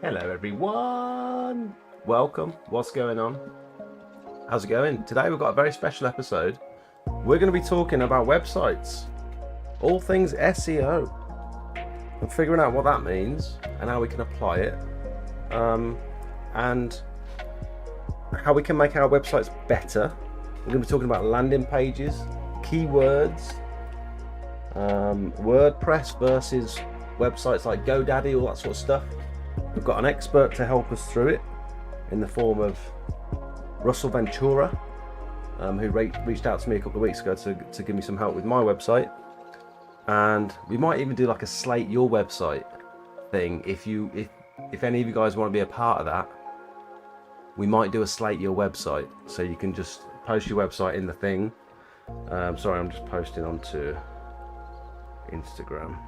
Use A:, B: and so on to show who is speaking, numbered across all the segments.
A: Hello everyone! Welcome. What's going on? How's it going? Today we've got a very special episode. We're going to be talking about websites. All things SEO. And figuring out what that means and how we can apply it. And how we can make our websites better. We're going to be talking about landing pages, keywords, WordPress versus websites like GoDaddy, all that sort of stuff. We've got an expert to help us through it in the form of Russell Ventura, who reached out to me a couple of weeks ago to give me some help with my website. And we might even do like a Slate your website thing. If any of you guys want to be a part of that, we might do a Slate your website, so you can just post your website in the thing. Sorry, I'm just posting onto Instagram.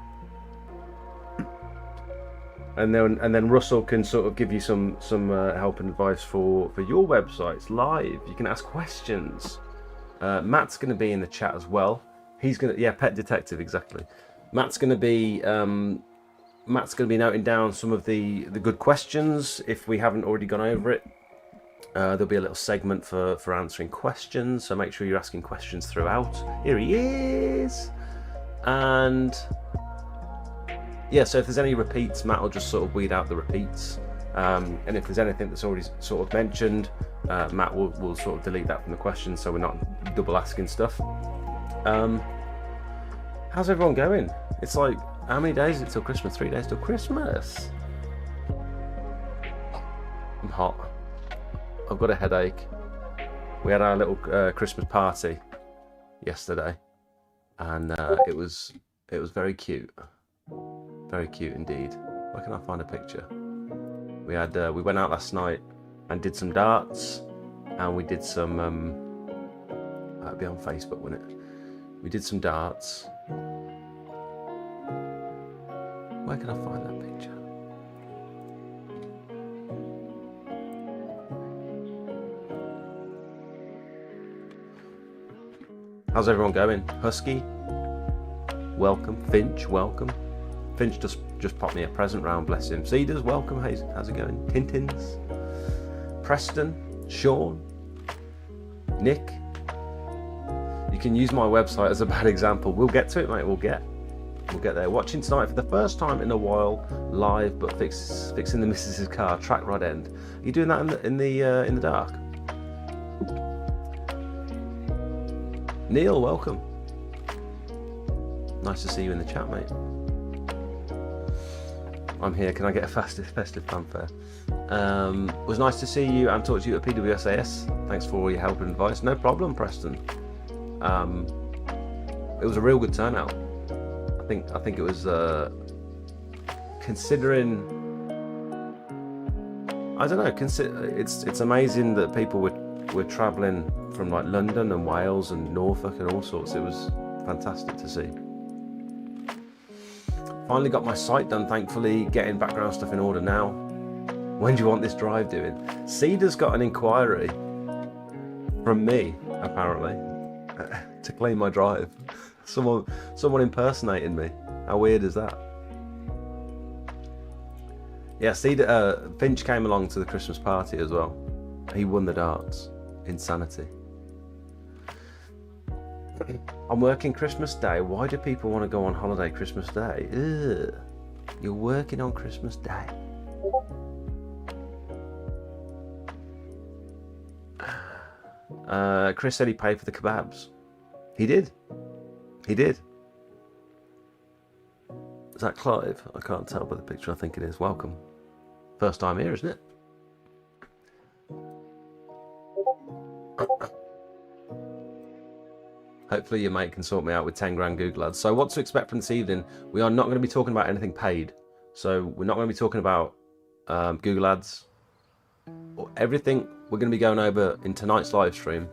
A: And then Russell can sort of give you some help and advice for your websites live. You can ask questions. Matt's going to be in the chat as well. He's going to, Pet Detective, exactly. Matt's going to be noting down some of the good questions if we haven't already gone over it. There'll be a little segment for answering questions, so make sure you're asking questions throughout. Here he is. And yeah, so if there's any repeats, Matt will just sort of weed out the repeats. And if there's anything that's already sort of mentioned, Matt will sort of delete that from the questions, so we're not double asking stuff. How's everyone going? It's like, how many days is it till Christmas? 3 days till Christmas. I'm hot. I've got a headache. We had our little Christmas party yesterday, and it was very cute. Very cute indeed. Where can I find a picture? We went out last night and did some darts, and we did some that'd be on Facebook, wouldn't it? We did some darts. Where can I find that picture? How's everyone going? Husky, welcome. Finch, welcome. Finch just popped me a present round, bless him. Cedars, welcome. How's it going? Tintins, Preston, Sean, Nick. You can use my website as a bad example. We'll get to it, mate. We'll get there. Watching tonight for the first time in a while, live, but fixing the missus's car, track rod end. Are you doing that in the dark? Neil, welcome. Nice to see you in the chat, mate. I'm here. Can I get a festive fanfare? It was nice to see you and talk to you at PWSAS. Thanks for all your help and advice. No problem, Preston. It was a real good turnout. I think it was considering. I don't know. It's amazing that people were travelling from like London and Wales and Norfolk and all sorts. It was fantastic to see. Finally got my site done, thankfully, getting background stuff in order now. When do you want this drive doing? Cedar's got an inquiry from me, apparently, to claim my drive. Someone impersonating me. How weird is that? Yeah, Cedar, Finch came along to the Christmas party as well. He won the darts. Insanity. I'm working Christmas Day. Why do people want to go on holiday Christmas Day? Ugh. You're working on Christmas Day. Chris said he paid for the kebabs. He did. He did. Is that Clive? I can't tell by the picture. I think it is. Welcome. First time here, isn't it? Hopefully your mate can sort me out with 10 grand Google ads. So what to expect from this evening? We are not going to be talking about anything paid. So we're not going to be talking about Google ads. Everything we're going to be going over in tonight's live stream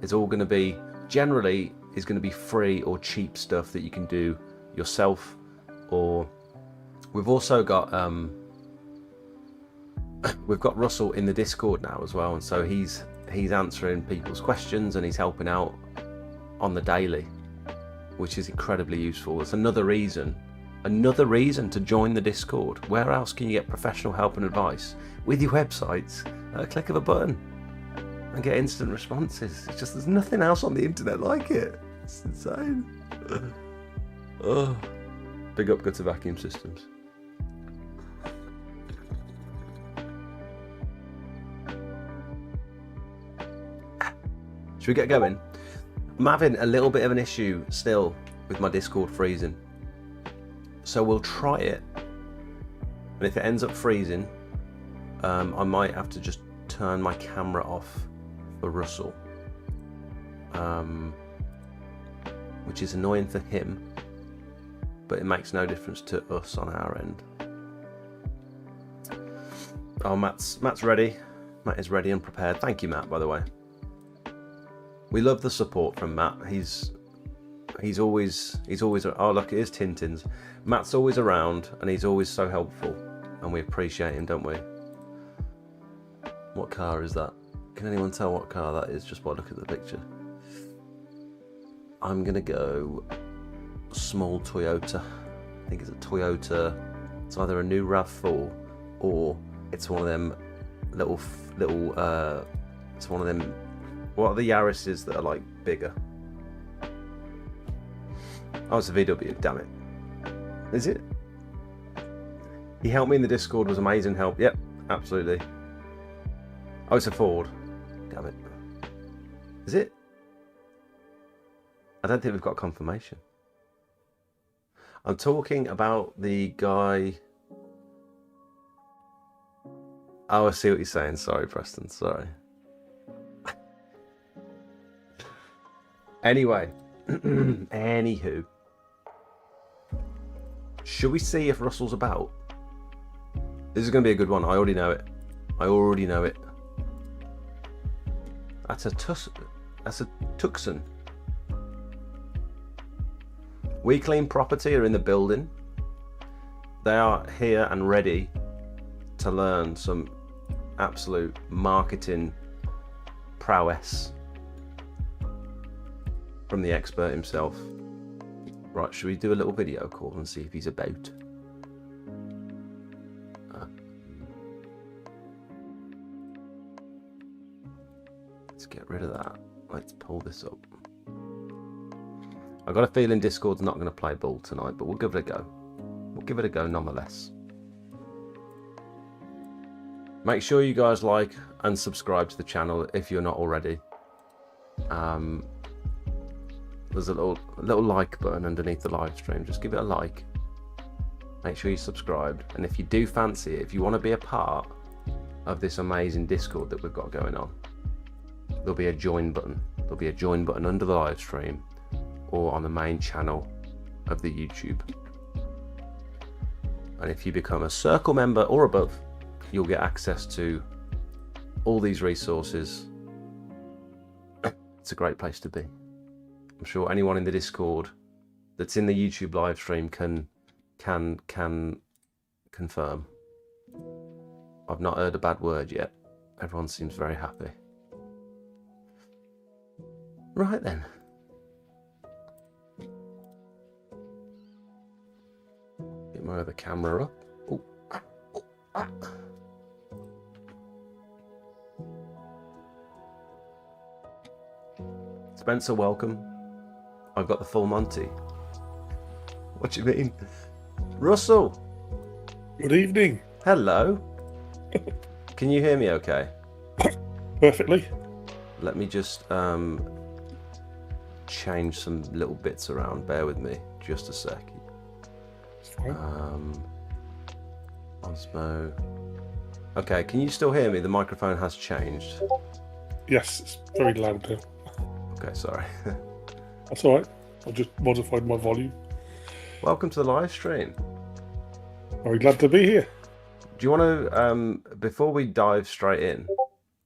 A: is all going to be, generally, is going to be free or cheap stuff that you can do yourself. Or we've also got we've got Russell in the Discord now as well, and so he's answering people's questions and he's helping out on the daily, which is incredibly useful. It's another reason Another reason to join the Discord. Where else can you get professional help and advice with your websites at a click of a button and get instant responses? It's just, there's nothing else on the internet like it. It's insane. Oh, big up Gutter Vacuum Systems. Should we get going? I'm having a little bit of an issue still with my Discord freezing. So we'll try it. And if it ends up freezing, I might have to just turn my camera off for Russell. Which is annoying for him, but it makes no difference to us on our end. Oh, Matt's ready. Matt is ready and prepared. Thank you, Matt, by the way. We love the support from Matt. He's always oh look, it is Tintin's. Matt's always around and he's always so helpful, and we appreciate him, don't we? What car is that? Can anyone tell what car that is just by looking at the picture? I'm gonna go small Toyota. I think it's a Toyota. It's either a new RAV4 or it's one of them little it's one of them, what are the Yaris's that are like bigger? Oh, it's a VW, damn it. Is it? He helped me in the Discord, was amazing help. Yep, absolutely. Oh, it's a Ford. Damn it. Is it? I don't think we've got confirmation. I'm talking about the guy. Oh, I see what you're saying. Sorry, Preston. Sorry. Anyway. Anywho. Should we see if Russell's about? This is going to be a good one. I already know it. I already know it. That's a Tucson. We Clean Property are in the building. They are here and ready to learn some absolute marketing prowess from the expert himself. Right, should we do a little video call and see if he's about? Let's get rid of that. Let's pull this up. I've got a feeling Discord's not going to play ball tonight, but we'll give it a go. We'll give it a go nonetheless. Make sure you guys like and subscribe to the channel if you're not already. There's a little like button underneath the live stream. Just give it a like. Make sure you're subscribed. And if you do fancy it, if you want to be a part of this amazing Discord that we've got going on, there'll be a join button. There'll be a join button under the live stream or on the main channel of the YouTube. And if you become a circle member or above, you'll get access to all these resources. It's a great place to be. I'm sure anyone in the Discord that's in the YouTube live stream can confirm. I've not heard a bad word yet. Everyone seems very happy. Right then. Get my other camera up. Oh, ah, oh, ah. Spencer, welcome. I've got the full Monty. What do you mean? Russell.
B: Good evening.
A: Hello. Can you hear me okay?
B: Perfectly.
A: Let me just change some little bits around. Bear with me just a sec. Osmo. Okay, can you still hear me? The microphone has changed.
B: Yes, it's very loud now.
A: Okay, sorry.
B: That's all right. I just modified my volume.
A: Welcome to the live stream.
B: Very glad to be here.
A: Do you want to, before we dive straight in,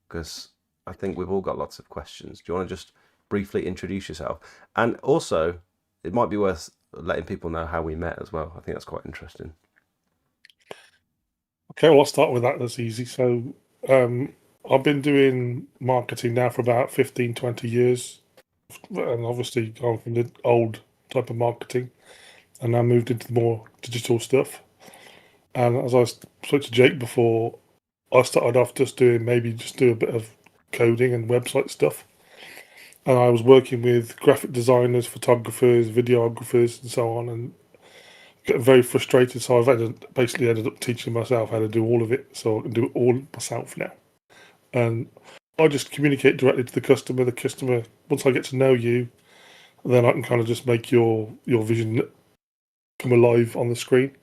A: because I think we've all got lots of questions, do you want to just briefly introduce yourself? And also, it might be worth letting people know how we met as well. I think that's quite interesting.
B: Okay, well, I'll start with that. That's easy. So I've been doing marketing now for about 15-20 years, and obviously gone from the old type of marketing and now moved into the more digital stuff. And as I spoke to Jake before, I started off just do a bit of coding and website stuff. And I was working with graphic designers, photographers, videographers, and so on, and getting very frustrated. So basically ended up teaching myself how to do all of it, so I can do it all myself now. And I just communicate directly to the customer. The customer, once I get to know you, then I can kind of just make your vision come alive on the screen.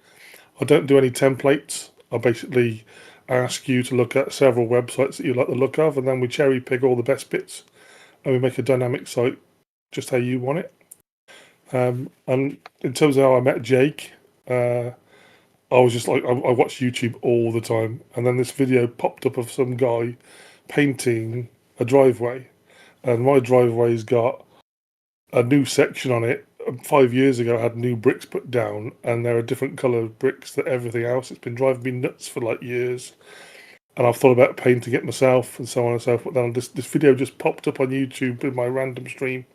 B: I don't do any templates. I basically ask you to look at several websites that you like the look of, and then we cherry pick all the best bits, and we make a dynamic site just how you want it. And in terms of how I met Jake, I was just like, I watch YouTube all the time, and then this video popped up of some guy painting a driveway, and my driveway's got a new section on it. 5 years ago, I had new bricks put down, and there are different coloured bricks than everything else. It's been driving me nuts for like years, and I've thought about painting it myself and so on and so forth. Then this video just popped up on YouTube in my random stream,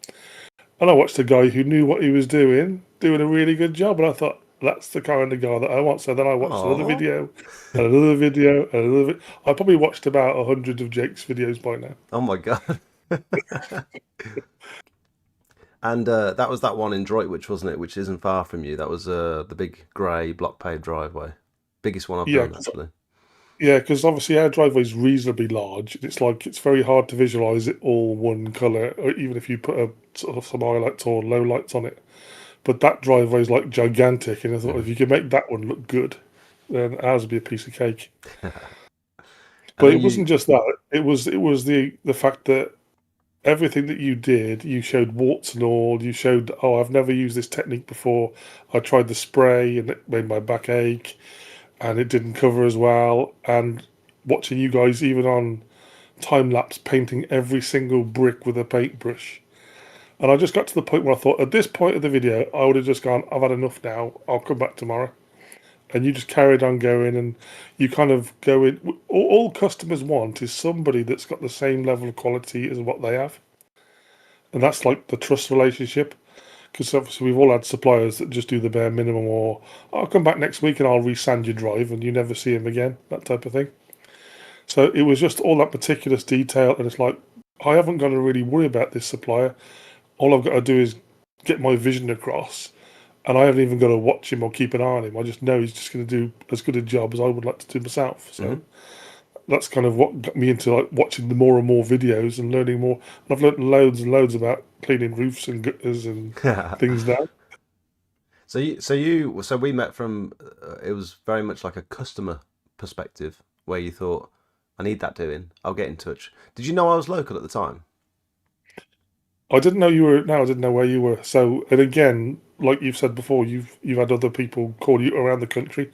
B: and I watched a guy who knew what he was doing a really good job, and I thought, that's the kind of guy that I want. So then I watched another
A: Aw.
B: video, and another video, and another. I probably watched about 100 of Jake's videos by now.
A: Oh my God. And that was that one in Droitwich, wasn't it? Which isn't far from you. That was the big grey block paved driveway. Biggest one I've
B: Yeah,
A: done, actually.
B: yeah, because obviously our driveway is reasonably large. It's like it's very hard to visualize it all one color, or even if you put a sort of some highlights or low lights on it. But that driveway is like gigantic, and I thought if
A: Mhm.
B: you could make that one look good, then ours would be a piece of cake.
A: And
B: But
A: then
B: it
A: you,
B: wasn't just that. It was the fact that everything that you did, you showed warts and all. You showed, oh, I've never used this technique before. I tried the spray and it made my back ache, and it didn't cover as well. And watching you guys even on time lapse painting every single brick with a paintbrush. And I just got to the point where I thought, at this point of the video, I would have just gone, I've had enough now. I'll come back tomorrow. And you just carried on going, and you kind of go in. All customers want is somebody that's got the same level of quality as what they have. And that's like the trust relationship. Because obviously, we've all had suppliers that just do the bare minimum, or I'll come back next week and I'll resand your drive, and you never see him again, that type of thing. So it was just all that meticulous detail, and it's like, I haven't got to really worry about this supplier. All I've got to do is get my vision across, and I haven't even got to watch him or keep an eye on him. I just know he's just going to do as good a job as I would like to do myself. So
A: Mhm.
B: that's kind of what got me into like watching the more and more videos and learning more. And I've learned loads and loads about cleaning roofs and gutters and things now.
A: so we met from. It was very much like a customer perspective, where you thought, I need that doing. I'll get in touch. Did you know I was local at the time?
B: I didn't know you were. Now I didn't know where you were. So, and again, like you've said before, you've had other people call you around the country.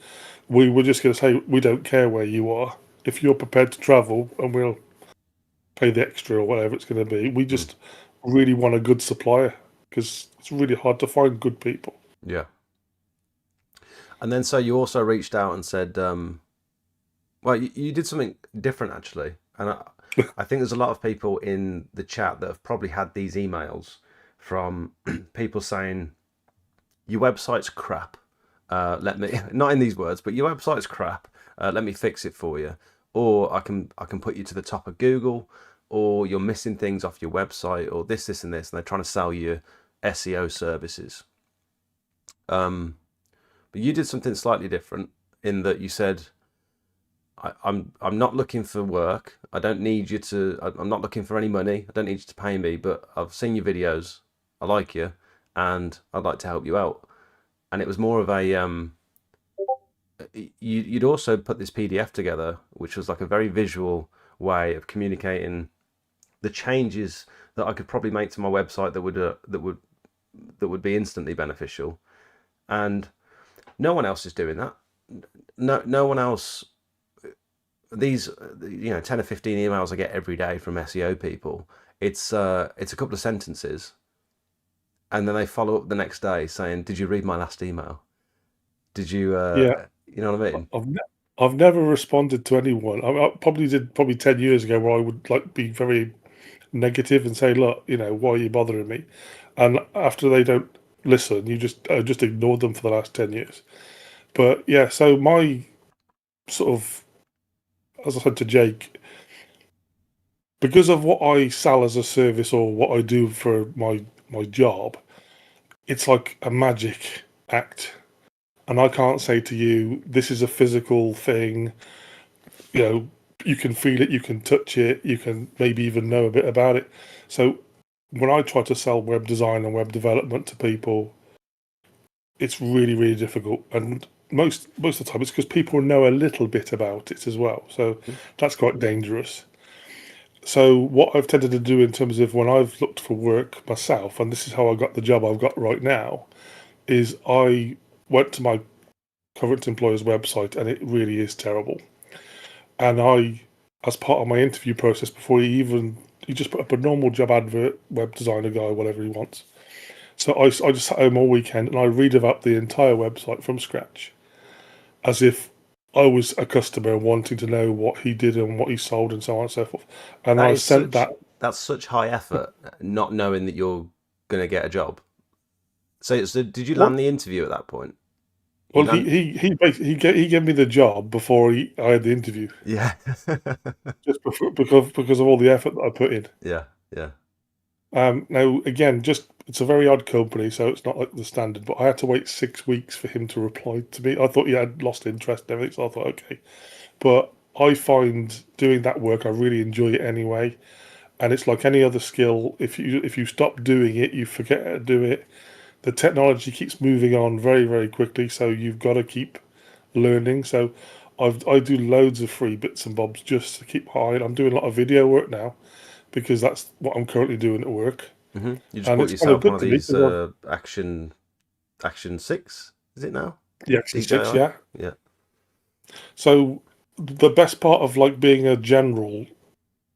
B: We were just going to say we don't care where you are. If you're prepared to travel, and we'll pay the extra or whatever it's going to be. We
A: Mm.
B: just really want a good supplier because it's really hard to find good people.
A: Yeah. And then so you also reached out and said, well, you did something different actually, and I think there's a lot of people in the chat that have probably had these emails from people saying your website's crap. Let me not in these words, but your website's crap. Let me fix it for you, or I can put you to the top of Google, or you're missing things off your website, or this, and this, and they're trying to sell you SEO services. But you did something slightly different in that you said, I'm not looking for work. I don't need you to. I'm not looking for any money. I don't need you to pay me. But I've seen your videos. I like you, and I'd like to help you out. And it was more of a you'd also put this PDF together, which was like a very visual way of communicating the changes that I could probably make to my website that would be instantly beneficial. And no one else is doing that. No one else. These 10 or 15 emails I get every day from SEO people. It's a couple of sentences, and then they follow up the next day saying, "Did you read my last email? Did you
B: Yeah,
A: you know what I mean?"
B: I've ne- I've never responded to anyone. I probably did 10 years ago where I would like be very negative and say, look, why are you bothering me? And after they don't listen. You just ignored them for the last 10 years. But yeah, so my sort of, as I said to Jake, because of what I sell as a service or what I do for my job, it's like a magic act. And I can't say to you, this is a physical thing. You know, you can feel it, you can touch it, you can maybe even know a bit about it. So when I try to sell web design and web development to people, it's really, really difficult. And most of the time, it's because people know a little bit about it as well. So that's quite dangerous. So what I've tended to do in terms of when I've looked for work myself, and this is how I got the job I've got right now, is I went to my current employer's website, and it really is terrible. And I, as part of my interview process, before he just put up a normal job advert, web designer guy, whatever he wants. So I just sat home all weekend and I read about the entire website from scratch, as if I was a customer wanting to know what he did and what he sold and so on and so forth. And
A: That
B: I
A: is
B: sent
A: such
B: that.
A: that's such high effort, not knowing that you're gonna get a job. So did you
B: Well,
A: land the interview at that point? You
B: well,
A: land,
B: he gave me the job before I had the interview,
A: yeah,
B: just because of all the effort that I put in.
A: yeah, yeah.
B: Now, again, just it's a very odd company, so it's not like the standard. But I had to wait 6 weeks for him to reply to me. I thought he had lost interest and everything, so I thought, okay. But I find doing that work, I really enjoy it anyway. And it's like any other skill. If you stop doing it, you forget how to do it. The technology keeps moving on very, very quickly, so you've got to keep learning. So I do loads of free bits and bobs just to keep high. I'm doing a lot of video work now because that's what I'm currently doing at work.
A: You just
B: And
A: bought
B: it's kind of
A: yourself one
B: good
A: of
B: to me
A: these
B: because
A: Action Six, is it now?
B: the Action 6,
A: DJI?
B: yeah.
A: Yeah.
B: So the best part of like being a general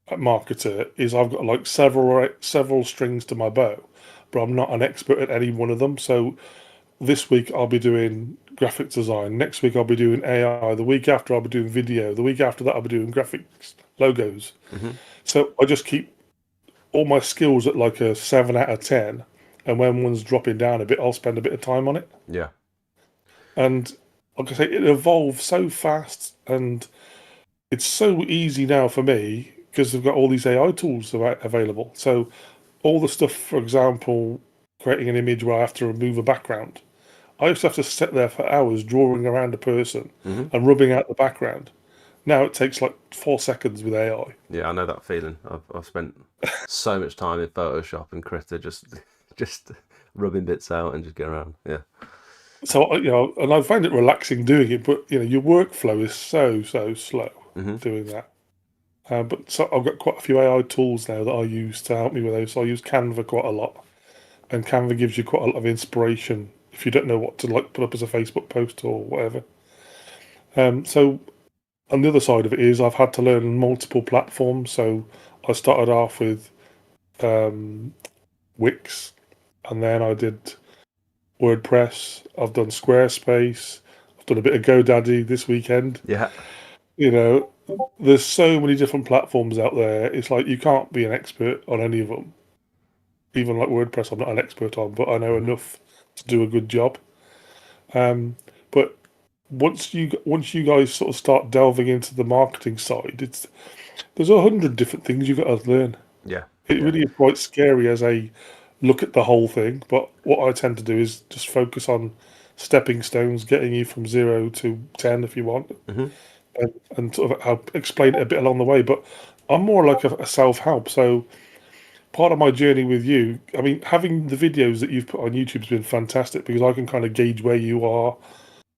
B: marketer is I've got like several strings to my bow, but I'm not an expert at any one of them. So this week I'll be doing graphic design. Next week I'll be doing AI. The week after I'll be doing video. The week after that I'll be doing graphics, logos.
A: hmm
B: So I just keep all my skills at like a 7 out of 10. And when one's dropping down a bit, I'll spend a bit of time on it.
A: Yeah.
B: And like I say, it evolves so fast and it's so easy now for me because they've got all these AI tools available. So all the stuff, for example, creating an image where I have to remove a background. I used to have to sit there for hours drawing around a person
A: hmm
B: and rubbing out the background. Now it takes like 4 seconds with AI.
A: Yeah, I know that feeling. I've spent so much time in Photoshop and Krita just rubbing bits out and just going around. Yeah.
B: So and I find it relaxing doing it, but your workflow is so slow
A: hmm
B: doing that. But so I've got quite a few AI tools now that I use to help me with those. So I use Canva quite a lot, and Canva gives you quite a lot of inspiration if you don't know what to like put up as a Facebook post or whatever. So on the other side of it is I've had to learn multiple platforms. So I started off with um, Wix, and then I did WordPress. I've done Squarespace. I've done a bit of GoDaddy this weekend.
A: Yeah.
B: You know, there's so many different platforms out there. It's like you can't be an expert on any of them. Even like WordPress, I'm not an expert on, but I know
A: hmm
B: enough to do a good job. But once you guys sort of start delving into the marketing side, there's 100 different things you've got to learn.
A: Yeah.
B: It
A: Yeah.
B: really is quite scary as a look at the whole thing. But what I tend to do is just focus on stepping stones, getting you from 0 to 10 if you want,
A: hmm
B: and sort of help explain it a bit along the way. But I'm more like a self-help. So part of my journey with you, I mean, having the videos that you've put on YouTube has been fantastic because I can kind of gauge where you are.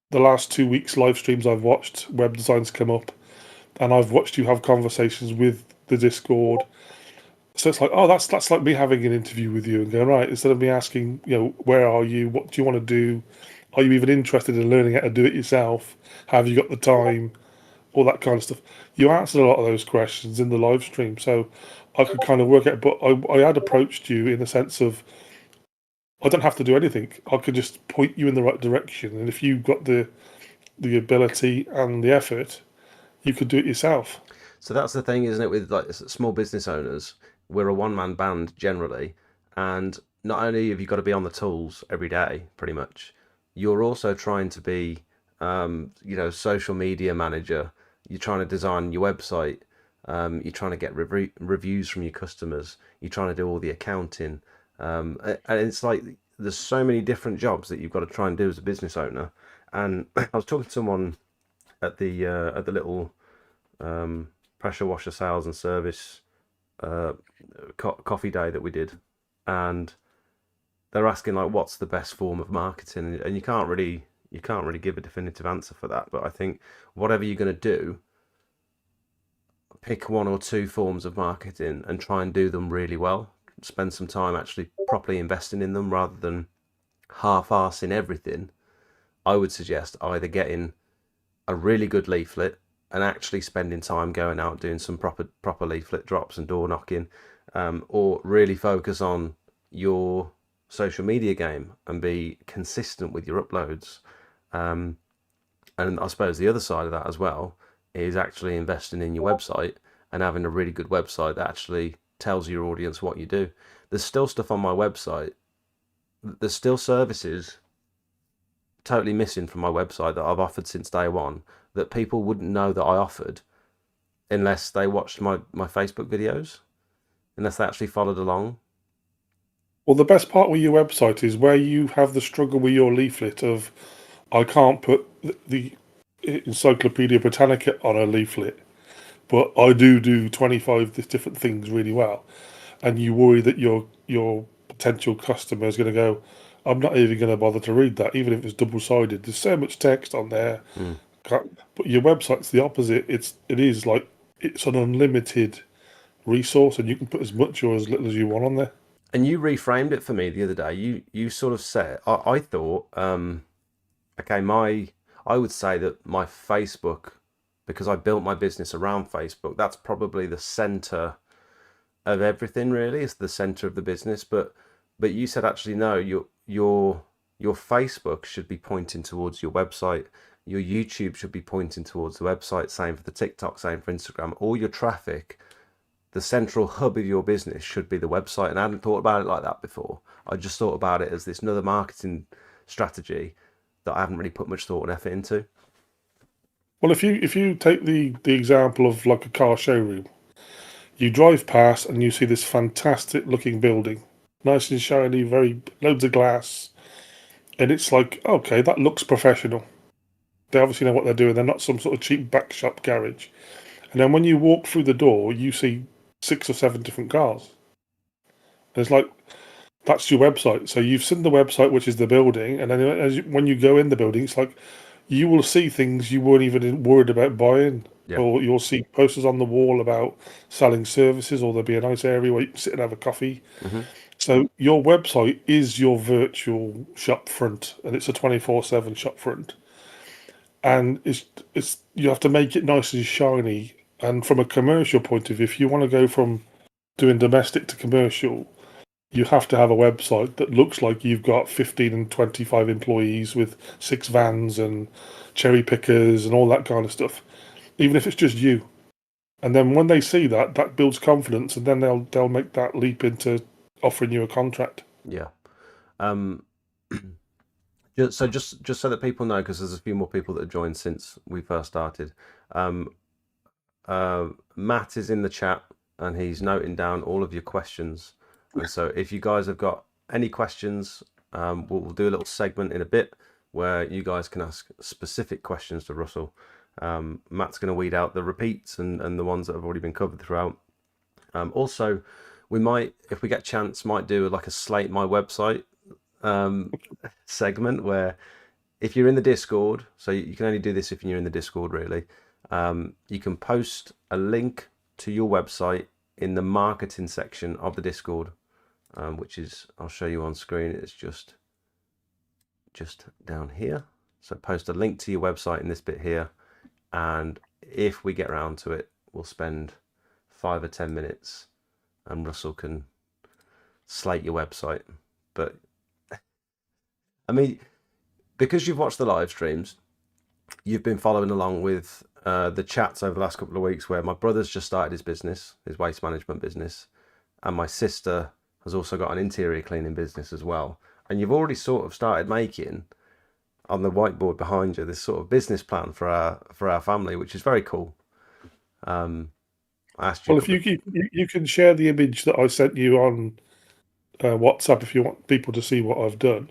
B: The last 2 weeks live streams I've watched, web designs come up, and I've watched you have conversations with the Discord. So it's like, oh, that's like me having an interview with you and going, right, instead of me asking, where are you? What do you want to do? Are you even interested in learning how to do it yourself? Have you got the time? All that kind of stuff. You answered a lot of those questions in the live stream, so I could kind of work out. But I had approached you in the sense of I don't have to do anything. I could just point you in the right direction, and if you've got the ability and the effort, you could do it yourself.
A: So that's the thing, isn't it? With like small business owners, we're a one man band generally, and not only have you got to be on the tools every day, pretty much, you're also trying to be, social media manager. You're trying to design your website. You're trying to get reviews from your customers. You're trying to do all the accounting. And it's like there's so many different jobs that you've got to try and do as a business owner. And I was talking to someone at the little pressure washer sales and service uh, coffee day that we did, and they're asking like, what's the best form of marketing? And you can't really give a definitive answer for that. But I think whatever you're going to do, pick one or two forms of marketing and try and do them really well. Spend some time actually properly investing in them rather than half-arsing everything. I would suggest either getting a really good leaflet and actually spending time going out doing some proper leaflet drops and door knocking, or really focus on your social media game and be consistent with your uploads. Um, and I suppose the other side of that as well is actually investing in your website and having a really good website that actually tells your audience what you do. There's still stuff on my website. There's still services totally missing from my website that I've offered since day one that people wouldn't know that I offered unless they watched my Facebook videos, unless they actually followed along.
B: Well, the best part with your website is where you have the struggle with your leaflet of, I can't put the Encyclopedia Britannica on a leaflet, but I do 25 different things really well, and you worry that your potential customer is going to go, I'm not even going to bother to read that, even if it's double-sided. There's so much text on there.
A: Mm.
B: But your website's the opposite. It is like it's an unlimited resource, and you can put as much or as little as you want on there.
A: And you reframed it for me the other day. You sort of said, I thought, okay, I would say that my Facebook, because I built my business around Facebook, that's probably the center of everything. Really, it's the center of the business. But you said actually no, your Facebook should be pointing towards your website. Your YouTube should be pointing towards the website. Same for the TikTok. Same for Instagram. All your traffic, the central hub of your business should be the website. And I hadn't thought about it like that before. I just thought about it as this another marketing strategy that I haven't really put much thought and effort into.
B: Well, if you take the example of like a car showroom, you drive past and you see this fantastic looking building, nice and shiny, very loads of glass, and it's like, okay, that looks professional. They obviously know what they're doing. They're not some sort of cheap back shop garage. And then when you walk through the door, you see 6 or 7 different cars. And it's like, that's your website. So you've seen the website, which is the building, and then when you go in the building, it's like you will see things you weren't even worried about buying,
A: Yeah.
B: or you'll see posters on the wall about selling services, or there'll be a nice area where you can sit and have a coffee.
A: Hmm.
B: So your website is your virtual shop front, and it's a 24/7 shop front. And it's you have to make it nice and shiny. And from a commercial point of view, if you want to go from doing domestic to commercial, you have to have a website that looks like you've got 15 and 25 employees with 6 vans and cherry pickers and all that kind of stuff, even if it's just you. And then when they see that, that builds confidence, and then they'll make that leap into offering you a contract.
A: Yeah. Um, just so that people know, because there's a few more people that have joined since we first started. Um, Matt is in the chat and he's noting down all of your questions. And so if you guys have got any questions, we'll do a little segment in a bit where you guys can ask specific questions to Russell. Matt's going to weed out the repeats and the ones that have already been covered throughout. Also, we might, if we get a chance, might do like a Slate My Website segment where if you're in the Discord, so you can only do this if you're in the Discord really, you can post a link to your website in the marketing section of the Discord, which is, I'll show you on screen, it's just down here. So post a link to your website in this bit here, and if we get around to it, we'll spend 5 or 10 minutes and Russell can slate your website. But I mean, because you've watched the live streams, you've been following along with the chats over the last couple of weeks where my brother's just started his business, his waste management business, and my sister has also got an interior cleaning business as well. And you've already sort of started making on the whiteboard behind you this sort of business plan for our family, which is very cool. I asked you a
B: Well, if
A: couple of,
B: you can share the image that I sent you on WhatsApp if you want people to see what I've done,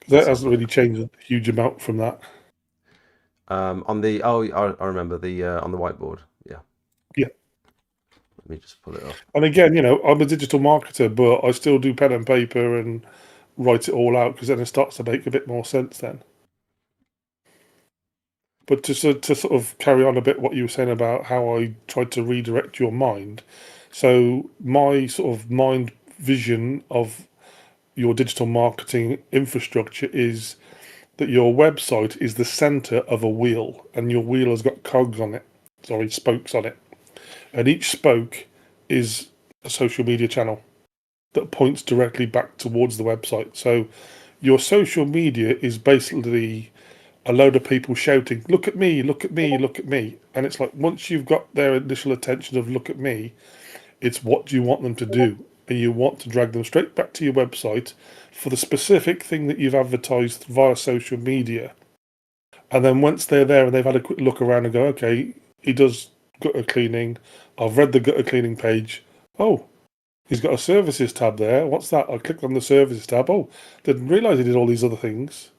B: because
A: let's
B: that
A: have a
B: hasn't really
A: look.
B: changed a huge amount from that.
A: On the I remember the on the whiteboard. Yeah,
B: Yeah.
A: let me just pull it up.
B: And again, I'm a digital marketer, but I still do pen and paper and write it all out because then it starts to make a bit more sense then. But to sort of carry on a bit what you were saying about how I tried to redirect your mind. So my sort of mind vision of your digital marketing infrastructure is that your website is the center of a wheel, and your wheel has got cogs on it, sorry, spokes on it. And each spoke is a social media channel that points directly back towards the website. So your social media is basically a load of people shouting, "Look at me, look at me, look at me." And it's like, once you've got their initial attention of "look at me," it's what do you want them to do? And you want to drag them straight back to your website for the specific thing that you've advertised via social media. And then once they're there and they've had a quick look around and go, okay, he does gutter cleaning. I've read the gutter cleaning page. Oh, he's got a services tab there. What's that? I clicked on the services tab. Oh, didn't realize he did all these other things.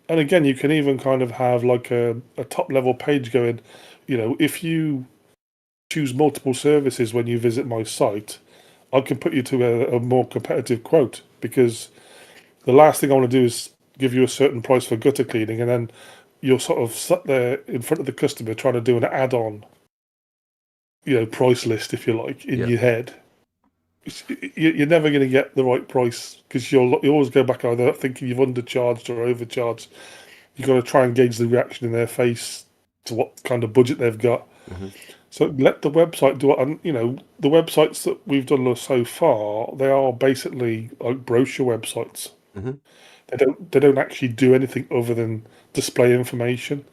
B: And again, you can even kind of have like a top level page going, if you choose multiple services when you visit my site, I can put you to a more competitive quote, because the last thing I want to do is give you a certain price for gutter cleaning and then you're sort of sat there in front of the customer trying to do an add-on, price list, if you like, in
A: Yeah.
B: your head. You're never going to get the right price because you always go back either thinking you've undercharged or overcharged. You've got to try and gauge the reaction in their face to what kind of budget they've got.
A: Hmm.
B: So let the website do it. And, the websites that we've done so far, they are basically like brochure websites.
A: Hmm.
B: They don't actually do anything other than display information.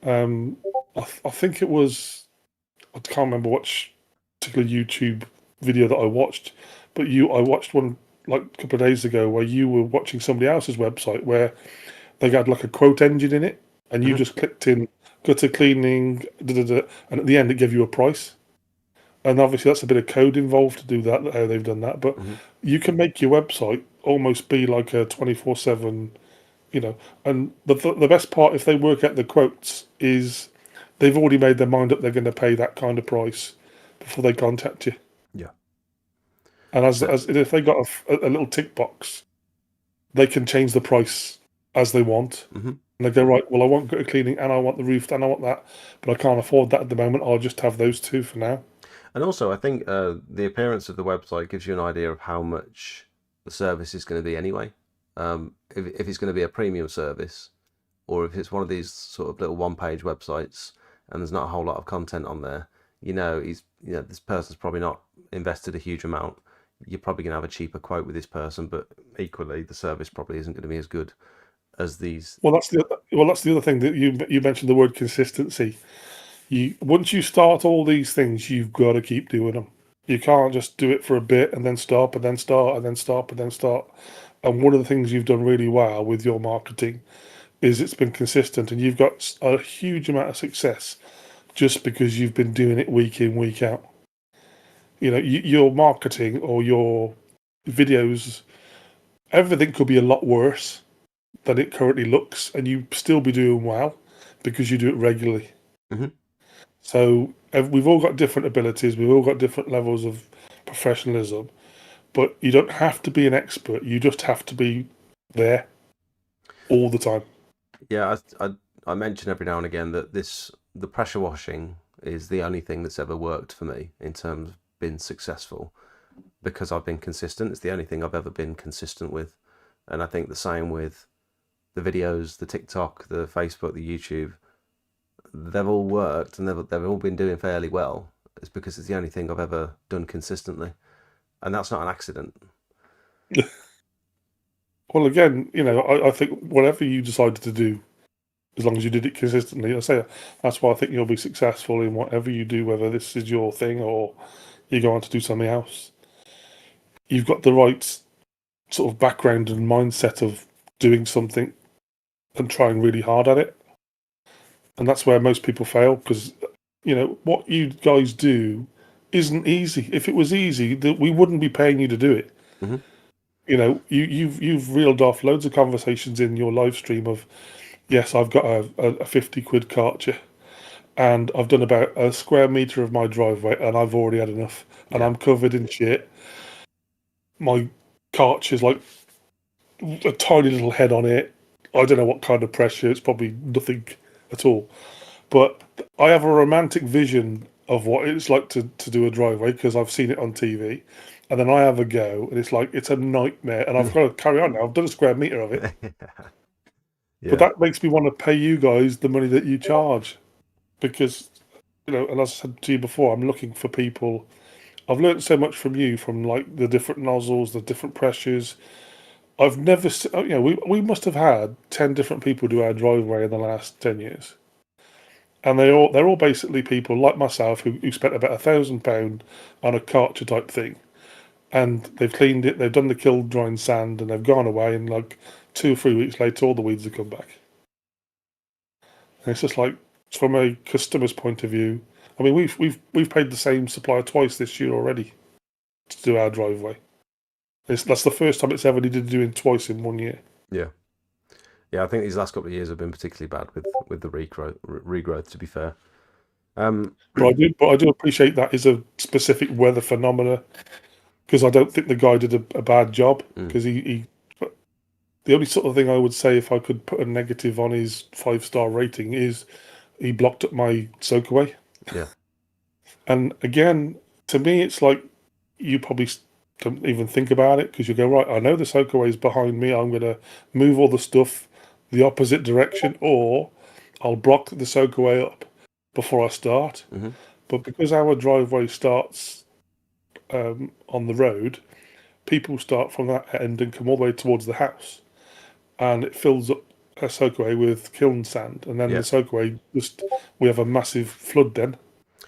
B: I think it was, I can't remember which particular YouTube video that I watched, but I watched one like a couple of days ago where you were watching somebody else's website where they had like a quote engine in it, and you
A: Hmm.
B: just clicked in gutter cleaning, da, da, da, and at the end it gave you a price. And obviously that's a bit of code involved to do that, how they've done that. But
A: Hmm.
B: you can make your website almost be like a 24/7, And the best part, if they work out the quotes, is they've already made their mind up they're going to pay that kind of price before they contact you.
A: Yeah.
B: And as
A: So,
B: as if they got a little tick box, they can change the price as they want.
A: hmm.
B: And they go, right, well, I want gutter cleaning and I want the roof and I want that, but I can't afford that at the moment. I'll just have those two for now.
A: And also, I think the appearance of the website gives you an idea of how much the service is going to be anyway. If it's going to be a premium service, or if it's one of these sort of little one-page websites and there's not a whole lot of content on there, this person's probably not invested a huge amount. You're probably going to have a cheaper quote with this person, but equally, the service probably isn't going to be as good as these.
B: Well, that's the other thing that you mentioned, the word consistency. Once you start all these things, you've got to keep doing them. You can't just do it for a bit and then stop and then start and then stop and then start. And one of the things you've done really well with your marketing is it's been consistent, and you've got a huge amount of success just because you've been doing it week in, week out. Your marketing or your videos, everything could be a lot worse than it currently looks, and you still be doing well because you do it regularly.
A: Hmm.
B: So we've all got different abilities, we've all got different levels of professionalism, but you don't have to be an expert. You just have to be there all the time.
A: Yeah, I mention every now and again that the pressure washing is the only thing that's ever worked for me in terms of being successful, because I've been consistent. It's the only thing I've ever been consistent with. And I think the same with the videos, the TikTok, the Facebook, the YouTube. They've all worked and they've all been doing fairly well. It's because it's the only thing I've ever done consistently. And that's not an accident.
B: Well, again, I think whatever you decided to do, as long as you did it consistently, I say that's why I think you'll be successful in whatever you do, whether this is your thing or you go on to do something else. you've got the right sort of background and mindset of doing something and trying really hard at it. And that's where most people fail, because what you guys do isn't easy. If it was easy, we wouldn't be paying you to do it.
A: Hmm.
B: You've reeled off loads of conversations in your live stream of, yes, I've got a 50 quid Karcher, and I've done about a square meter of my driveway, and I've already had enough, and
A: Yeah.
B: I'm covered in shit. My Karcher's like a tiny little head on it. I don't know what kind of pressure. It's probably nothing at all. But I have a romantic vision of what it's like to do a driveway, because I've seen it on TV. And then I have a go, and it's a nightmare. And I've got to carry on now. I've done a square meter of it. But
A: Yeah.
B: that makes me want to pay you guys the money that you charge. Because, and as I said to you before, I'm looking for people. I've learned so much from you, from like the different nozzles, the different pressures. I've never, we must have had 10 different people do our driveway in the last 10 years. And they're all basically people like myself who spent about £1,000 on a Karcher type thing, and they've cleaned it, they've done the kiln drying sand, and they've gone away. And like 2 or 3 weeks later, all the weeds have come back. And it's just like, from a customer's point of view, I mean, we've paid the same supplier twice this year already to do our driveway. That's the first time it's ever needed doing twice in 1 year.
A: Yeah. Yeah, I think these last couple of years have been particularly bad with the regrowth. To be fair,
B: But I do appreciate that is a specific weather phenomena, because I don't think the guy did a bad job,
A: mm,
B: because he the only sort of thing I would say, if I could put a negative on his 5-star rating, is he blocked up my soakaway.
A: yeah,
B: And again, to me, it's like, you probably don't even think about it, because you go, right, I know the soakaway is behind me. I'm going to move all the stuff the opposite direction, or I'll block the soakaway up before I start.
A: hmm,
B: But because our driveway starts on the road, people start from that end and come all the way towards the house, and it fills up a soakaway with kiln sand, and then the
A: yeah.
B: soakaway we have a massive flood then.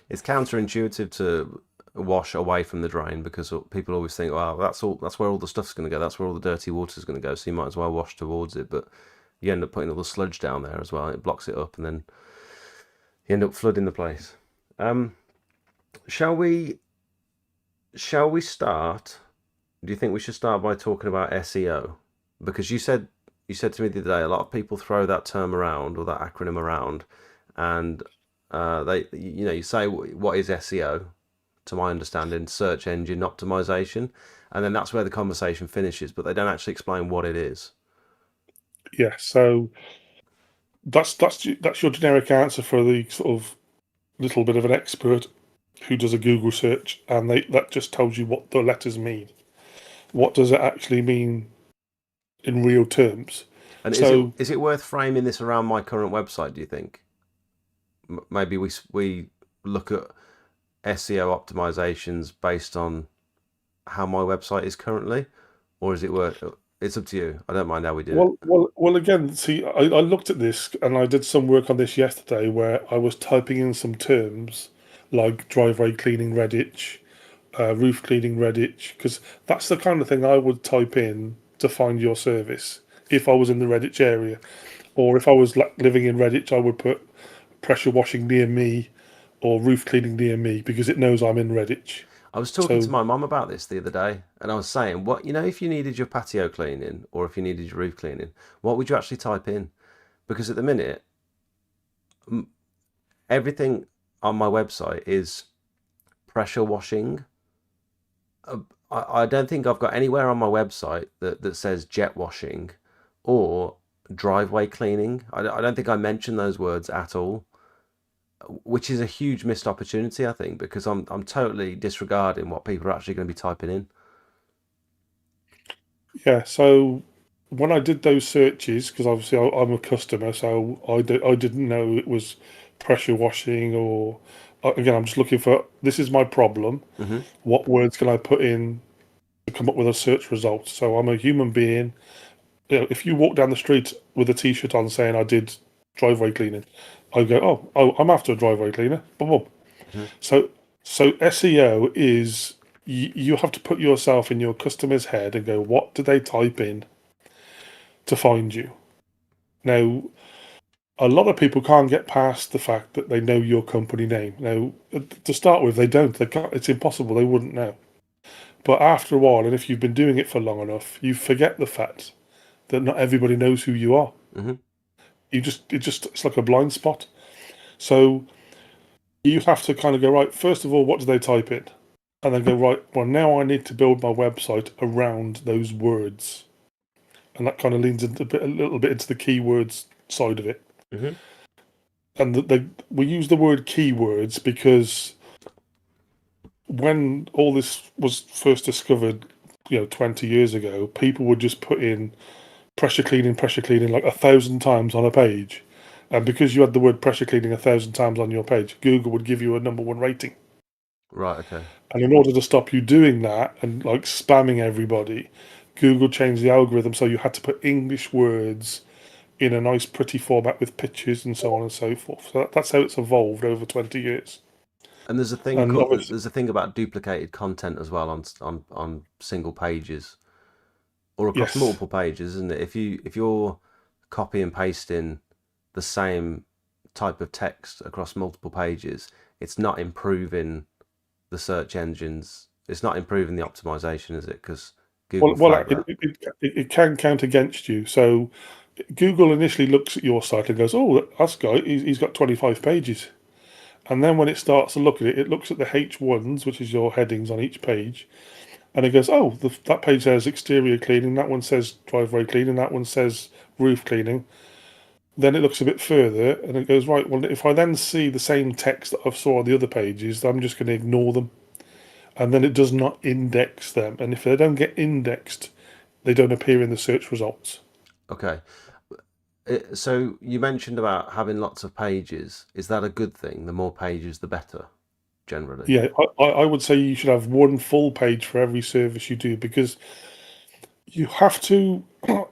A: It's counterintuitive to wash away from the drain because people always think, "Wow, that's where all the stuff's going to go. That's where all the dirty water's going to go. So you might as well wash towards it." But you end up putting all the sludge down there as well. It blocks it up, and then you end up flooding the place. Um, shall we? Shall we start? Do you think we should start by talking about SEO? Because you said to me the other day, a lot of people throw that term around or that acronym around, and they you say what is SEO? To my understanding, search engine optimization, and then that's where the conversation finishes. But they don't actually explain what it is.
B: Yeah, so that's your generic answer for the sort of little bit of an expert who does a Google search, and that just tells you what the letters mean. What does it actually mean in real terms?
A: And is it
B: So
A: is it worth framing this around my current website? Do you think maybe we look at SEO optimizations based on how my website is currently, or is it worth? It's up to you. I don't mind how we do it.
B: well, again, see, I looked at this, and I did some work on this yesterday, where I was typing in some terms like driveway cleaning Redditch, roof cleaning Redditch, because that's the kind of thing I would type in to find your service if I was in the Redditch area. Or if I was living in Redditch, I would put pressure washing near me or roof cleaning near me, because it knows I'm in Redditch.
A: I was talking to
B: So
A: my mum about this the other day, and I was saying, what if you needed your patio cleaning or if you needed your roof cleaning, what would you actually type in? Because at the minute, everything on my website is pressure washing. I don't think I've got anywhere on my website that says jet washing or driveway cleaning. I don't think I mention those words at all, which is a huge missed opportunity, I think, because I'm totally disregarding what people are actually going to be typing in.
B: yeah, so when I did those searches, because obviously I'm a customer, so I didn't know it was pressure washing, or again, I'm just looking for, this is my problem.
A: Hmm.
B: What words can I put in to come up with a search result? So I'm a human being. If you walk down the street with a t-shirt on saying I did driveway cleaning, I go, I'm after a driveway cleaner. Boom, boom.
A: Hmm.
B: So SEO is you have to put yourself in your customer's head and go, what do they type in to find you? Now, a lot of people can't get past the fact that they know your company name. Now, to start with, they don't. They can't. It's impossible. They wouldn't know. But after a while, and if you've been doing it for long enough, you forget the fact that not everybody knows who you are.
A: Hmm.
B: It's like a blind spot. So you have to kind of go, right, first of all, what do they type in? And then go, right, well, now I need to build my website around those words. And that kind of leans a little bit into the keywords side of it.
A: Hmm.
B: And we use the word keywords because when all this was first discovered, 20 years ago, people would just put in pressure cleaning like 1,000 times on a page. And because you had the word pressure cleaning 1,000 times on your page, Google would give you a #1 rating.
A: Right. Okay.
B: And in order to stop you doing that and like spamming everybody, Google changed the algorithm so you had to put English words in a nice, pretty format with pictures and so on and so forth. So that's how it's evolved over 20 years.
A: And there's a thing
B: And
A: called
B: obviously,
A: there's a thing about duplicated content as well on single pages or across
B: yes.
A: multiple pages, isn't it? If you're copy and pasting the same type of text across multiple pages, it's not improving the search engines. It's not improving the optimization, is it? Because Google
B: Well,
A: flag that.
B: it can count against you. So Google initially looks at your site and goes, "Oh, that's guy. He's got 25 pages." And then when it starts to look at it, it looks at the H1s, which is your headings on each page, and it goes, "Oh, that page says exterior cleaning. That one says driveway cleaning. That one says roof cleaning." Then it looks a bit further, and it goes, "Right. Well, if I then see the same text that I've saw on the other pages, I'm just going to ignore them." And then it does not index them. And if they don't get indexed, they don't appear in the search results.
A: Okay. So you mentioned about having lots of pages. Is that a good thing? The more pages, the better, generally.
B: Yeah, I would say you should have one full page for every service you do because you have to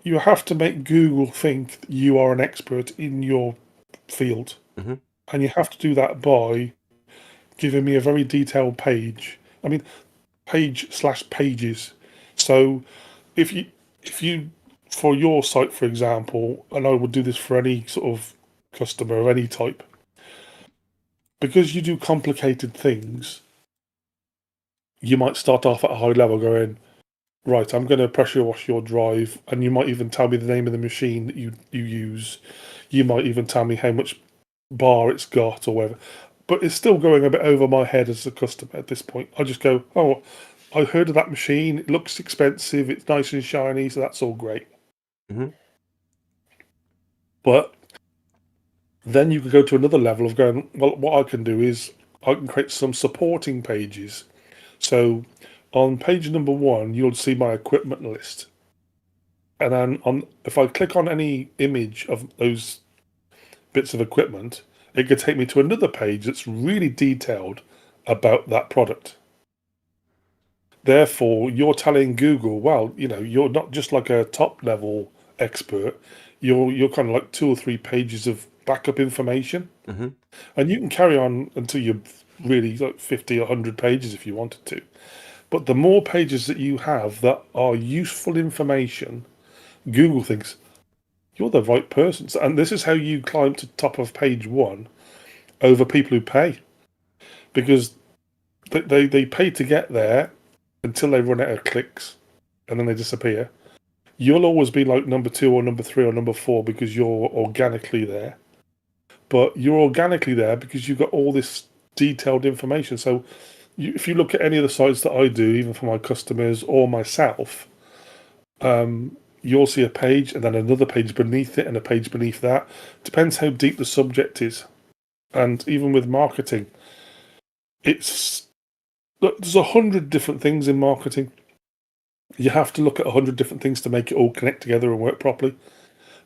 B: you have to make Google think that you are an expert in your field.
A: Hmm.
B: And you have to do that by giving me a very detailed page. I mean, page slash pages. So if you for your site, for example, and I would do this for any sort of customer of any type, because you do complicated things, you might start off at a high level going, right, I'm going to pressure wash your drive, and you might even tell me the name of the machine that you use. You might even tell me how much bar it's got or whatever. But it's still going a bit over my head as a customer at this point. I just go, oh, I heard of that machine. It looks expensive. It's nice and shiny, so that's all great.
A: Hmm.
B: But then you can go to another level of going, well, what I can do is I can create some supporting pages. So on page #1, you'll see my equipment list. And then if I click on any image of those bits of equipment, it could take me to another page that's really detailed about that product. Therefore, you're telling Google, well, you're not just like a top level expert. You're kind of like 2 or 3 pages of backup information,
A: Hmm.
B: and you can carry on until you're really like 50 or 100 pages if you wanted to. But the more pages that you have that are useful information, Google thinks you're the right person. And this is how you climb to top of page one over people who pay, because they pay to get there until they run out of clicks and then they disappear. You'll always be like #2 or #3 or #4 because you're organically there. But you're organically there because you've got all this detailed information. So if you look at any of the sites that I do, even for my customers or myself, you'll see a page and then another page beneath it and a page beneath that. Depends how deep the subject is. And even with marketing, it's look, there's 100 different things in marketing. You have to look at 100 different things to make it all connect together and work properly.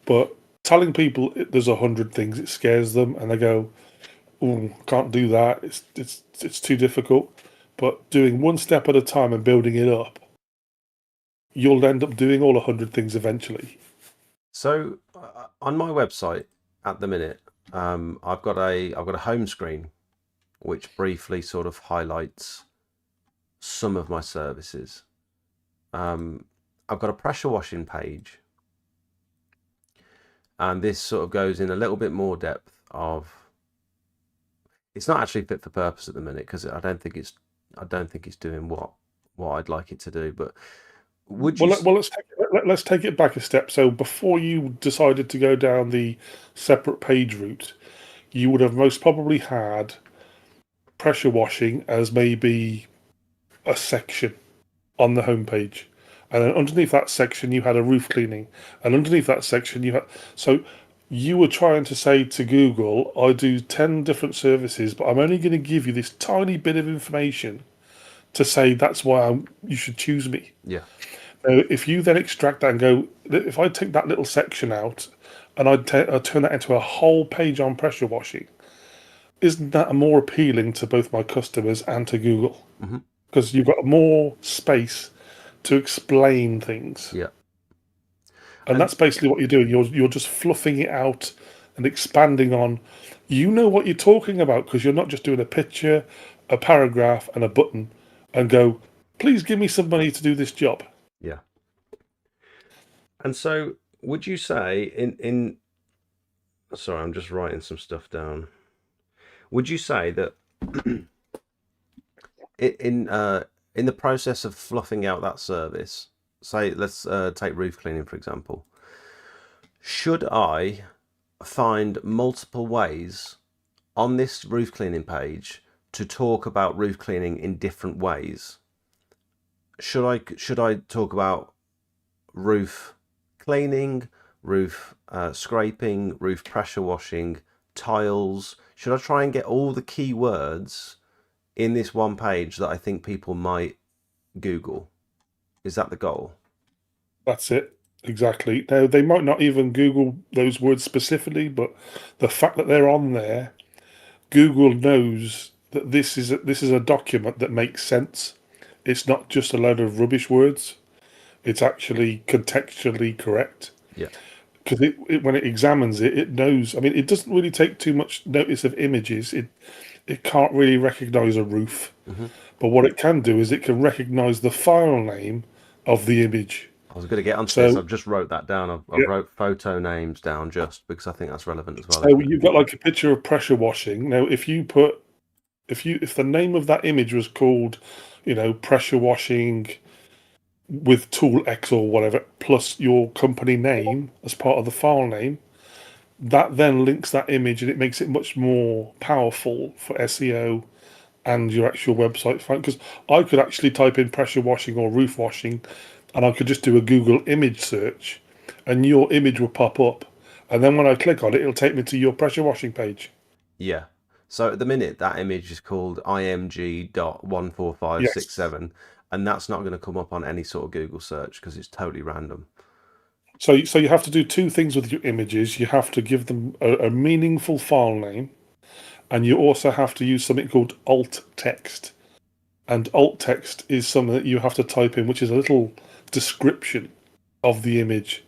B: But telling people there's 100 things, it scares them, and they go, "Oh, can't do that. It's too difficult." But doing one step at a time and building it up, you'll end up doing all 100 things eventually.
A: So on my website at the minute, I've got a home screen which briefly sort of highlights some of my services. I've got a pressure washing page, and this sort of goes in a little bit more depth of. It's not actually fit for purpose at the minute because I don't think it's doing what I'd like it to do. But would you?
B: Let's take it back a step. So before you decided to go down the separate page route, you would have most probably had pressure washing as maybe a section on the homepage, and then underneath that section you had a roof cleaning, and underneath that section you had. So you were trying to say to Google, I do 10 different services, but I'm only going to give you this tiny bit of information to say that's why you should choose me.
A: Yeah.
B: Now, if you then extract that and go, if I take that little section out and I'd turn that into a whole page on pressure washing, isn't that more appealing to both my customers and to Google?
A: Mm-hmm.
B: Because you've got more space to explain things.
A: Yeah.
B: And that's basically what you're doing. You're just fluffing it out and expanding on. You know what you're talking about because you're not just doing a picture, a paragraph, and a button, and go, please give me some money to do this job.
A: Yeah. And so, would you say in? Sorry, I'm just writing some stuff down. Would you say that in the process of fluffing out that service, say let's take roof cleaning for example, should I find multiple ways on this roof cleaning page to talk about roof cleaning in different ways? Should I talk about roof cleaning, roof scraping, roof pressure washing, tiles? Should I try and get all the key words in this one page that I think people might Google? Is that the goal?
B: That's it. Exactly. Now, they might not even Google those words specifically, but the fact that they're on there, Google knows that this is a document that makes sense. It's not just a load of rubbish words. It's actually contextually correct.
A: Yeah.
B: Because when it examines it, it knows. I mean, it doesn't really take too much notice of images. It can't really recognize a roof.
A: Mm-hmm.
B: But what it can do is it can recognize the file name of the image.
A: I was going to get onto this. I've just wrote that down. I wrote photo names down just because I think that's relevant as well.
B: So you've got like a picture of pressure washing. Now, if the name of that image was called, pressure washing with tool X or whatever, plus your company name as part of the file name, that then links that image and it makes it much more powerful for SEO and your actual website find. Because I could actually type in pressure washing or roof washing, and I could just do a Google image search, and your image will pop up. And then when I click on it, it'll take me to your pressure washing page.
A: Yeah. So at the minute, that image is called img.14567, and that's not going to come up on any sort of Google search because it's totally random.
B: So you have to do two things with your images. You have to give them a meaningful file name, and you also have to use something called alt text. And alt text is something that you have to type in, which is a little description of the image.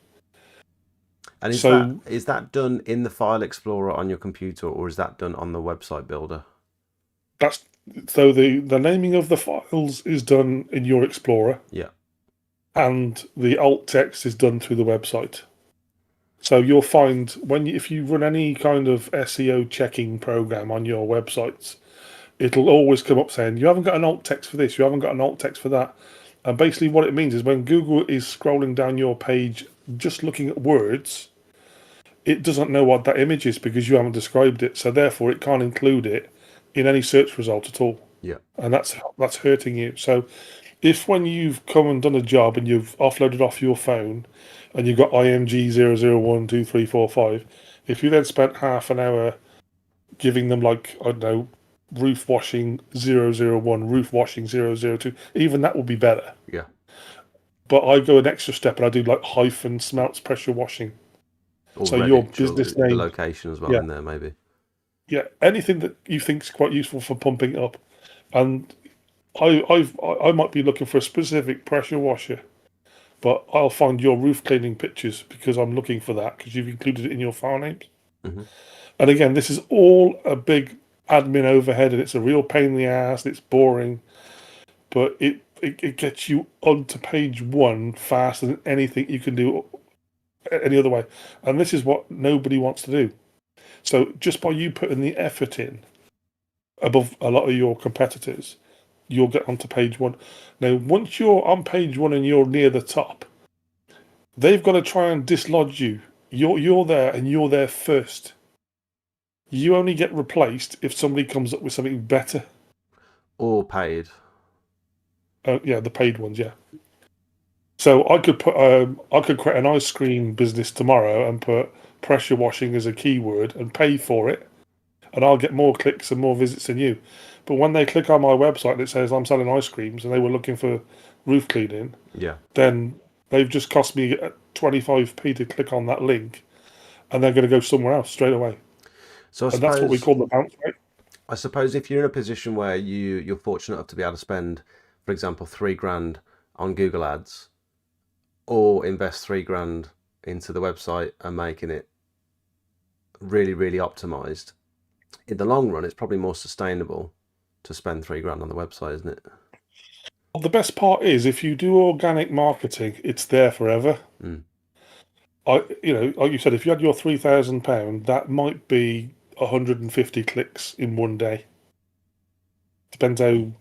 A: And is that done in the File Explorer on your computer, or is that done on the website builder?
B: So the naming of the files is done in your Explorer.
A: Yeah.
B: And the alt text is done through the website. So you'll find if you run any kind of SEO checking program on your websites, it'll always come up saying you haven't got an alt text for this, you haven't got an alt text for that. And basically what it means is when Google is scrolling down your page just looking at words, it doesn't know what that image is because you haven't described it. So therefore it can't include it in any search result at all.
A: Yeah.
B: And that's hurting you. So if when you've come and done a job and you've offloaded off your phone and you've got IMG 0012345, if you then spent half an hour giving them like, I don't know, roof washing 001, roof washing 002, even that would be better.
A: Yeah.
B: But I go an extra step and I do like hyphen smelts pressure washing. So your business name,
A: the location as well in there maybe.
B: Yeah, anything that you think is quite useful for pumping up. And I might be looking for a specific pressure washer, but I'll find your roof cleaning pictures because I'm looking for that because you've included it in your file names.
A: Mm-hmm.
B: And again, this is all a big admin overhead and it's a real pain in the ass and it's boring. but it gets you onto page one faster than anything you can do any other way. And this is what nobody wants to do. So just by you putting the effort in above a lot of your competitors, you'll get onto page one. Now, once you're on page one and you're near the top, they've got to try and dislodge you. You're there and you're there first. You only get replaced if somebody comes up with something better.
A: Or paid.
B: Yeah, the paid ones, yeah. So I could create an ice cream business tomorrow and put pressure washing as a keyword and pay for it, and I'll get more clicks and more visits than you. But when they click on my website and it says I'm selling ice creams and they were looking for roof cleaning,
A: Yeah.
B: then they've just cost me 25p to click on that link, and they're going to go somewhere else straight away.
A: So
B: And that's what we call the bounce rate.
A: I suppose if you're in a position where you're fortunate enough to be able to spend, for example, 3 grand on Google Ads, or invest 3 grand into the website and making it really, really optimized, in the long run, it's probably more sustainable to spend 3 grand on the website, isn't it?
B: Well, the best part is if you do organic marketing, it's there forever.
A: Mm.
B: Like you said, if you had your £3,000, that might be 150 clicks in one day. Depends how.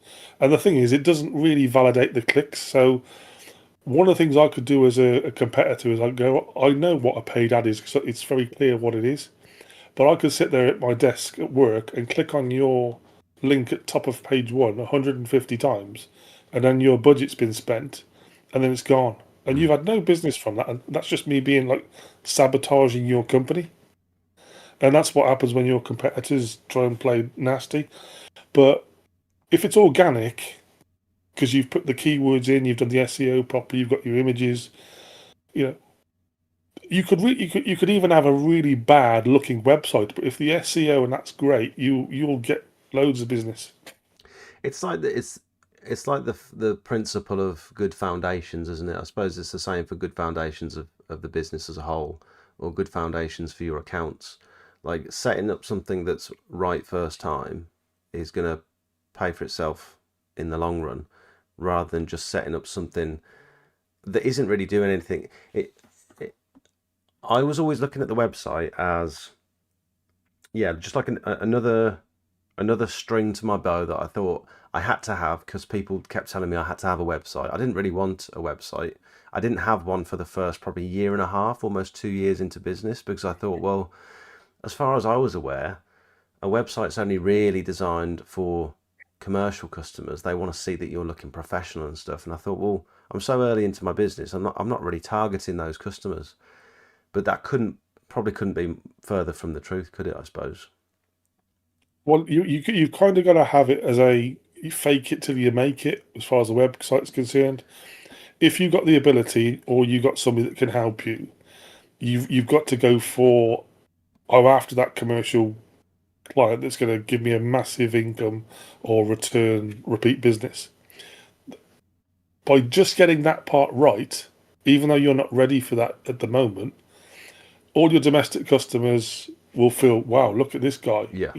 B: And the thing is, it doesn't really validate the clicks. So one of the things I could do as a competitor is I go, I know what a paid ad is because it's very clear what it is. But I could sit there at my desk at work and click on your link at top of page one 150 times, and then your budget's been spent, and then it's gone. And you've had no business from that. And that's just me being like sabotaging your company. And that's what happens when your competitors try and play nasty. But if it's organic, because you've put the keywords in, you've done the SEO properly, you've got your images, you know, you could even have a really bad looking website, but if the SEO and that's great, you'll get loads of business.
A: It's like it's like the principle of good foundations, isn't it? I suppose it's the same for good foundations of the business as a whole, or good foundations for your accounts. Like setting up something that's right first time is going to pay for itself in the long run, rather than just setting up something that isn't really doing anything. I was always looking at the website as, yeah, just like another string to my bow that I thought I had to have, because people kept telling me I had to have a website. I didn't really want a website. I didn't have one for the first probably year and a half, almost 2 years into business, because I thought, well, as far as I was aware, a website's only really designed for commercial customers. They want to see that you're looking professional and stuff. And I thought, well, I'm so early into my business, I'm not really targeting those customers. But that probably couldn't be further from the truth, could it? I suppose.
B: Well, you kind of got to have it as you fake it till you make it, as far as the website's concerned. If you've got the ability or you got somebody that can help you, you've got to go for after that commercial client that's going to give me a massive income or return repeat business. By just getting that part right, even though you're not ready for that at the moment, all your domestic customers will feel, wow, look at this guy.
A: Yeah,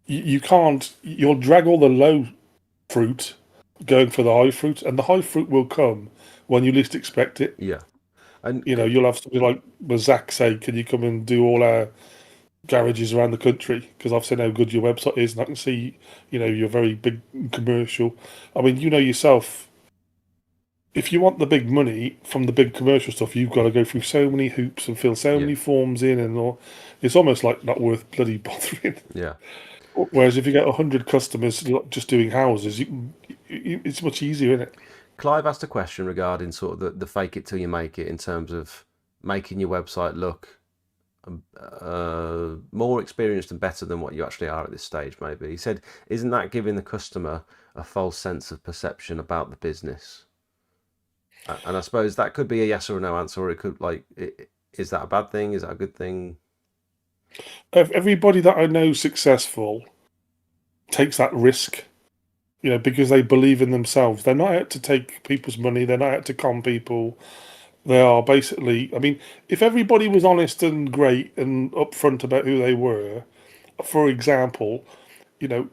B: You can't, you'll drag all the low fruit going for the high fruit, and the high fruit will come when you least expect it.
A: yeah, and
B: You'll have something like Zach say, can you come and do all our garages around the country? Because I've seen how good your website is, and I can see, you're very big commercial. I mean, you know yourself, if you want the big money from the big commercial stuff, you've got to go through so many hoops and fill so
A: yeah,
B: many forms in, and all. It's almost like not worth bloody bothering.
A: yeah.
B: Whereas if you get 100 customers just doing houses, it's much easier, isn't it?
A: Clive asked a question regarding sort of the fake it till you make it, in terms of making your website look more experienced and better than what you actually are at this stage. Maybe he said, "Isn't that giving the customer a false sense of perception about the business?" And I suppose that could be a yes or a no answer, or it could is that a bad thing? Is that a good thing?
B: Everybody that I know successful takes that risk, because they believe in themselves. They're not out to take people's money. They're not out to con people. They are basically, I mean, if everybody was honest and great and upfront about who they were, for example,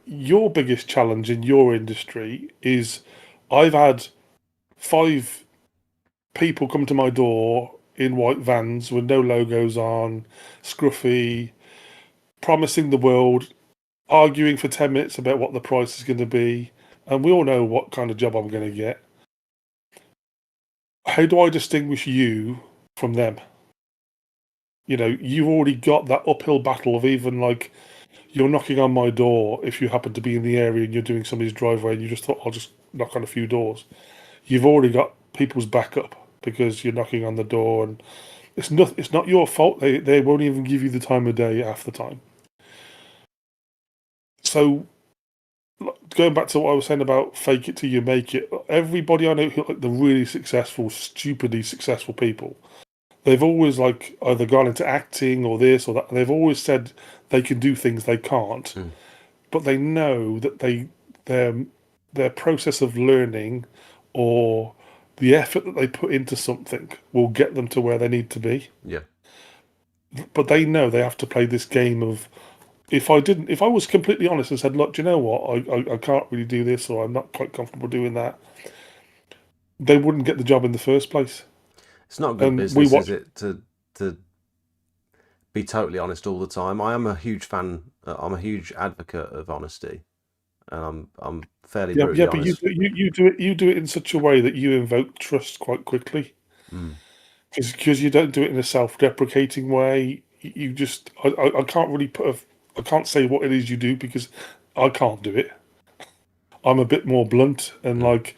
B: your biggest challenge in your industry is I've had 5 people come to my door in white vans with no logos on, scruffy, promising the world, arguing for 10 minutes about what the price is going to be. And we all know what kind of job I'm going to get. How do I distinguish you from them? You've already got that uphill battle of even like you're knocking on my door if you happen to be in the area and you're doing somebody's driveway and you just thought, I'll just knock on a few doors. You've already got people's backup because you're knocking on the door, and it's not your fault. They won't even give you the time of day half the time. So going back to what I was saying about fake it till you make it, everybody I know who like the really successful, stupidly successful people, they've always like either gone into acting or this or that. And they've always said they can do things they can't, but they know that their process of learning or the effort that they put into something will get them to where they need to be.
A: Yeah.
B: But they know they have to play this game of if I was completely honest and said, look, do you know what, I can't really do this or I'm not quite comfortable doing that, they wouldn't get the job in the first place.
A: It's not good business, is it, to be totally honest all the time? I am a huge fan. I'm a huge advocate of honesty, and I'm fairly brutally
B: but you
A: honest.
B: you do it in such a way that you invoke trust quite quickly
A: Mm.
B: because you don't do it in a self-deprecating way. You just I can't really I can't say what it is you do because I can't do it. I'm a bit more blunt and
A: Mm.
B: like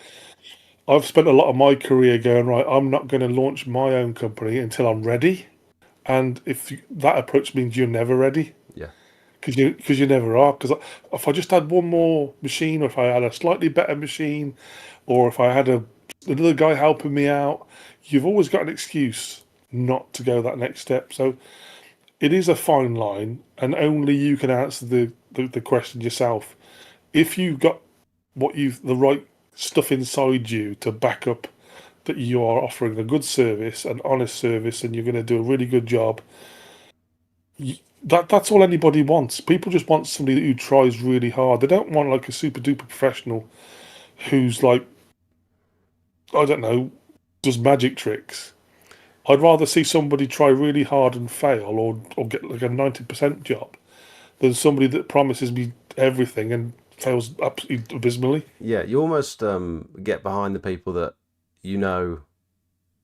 B: I've spent a lot of my career going, right, I'm not going to launch my own company until I'm ready. And that approach means you're never ready
A: Yeah.
B: because you never are. Because if I just had one more machine, or if I had a slightly better machine, or if I had another guy helping me out, you've always got an excuse not to go that next step. So it is a fine line, and only you can answer the question yourself. If you've got the right stuff inside you to back up that you are offering a good service, an honest service, and you're going to do a really good job. That's all anybody wants. People just want somebody who tries really hard. They don't want like a super duper professional who's like, I don't know, does magic tricks. I'd rather see somebody try really hard and fail or get like a 90% job than somebody that promises me everything and fails absolutely abysmally.
A: Yeah, you almost get behind the people that you know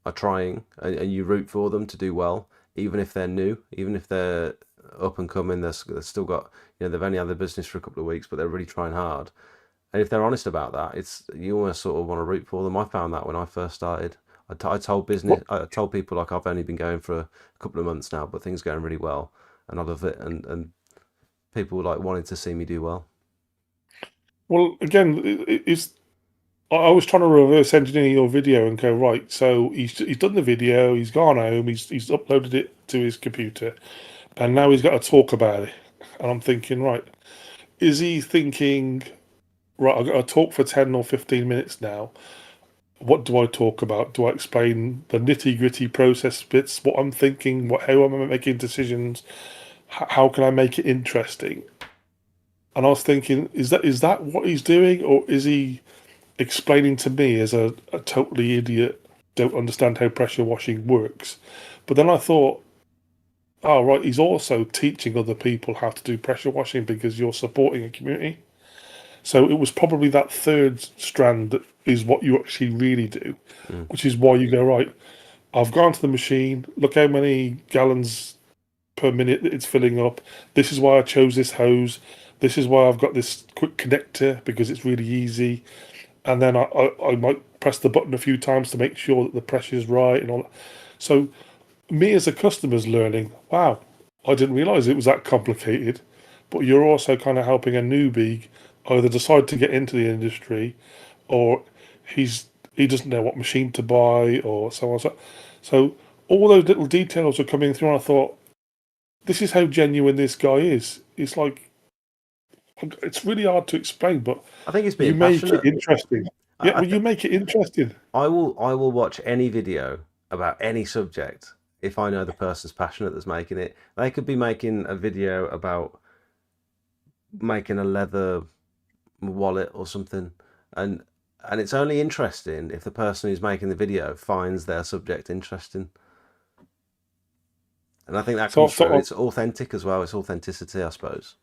A: are trying, and you root for them to do well, even if they're new, even if they're up and coming. They've still got, they've only had their business for a couple of weeks, but they're really trying hard. And if they're honest about that, it's you almost sort of want to root for them. I found that when I first started.
B: What
A: I told people like I've only been going for a couple of months now, but things are going really well, and I love it, and people like wanted to see me do well.
B: Well, again, it's I was trying to reverse engineer your video and go right. So he's done the video. He's gone home. He's uploaded it to his computer, and now he's got to talk about it. And I'm thinking, right, is he thinking, right? I've got to talk for 10 or 15 minutes now. What do I talk about? Do I explain the nitty gritty process bits? What I'm thinking? How am I making decisions? How can I make it interesting? And I was thinking, is that what he's doing, or is he explaining to me as a totally idiot, don't understand how pressure washing works? But then I thought, oh, right, he's also teaching other people how to do pressure washing because you're supporting a community. So it was probably that third strand that is what you actually really do,
A: Mm.
B: which is why you go, right, I've gone to the machine, look how many gallons per minute that it's filling up. This is why I chose this hose. This is why I've got this quick connector because it's really easy. And then I might press the button a few times to make sure that the pressure is right and all that. So me as a customer's learning, wow, I didn't realize it was that complicated. But you're also kind of helping a newbie either decide to get into the industry or he doesn't know what machine to buy or so on. So all those little details are coming through and I thought, this is how genuine this guy is. It's like it's really hard to explain, but
A: I think it's
B: you
A: being
B: make it
A: passionate.
B: interesting. Yeah,
A: I,
B: well, you make it interesting.
A: I will watch any video about any subject if I know the person's passionate that's making it. They could be making a video about making a leather wallet or something, and it's only interesting if the person who's making the video finds their subject interesting. And I think that
B: So
A: comes
B: I've thought
A: through.
B: of,
A: It's authentic as well. It's authenticity, I suppose.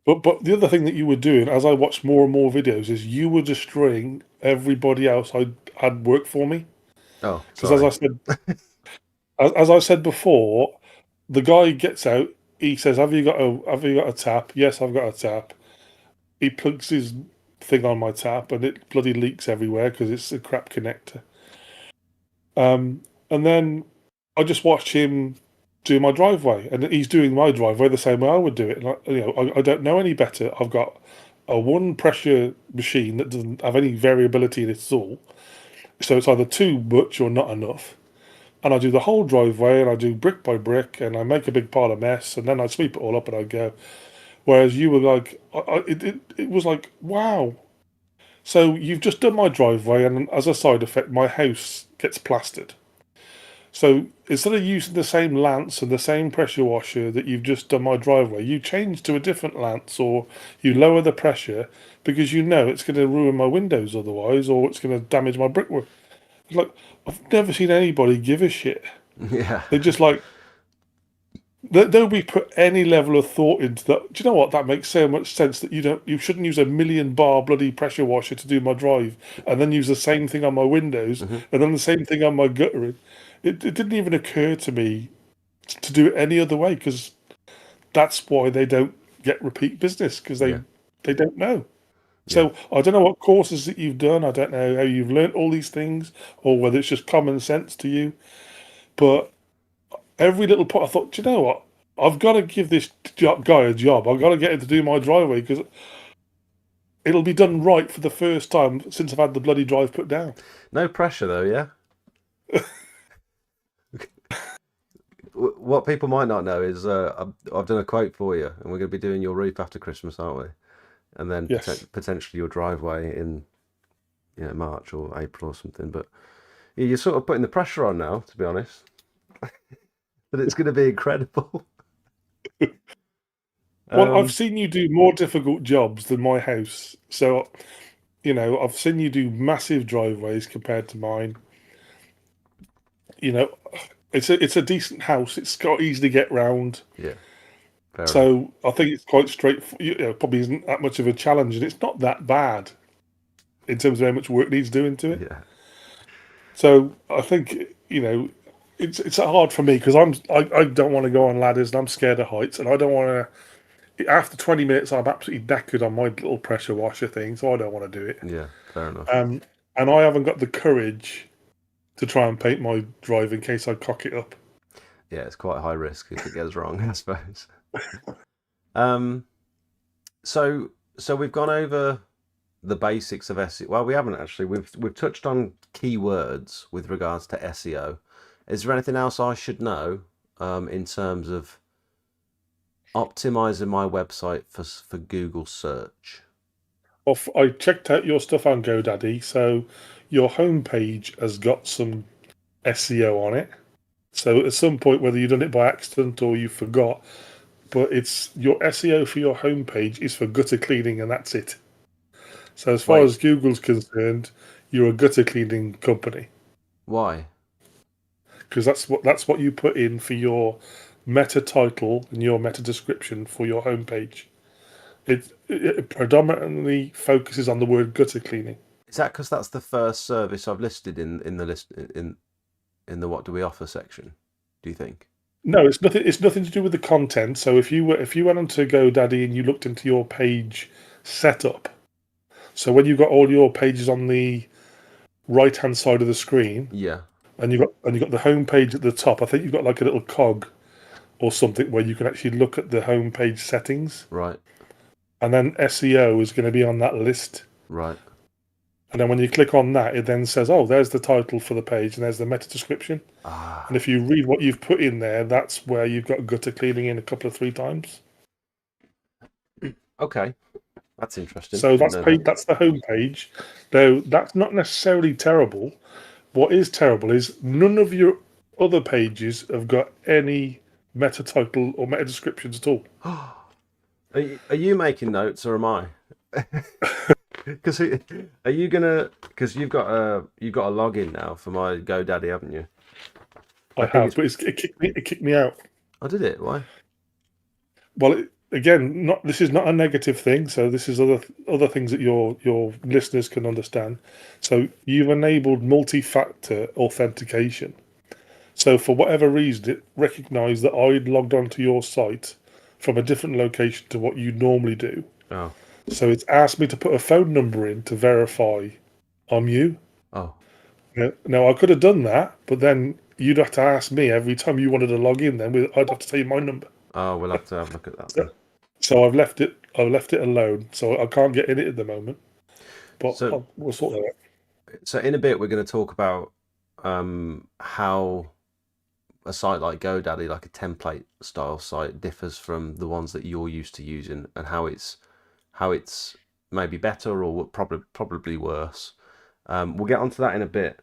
B: but the other thing that you were doing as I watched more and more videos is you were destroying everybody else I had worked for me.
A: Oh,
B: Because as I
A: sorry.
B: said, as I said before, the guy gets out. He says, have you got a tap?" "Yes, I've got a tap." He plugs his thing on my tap, and it bloody leaks everywhere because it's a crap connector. And then I just watched him do my driveway, and he's doing my driveway the same way I would do it. And I don't know any better. I've got a one pressure machine that doesn't have any variability in it at all, so it's either too much or not enough. And I do the whole driveway, and I do brick by brick, and I make a big pile of mess, and then I sweep it all up, and I go. Whereas you were like, it was like, wow. So you've just done my driveway, and as a side effect, my house gets plastered. So instead of using the same lance and the same pressure washer that you've just done my driveway, you change to a different lance, or you lower the pressure because you know it's going to ruin my windows otherwise, or it's going to damage my brickwork. It's like, I've never seen anybody give a shit.
A: Yeah.
B: They just like, nobody put any level of thought into that. Do you know what? That makes so much sense that you shouldn't use a million bar bloody pressure washer to do my drive, and then use the same thing on my windows,
A: Hmm.
B: and then the same thing on my guttering. It didn't even occur to me to do it any other way, because that's why they don't get repeat business, because
A: Yeah.
B: they don't know.
A: Yeah.
B: So I don't know what courses that you've done. I don't know how you've learnt all these things, or whether it's just common sense to you. But every little part, I thought, do you know what? I've got to give this guy a job. I've got to get him to do my driveway, because it'll be done right for the first time since I've had the bloody drive put down.
A: No pressure though. Yeah. What people might not know is I've done a quote for you, and we're going to be doing your roof after Christmas, aren't we? And then
B: Yes.
A: potentially your driveway in March or April or something. But yeah, you're sort of putting the pressure on now, to be honest. But it's going to be incredible.
B: Well, I've
A: Um,
B: seen you do more difficult jobs than my house. So, I've seen you do massive driveways compared to mine. You know, it's a decent house. It's got easy to get round.
A: yeah, fair enough.
B: So I think it's quite straightforward. Probably isn't that much of a challenge, and it's not that bad in terms of how much work needs doing to it.
A: Yeah,
B: So I think it's hard for me because I don't want to go on ladders, and I'm scared of heights, and I don't want to. After 20 minutes, I'm absolutely knackered on my little pressure washer thing, so I don't want to do it.
A: yeah, fair enough.
B: Um, and I haven't got the courage to try and paint my drive in case I cock it up.
A: Yeah, it's quite high risk if it goes wrong, I suppose. Um, so we've gone over the basics of SEO. Well, we haven't actually. We've touched on keywords with regards to SEO. Is there anything else I should know in terms of optimizing my website for Google search?
B: I checked out your stuff on GoDaddy, so your homepage has got some SEO on it. So at some point, whether you've done it by accident or you forgot, but it's your SEO for your homepage is for gutter cleaning, and that's it. So as far
A: Wait,
B: as Google's concerned, you're a gutter cleaning company,
A: why?
B: because that's what you put in for your meta title and your meta description for your homepage. It predominantly focuses on the word gutter cleaning.
A: Is that because that's the first service I've listed in the list in the what do we offer section? Do you think?
B: No, it's nothing. It's nothing to do with the content. So if you went onto GoDaddy and you looked into your page setup, so when you've got all your pages on the right hand side of the screen,
A: Yeah,
B: and you've got the home page at the top, I think you've got like a little cog or something where you can actually look at the home page settings,
A: right,
B: and then SEO is going to be on that list.
A: right.
B: And then when you click on that, it then says, "Oh, there's the title for the page, and there's the meta description." And
A: Ah,
B: if you read what you've put in there, that's where you've got gutter cleaning in a couple of three times.
A: okay. That's interesting.
B: So
A: Didn't
B: that's
A: know that.
B: that's the home page. Though that's not necessarily terrible. What is terrible is none of your other pages have got any meta title or meta descriptions at all.
A: Are you making notes or am I? Because are you gonna? Because you've got a login now for my GoDaddy, haven't you? I
B: I
A: think
B: have,
A: it's.
B: but it kicked me out.
A: I did it. Why?
B: Well, again, not this is not a negative thing. So this is other things that your listeners can understand. So you've enabled multi-factor authentication. So for whatever reason, it recognised that I'd logged onto your site from a different location to what you normally do.
A: Oh,
B: So it's asked me to put a phone number in to verify I'm you.
A: oh,
B: Now I could have done that, but then you'd have to ask me every time you wanted to log in. Then I'd have to tell you my number.
A: oh. We'll have to have a look at that
B: So,
A: then.
B: so I've left it. I've left it alone. So I can't get in it at the moment. But
A: So,
B: we'll sort that out.
A: so in a bit we're going to talk about how a site like GoDaddy, like a template style site, differs from the ones that you're used to using, and how it's maybe better or probably worse. We'll get onto that in a bit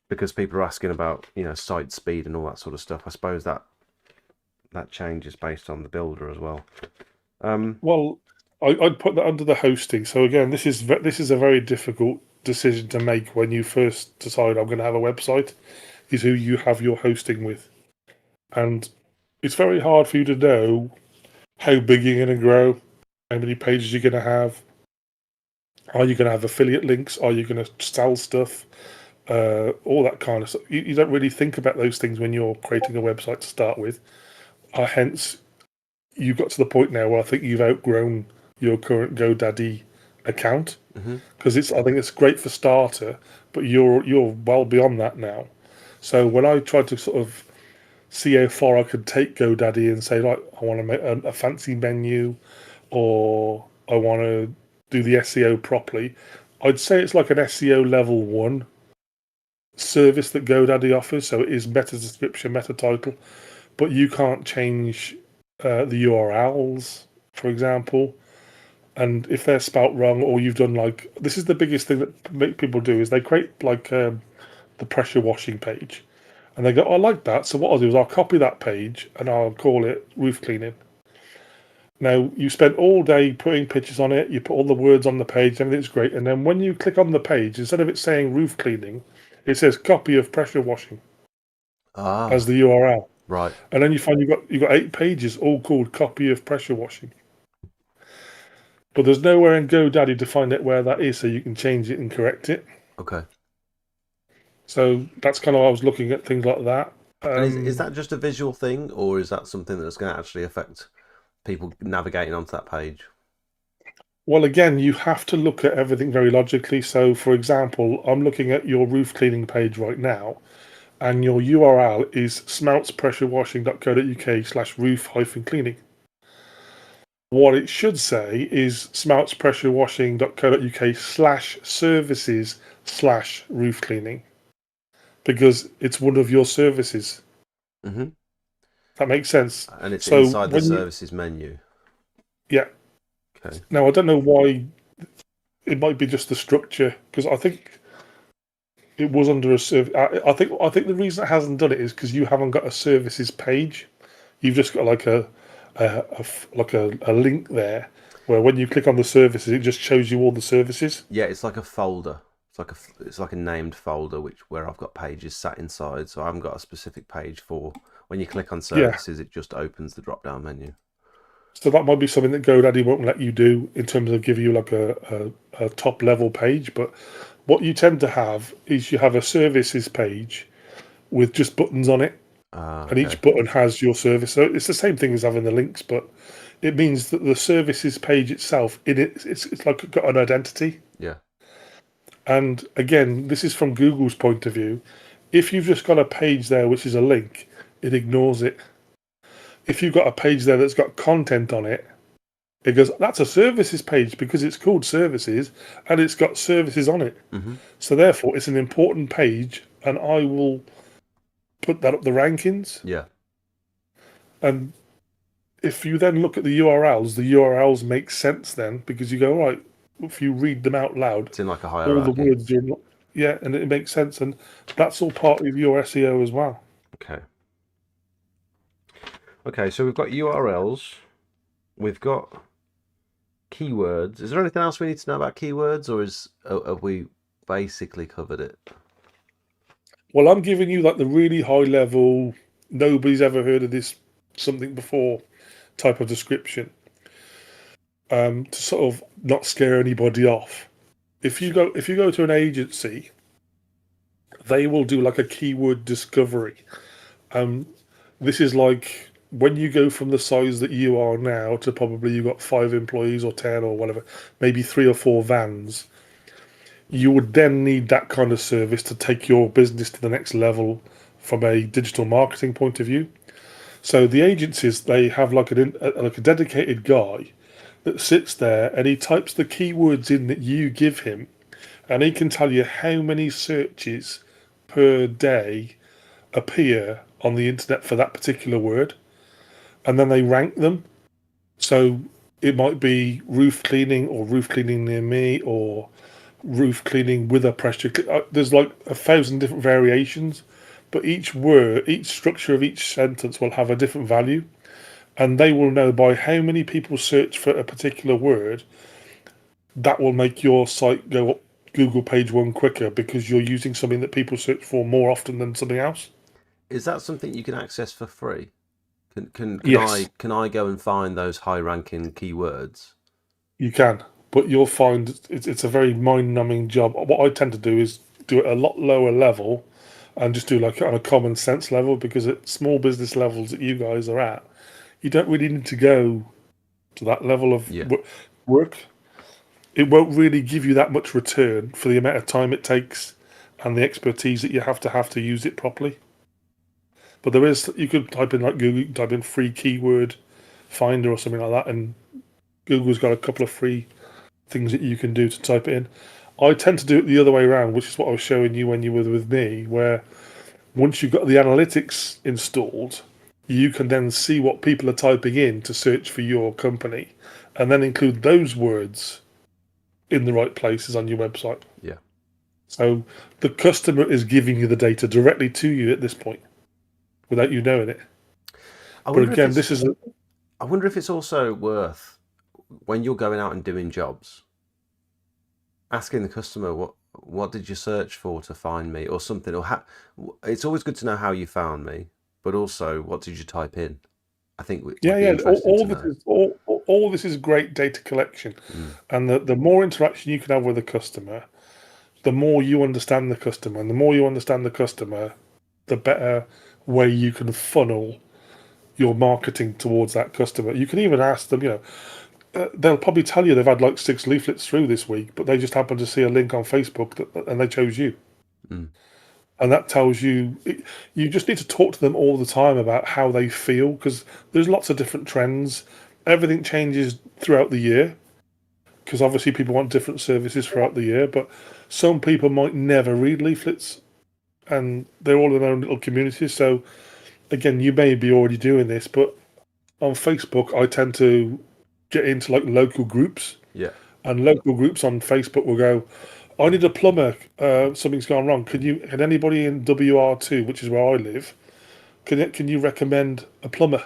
A: because people are asking about site speed and all that sort of stuff. I suppose that changes based on the builder as well.
B: Well, I'd put that under the hosting. So again, this is a very difficult decision to make when you first decide I'm going to have a website. Is who you have your hosting with, and it's very hard for you to know how big you're going to grow, how many pages you're going to have. Are you going to have affiliate links? Are you going to sell stuff? All that kind of stuff. You don't really think about those things when you're creating a website to start with. Hence, you got to the point now where I think you've outgrown your current GoDaddy account
A: Hmm.
B: because I think it's great for starter, but you're well beyond that now. So when I tried to sort of see how far I could take GoDaddy and say, like, I want to make a fancy menu or I want to do the SEO properly, I'd say it's like an SEO level 1 service that GoDaddy offers. So it is meta description, meta title, but you can't change the URLs, for example. And if they're spelt wrong, or you've done like this is the biggest thing that make people do is they create like the pressure washing page, and they go, I like that. So what I'll do is I'll copy that page and I'll call it roof cleaning. Now you spent all day putting pictures on it, you put all the words on the page, everything's great, and then when you click on the page, instead of it saying roof cleaning, it says copy of pressure washing as
A: Ah,
B: the URL.
A: right.
B: And then you find you've got 8 pages all called copy of pressure washing. But there's nowhere in GoDaddy to find out where that is so you can change it and correct it.
A: Okay.
B: So that's kind of I was looking at things like that.
A: And is that just a visual thing, or is that something that's going to actually affect people navigating onto that page?
B: Well, again, you have to look at everything very logically. So, for example, I'm looking at your roof cleaning page right now, and your URL is smoutspressurewashing.co.uk/roof-cleaning. What it should say is smoutspressurewashing.co.uk/services/roof cleaning because it's one of your services.
A: Hmm.
B: That makes sense.
A: And it's
B: So
A: inside the
B: when you,
A: services menu.
B: yeah.
A: Okay.
B: Now I don't know why it might be just the structure because I think it was under a service. I think the reason it hasn't done it is because you haven't got a services page. You've just got like a link there where when you click on the services, it just shows you all the services.
A: Yeah, it's like a folder. It's like a named folder where I've got pages sat inside. So I haven't got a specific page for when you click on
B: Yeah.
A: services, it just opens the drop down menu.
B: So that might be something that GoDaddy won't let you do in terms of give you like a top level page. But what you tend to have is you have a services page with just buttons on it,
A: Ah,
B: and
A: okay.
B: each button has your service. So it's the same thing as having the links, but it means that the services page itself, it's like got an identity.
A: Yeah.
B: And again, this is from Google's point of view. If you've just got a page there which is a link, it ignores it. If you've got a page there that's got content on it, it goes, that's a services page because it's called services and it's got services on it.
A: Hmm.
B: So therefore, it's an important page, and I will put that up the rankings.
A: Yeah.
B: And if you then look at the URLs make sense then because you go, right, if you read them out loud,
A: It's in like a
B: all the
A: hierarchy.
B: words are yeah, and it makes sense. And that's all part of your SEO as well.
A: Okay. Okay, so we've got URLs. we've got keywords. Is there anything else we need to know about keywords, or have we basically covered it?
B: Well, I'm giving you like the really high level, nobody's ever heard of this something before type of description, to sort of not scare anybody off. If you go to an agency, they will do like a keyword discovery. Um, this is like when you go from the size that you are now to probably you've got 5 employees or 10 or whatever, maybe 3 or 4 vans. You would then need that kind of service to take your business to the next level from a digital marketing point of view. So the agencies, they have like like a dedicated guy that sits there and he types the keywords in that you give him, and he can tell you how many searches per day appear on the internet for that particular word, and then they rank them. So it might be roof cleaning or roof cleaning near me or roof cleaning with a pressure. There's like 1,000 different variations, but each word, each structure of each sentence will have a different value, and they will know by how many people search for a particular word. That will make your site go up Google page one quicker because you're using something that people search for more often than something else.
A: Is that something you can access for free?
B: Yes,
A: Can I go and find those high ranking keywords?
B: you can, but you'll find it's a very mind-numbing job. What I tend to do is do it a lot lower level and just do like on a common sense level, because at small business levels that you guys are at, you don't really need to go to that level of
A: Yeah.
B: work. It won't really give you that much return for the amount of time it takes and the expertise that you have to use it properly. But there is, you could type in like Google, type in free keyword finder or something like that, and Google's got a couple of free things that you can do to type it in. I tend to do it the other way around, which is what I was showing you when you were with me, where once you've got the analytics installed, you can then see what people are typing in to search for your company and then include those words in the right places on your website.
A: Yeah.
B: So the customer is giving you the data directly to you at this point without you knowing it.
A: I
B: But
A: wonder if
B: again,
A: it's
B: this is a,
A: I wonder if it's also worth, when you're going out and doing jobs, asking the customer what did you search for to find me, or something, or how. It's always good to know how you found me, but also what did you type in. I think would
B: yeah,
A: be
B: yeah.
A: interesting
B: All
A: to
B: this
A: know.
B: is all this is great data collection,
A: Mm,
B: and the more interaction you can have with the customer, the more you understand the customer, and the more you understand the customer, the better way you can funnel your marketing towards that customer. You can even ask them, they'll probably tell you they've had like 6 leaflets through this week, but they just happen to see a link on Facebook and they chose you.
A: mm,
B: And that tells you, you just need to talk to them all the time about how they feel, because there's lots of different trends. Everything changes throughout the year, because obviously people want different services throughout the year, but some people might never read leaflets and they're all in their own little communities. So again, you may be already doing this, but on Facebook, I tend to get into like local groups,
A: yeah.
B: and local groups on Facebook will go, I need a plumber. Something's gone wrong. Can anybody in WR2, which is where I live, can you recommend a plumber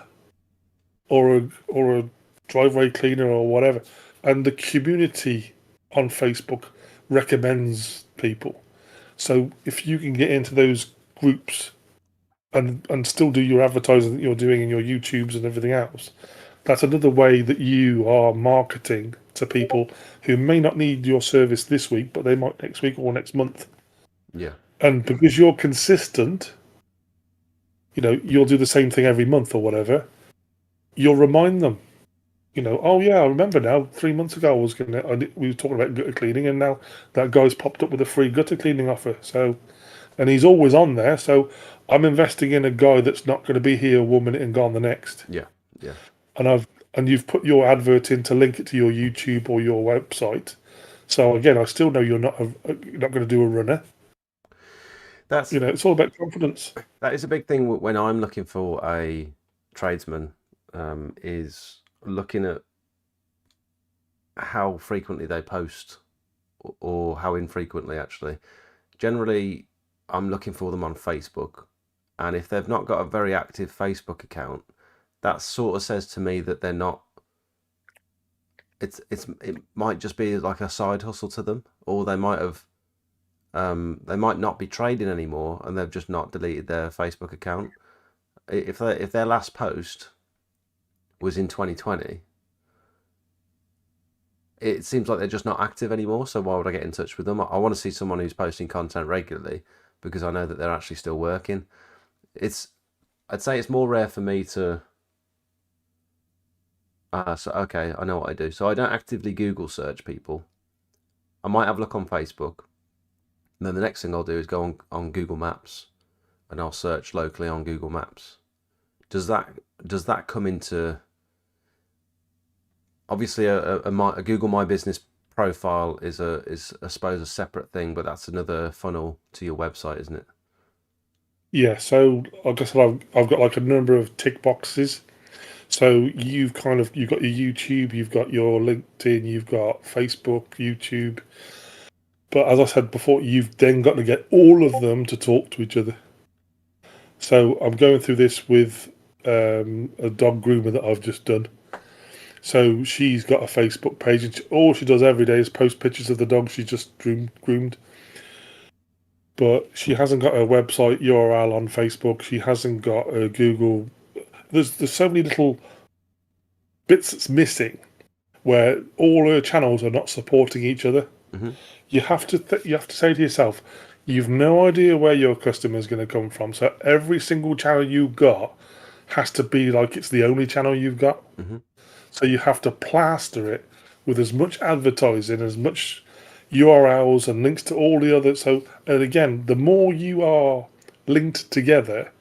B: or a driveway cleaner or whatever? And the community on Facebook recommends people. So if you can get into those groups and still do your advertising that you're doing in your YouTubes and everything else, that's another way that you are marketing to people who may not need your service this week, but they might next week or next month.
A: Yeah.
B: And because you're consistent, you'll do the same thing every month or whatever. You'll remind them, oh yeah, I remember now. 3 months ago, we were talking about gutter cleaning, and now that guy's popped up with a free gutter cleaning offer. So, and he's always on there. So, I'm investing in a guy that's not going to be here 1 minute and gone the next.
A: Yeah. Yeah.
B: And you've put your advert in to link it to your YouTube or your website. So again, I still know you're not going to do a runner.
A: That's
B: It's all about confidence.
A: that is a big thing when I'm looking for a tradesman, is looking at how frequently they post, or how infrequently actually. Generally, I'm looking for them on Facebook, and if they've not got a very active Facebook account, that sort of says to me that they're not it might just be like a side hustle to them, or they might have they might not be trading anymore, and they've just not deleted their Facebook account. If their last post was in 2020, it seems like they're just not active anymore. So why would I get in touch with them? I want to see someone who's posting content regularly because I know that they're actually still working. I'd say it's more rare for me to. So okay, I know what I do. So I don't actively Google search people. I might have a look on Facebook. And then the next thing I'll do is go on Google Maps, and I'll search locally on Google Maps. Does that come into, obviously a Google My Business profile is I suppose a separate thing, but that's another funnel to your website, isn't it?
B: Yeah, so like I said, I've got like a number of tick boxes. So you've got your YouTube, you've got your LinkedIn, you've got Facebook, YouTube. But as I said before, you've then got to get all of them to talk to each other. So I'm going through this with a dog groomer that I've just done. So she's got a Facebook page, and all she does every day is post pictures of the dog she just groomed. But she hasn't got a website URL on Facebook. She hasn't got a Google. There's so many little bits that's missing where all her channels are not supporting each other.
A: Mm-hmm.
B: You have to say to yourself, you've no idea where your customer is going to come from. So every single channel you've got has to be like it's the only channel you've got.
A: Mm-hmm.
B: So you have to plaster it with as much advertising, as much URLs and links to all the other. So, and again, the more you are linked together,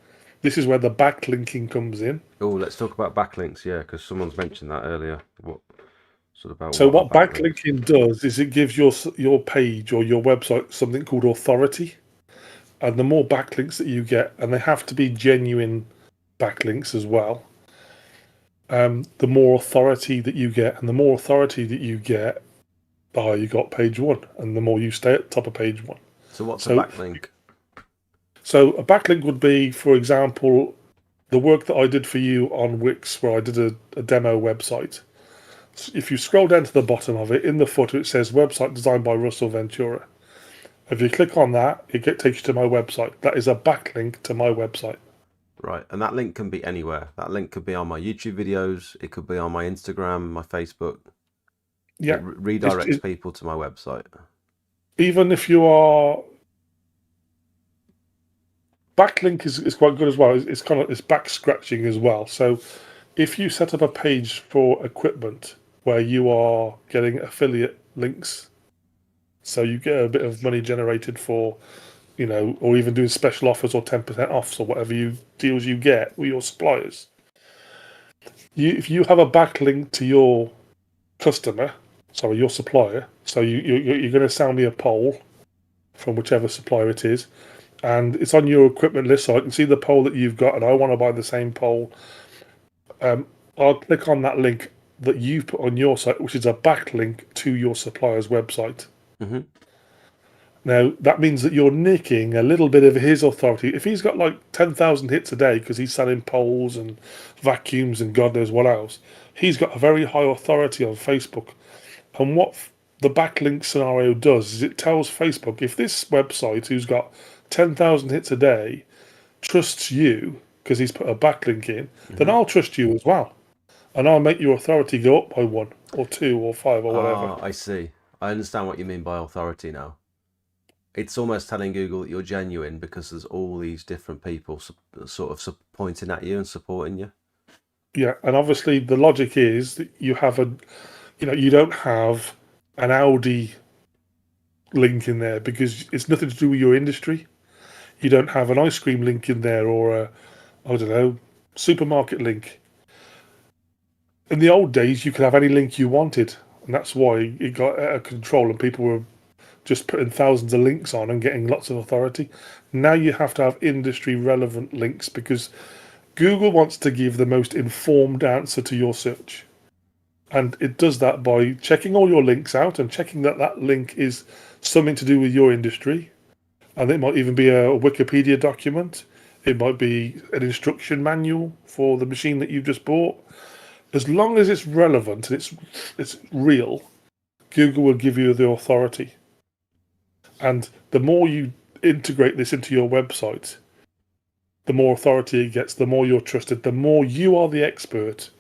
B: this is where the backlinking comes in.
A: Oh, let's talk about backlinks, yeah, because someone's mentioned that earlier.
B: So
A: What are
B: what
A: backlinks?
B: backlinking does is it gives your page or your website something called authority. And the more backlinks that you get, and they have to be genuine backlinks as well, the more authority that you get, and the more authority that you get, the higher you got page one, and the more you stay at the top of page one.
A: So what's a
B: So,
A: backlink?
B: so a backlink would be, for example, the work that I did for you on Wix, where I did a demo website. So if you scroll down to the bottom of it, in the footer it says website designed by Russell Ventura. If you click on that, takes you to my website. That is a backlink to my website.
A: Right, and that link can be anywhere. That link could be on my YouTube videos. It could be on my Instagram, my Facebook.
B: Yeah,
A: It redirects people to my website.
B: even if you are backlink is quite good as well. It's back scratching as well. So if you set up a page for equipment where you are getting affiliate links, so you get a bit of money generated for, or even doing special offers or 10% offs or whatever deals you get with your suppliers. If you have a backlink to your your supplier, so you're going to sell me a pole from whichever supplier it is, and it's on your equipment list, so I can see the pole that you've got, and I want to buy the same pole. I'll click on that link that you've put on your site, which is a backlink to your supplier's website.
A: Mm-hmm.
B: Now, that means that you're nicking a little bit of his authority. If he's got like 10,000 hits a day because he's selling poles and vacuums and God knows what else, he's got a very high authority on Facebook. And what the backlink scenario does is it tells Facebook, if this website who's got 10,000 hits a day trusts you because he's put a backlink in, then I'll trust you as well. And I'll make your authority go up by 1 or 2 or 5 or whatever.
A: I see. I understand what you mean by authority now. It's almost telling Google that you're genuine because there's all these different people sort of pointing at you and supporting you.
B: Yeah, and obviously the logic is that you don't have an Audi link in there because it's nothing to do with your industry. You don't have an ice cream link in there or I don't know, supermarket link. In the old days, you could have any link you wanted, and that's why it got out of control and people were just putting thousands of links on and getting lots of authority. Now you have to have industry relevant links because Google wants to give the most informed answer to your search. And it does that by checking all your links out and checking that link is something to do with your industry. And it might even be a Wikipedia document. It might be an instruction manual for the machine that you've just bought. As long as it's relevant and it's real, Google will give you the authority. And the more you integrate this into your website, the more authority it gets, the more you're trusted, the more you are the expert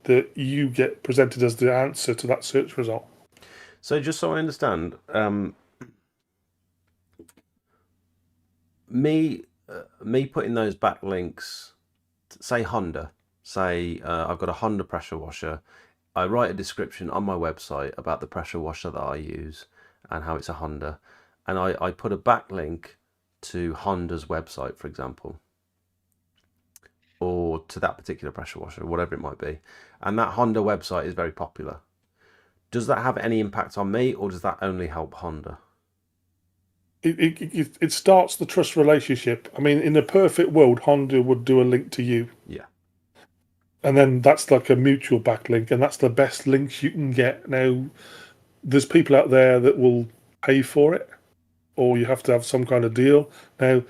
B: that you get presented as the answer to that search result.
A: So just so I understand, me putting those backlinks, say Honda, say I've got a Honda pressure washer. I write a description on my website about the pressure washer that I use and how it's a Honda, and I put a backlink to Honda's website, for example, or to that particular pressure washer, whatever it might be, and that Honda website is very popular. Does that have any impact on me, or does that only help Honda?
B: It starts the trust relationship. I mean, in a perfect world, Honda would do a link to you.
A: Yeah.
B: And then that's like a mutual backlink, and that's the best links you can get. Now, there's people out there that will pay for it, or you have to have some kind of deal. Now,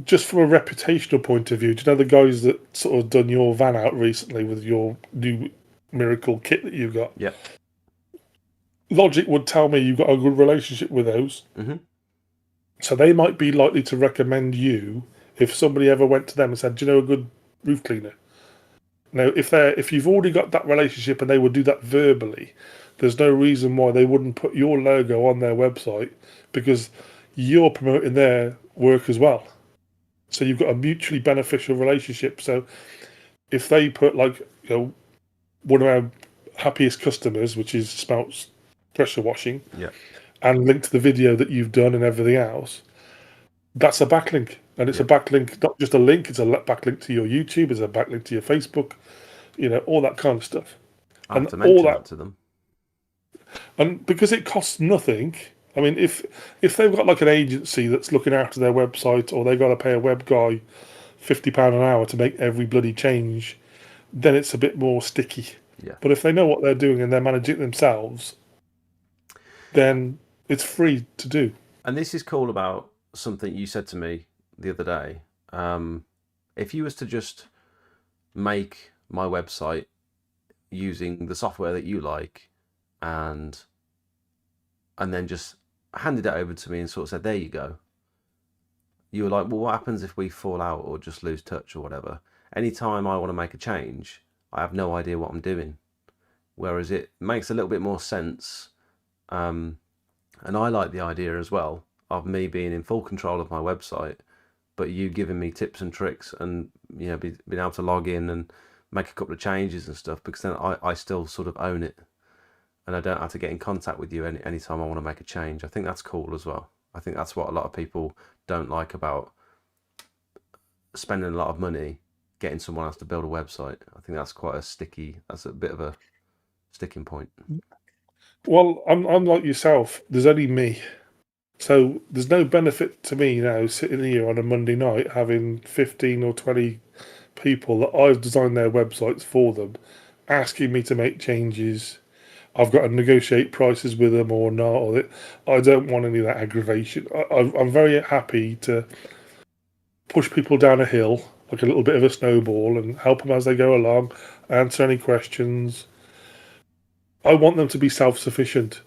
B: just from a reputational point of view, do you know the guys that sort of done your van out recently with your new miracle kit that you got?
A: Yeah.
B: Logic would tell me you've got a good relationship with those.
A: Mm-hmm.
B: So they might be likely to recommend you if somebody ever went to them and said, do you know a good roof cleaner? Now, if you've already got that relationship and they would do that verbally, there's no reason why they wouldn't put your logo on their website, because you're promoting their work as well. So you've got a mutually beneficial relationship. So if they put, like, one of our happiest customers, which is Spouts pressure washing,
A: Yeah.
B: and link to the video that you've done and everything else, that's a backlink. And it's
A: Yeah.
B: a backlink, not just a link, it's a backlink to your YouTube, it's a backlink to your Facebook, all that kind of stuff.
A: I have
B: And
A: to
B: all
A: mention that
B: that,
A: to them.
B: and because it costs nothing, I mean, if they've got like an agency that's looking after their website, or they've got to pay a web guy £50 an hour to make every bloody change, then it's a bit more sticky.
A: Yeah.
B: But if they know what they're doing and they're managing it themselves, then it's free to do.
A: And this is cool about something you said to me the other day. If you was to just make my website using the software that you like, and then just handed it over to me and sort of said, there you go. You were like, well, what happens if we fall out or just lose touch or whatever? Anytime I want to make a change, I have no idea what I'm doing. Whereas it makes a little bit more sense. And I like the idea as well of me being in full control of my website, but you giving me tips and tricks, and being able to log in and make a couple of changes and stuff, because then I still sort of own it, and I don't have to get in contact with you anytime I want to make a change. I think that's cool as well. I think that's what a lot of people don't like about spending a lot of money getting someone else to build a website. I think that's that's a bit of a sticking point.
B: Well, I'm like yourself. There's only me. So there's no benefit to me now sitting here on a Monday night having 15 or 20 people that I've designed their websites for them, asking me to make changes. I've got to negotiate prices with them or not. I don't want any of that aggravation. I'm very happy to push people down a hill like a little bit of a snowball and help them as they go along, answer any questions. I want them to be self-sufficient.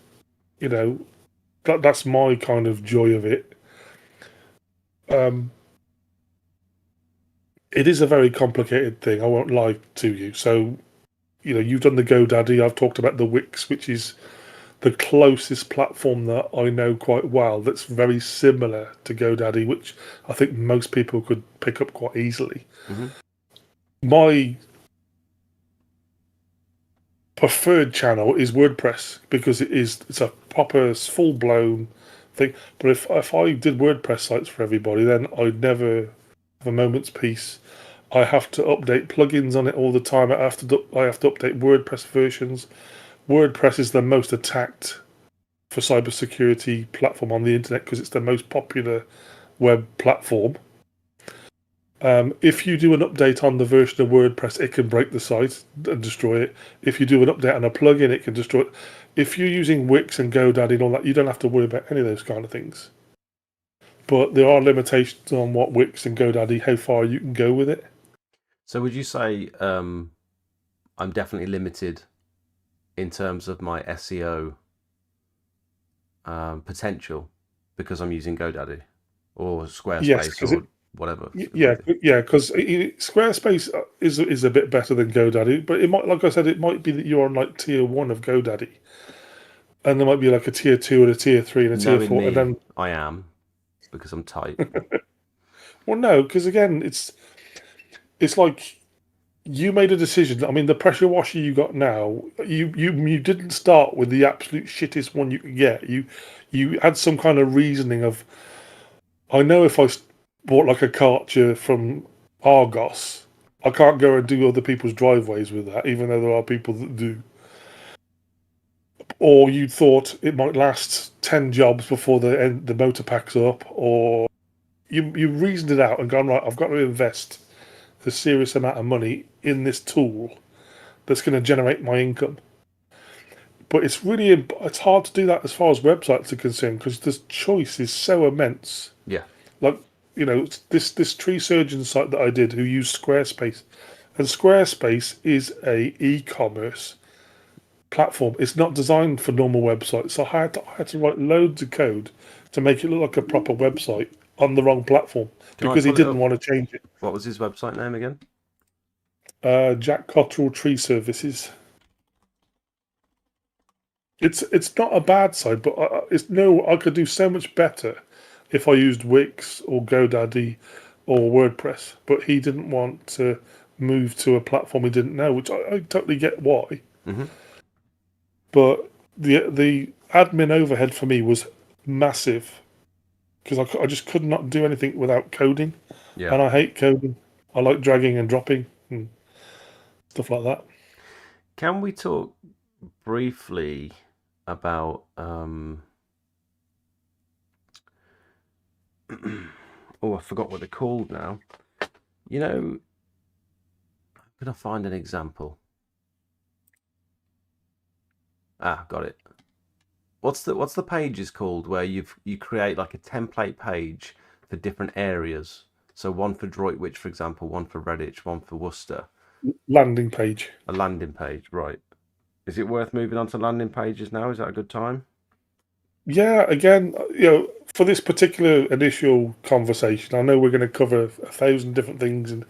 B: That's my kind of joy of it. It is a very complicated thing. I won't lie to you. So, you've done the GoDaddy. I've talked about the Wix, which is the closest platform that I know quite well. That's very similar to GoDaddy, which I think most people could pick up quite easily.
A: Mm-hmm.
B: My preferred channel is WordPress, because it's a proper full blown thing. But if I did WordPress sites for everybody, then I'd never have a moment's peace. I have to update plugins on it all the time. I have to update WordPress versions. WordPress is the most attacked for cybersecurity platform on the internet because it's the most popular web platform. If you do an update on the version of WordPress, it can break the site and destroy it. If you do an update on a plugin, it can destroy it. If you're using Wix and GoDaddy and all that, you don't have to worry about any of those kind of things. But there are limitations on what Wix and GoDaddy, how far you can go with it.
A: So would you say I'm definitely limited in terms of my SEO potential because I'm using GoDaddy or
B: Yes,
A: Squarespace
B: because
A: or whatever it
B: yeah,
A: might be.
B: yeah, because Squarespace is a bit better than GoDaddy, but it might, like I said, it might be that you're on like tier 1 of GoDaddy, and there might be like a tier 2 and a tier 3 and a tier
A: Knowing
B: 4, and
A: me,
B: then
A: I am because I'm tight.
B: well, no, because again, it's like you made a decision. I mean, the pressure washer you got now, you didn't start with the absolute shittest one you could get. You had some kind of reasoning of, I know if I bought like a Karcher from Argos, I can't go and do other people's driveways with that, even though there are people that do. Or you thought it might last 10 jobs before the motor packs up, or you reasoned it out and gone, right, I've got to invest a serious amount of money in this tool that's going to generate my income. But it's hard to do that as far as websites are concerned because the choice is so immense.
A: Yeah,
B: Like, this tree surgeon site that I did who used Squarespace, and Squarespace is a e-commerce platform. It's not designed for normal websites. So I had to write loads of code to make it look like a proper website on the wrong platform
A: can I
B: because he
A: pull it
B: didn't
A: up?
B: want to change it.
A: What was his website name again?
B: Jack Cottrell Tree Services. It's not a bad side, but I could do so much better if I used Wix or GoDaddy or WordPress. But he didn't want to move to a platform he didn't know, which I totally get why.
A: Hmm.
B: But the admin overhead for me was massive because I just could not do anything without coding,
A: Yeah.
B: and I hate coding. I like dragging and dropping and stuff like that.
A: Can we talk briefly about oh, I forgot what they're called now. You know, can I find an example? Ah, got it. What's the pages called where you create like a template page for different areas? So one for Droitwich, for example, one for Redditch, one for Worcester.
B: Landing page.
A: A landing page, right? Is it worth moving on to landing pages now? Is that a good time?
B: Yeah, again, for this particular initial conversation, I know we're going to cover 1,000 different things, and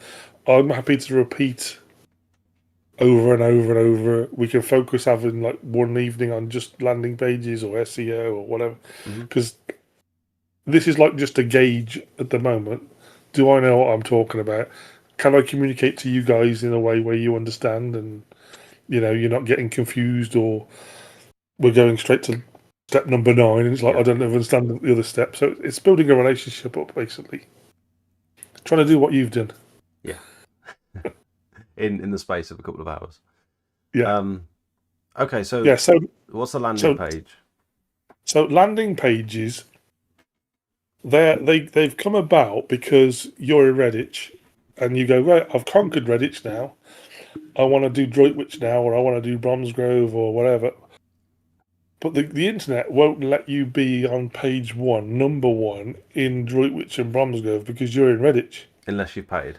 B: I'm happy to repeat over and over and over. We can focus having like one evening on just landing pages or SEO or whatever,
A: Hmm.
B: because this is like just a gauge at the moment. Do I know what I'm talking about? Can I communicate to you guys in a way where you understand and you're not getting confused, or we're going straight to step number 9 and it's like
A: Yeah,
B: I don't understand the other step. So it's building a relationship up, basically trying to do what you've done.
A: yeah. In the space of a couple of hours.
B: Yeah,
A: Um, okay, so
B: yeah. So
A: what's the landing
B: so
A: page?
B: so landing pages, they've come about because you're in Redditch and you go, right, I've conquered Redditch now. I want to do Droitwich now, or I want to do Bromsgrove or whatever. But the internet won't let you be on page 1, number 1 in Droitwich and Bromsgrove because you're in Redditch
A: Unless you've paid.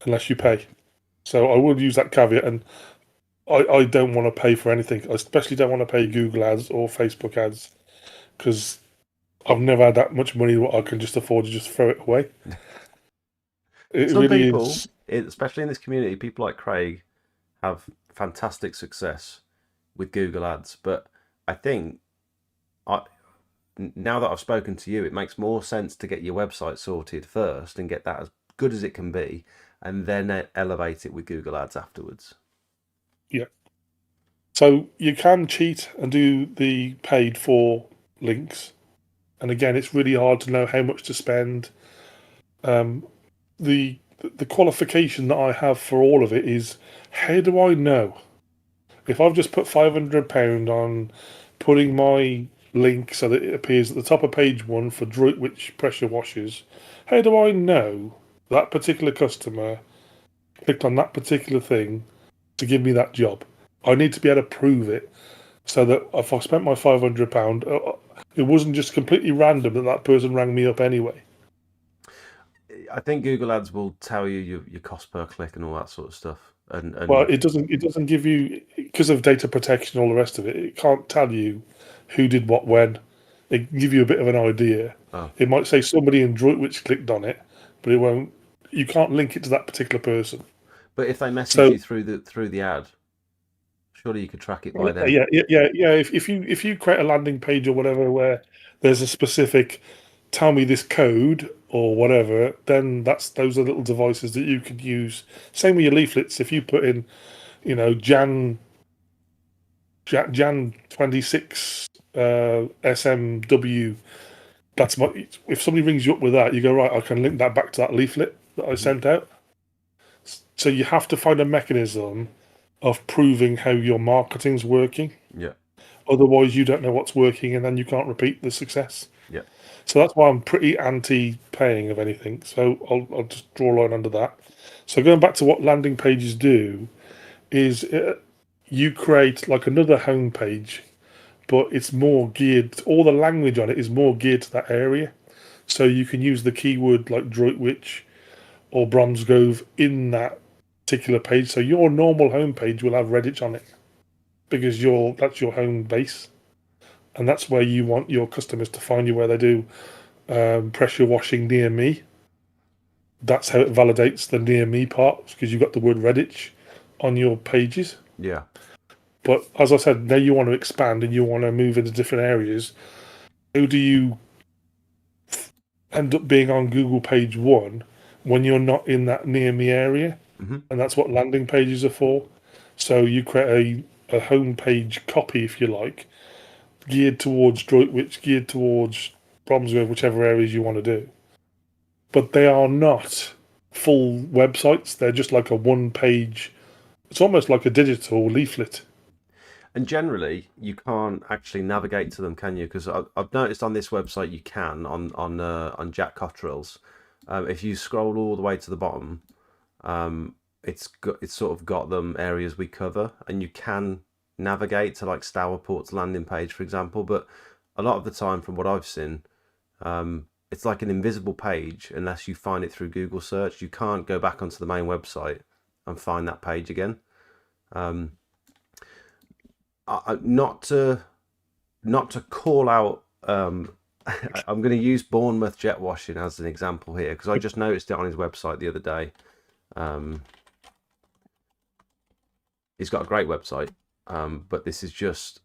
B: unless you pay. So I would use that caveat, and I don't want to pay for anything. I especially don't want to pay Google ads or Facebook ads because I've never had that much money what I can just afford to just throw it away. It
A: Some
B: really
A: people,
B: is.
A: especially in this community, people like Craig have fantastic success with Google Ads. But I think I, now that I've spoken to you, it makes more sense to get your website sorted first and get that as good as it can be, and then elevate it with Google Ads afterwards.
B: Yeah. So you can cheat and do the paid for links. And again, it's really hard to know how much to spend. Um, the qualification that I have for all of it is, how do I know if I've just put £500 on putting my link so that it appears at the top of page 1 for Droitwich pressure washers? How do I know that particular customer clicked on that particular thing to give me that job? I need to be able to prove it so that if I spent my £500, it wasn't just completely random that that person rang me up anyway.
A: I think Google Ads will tell you your cost per click and all that sort of stuff.
B: Well,
A: and
B: it doesn't give you, because of data protection, all the rest of it. It can't tell you who did what when. It can give you a bit of an idea.
A: oh,
B: It might say somebody in Droitwich clicked on it, but it won't. You can't link it to that particular person.
A: but if they message
B: So
A: you through the ad, surely you could track it
B: well,
A: by them.
B: yeah. If you create a landing page or whatever where there's a specific tell me this code or whatever, then those are little devices that you could use. Same with your leaflets. If you put in, Jan 26 SMW. That's my. If somebody rings you up with that, you go right. I can link that back to that leaflet that I
A: Hmm.
B: sent out. So you have to find a mechanism of proving how your marketing's working.
A: Yeah,
B: Otherwise, you don't know what's working, and then you can't repeat the success.
A: yeah,
B: So that's why I'm pretty anti-paying of anything. So I'll just draw a line under that. So going back to what landing pages do is you create like another home page, but it's more geared. All the language on it is more geared to that area. So you can use the keyword like Droitwich or Bromsgrove in that particular page. So your normal home page will have Redditch on it because that's your home base, and that's where you want your customers to find you, where they do pressure washing near me. That's how it validates the near me part because you've got the word Redditch on your pages.
A: yeah.
B: But as I said, now you want to expand and you want to move into different areas. How do you end up being on Google page one when you're not in that near me area?
A: Hmm.
B: And that's what landing pages are for. So you create a home page copy, if you like, geared towards Droitwich, geared towards Bromsgrove, whichever areas you want to do. But they are not full websites. They're just like a one page. It's almost like a digital leaflet.
A: And generally, you can't actually navigate to them, can you? Because I've noticed on this website you can on Jack Cottrell's. If you scroll all the way to the bottom, it's sort of got them areas we cover, and you can navigate to like Stourport's landing page, for example. But a lot of the time, from what I've seen, it's like an invisible page unless you find it through Google search. You can't go back onto the main website and find that page again. Um, not to call out. I'm going to use Bournemouth jet washing as an example here because I just noticed it on his website the other day. He's got a great website, but this is just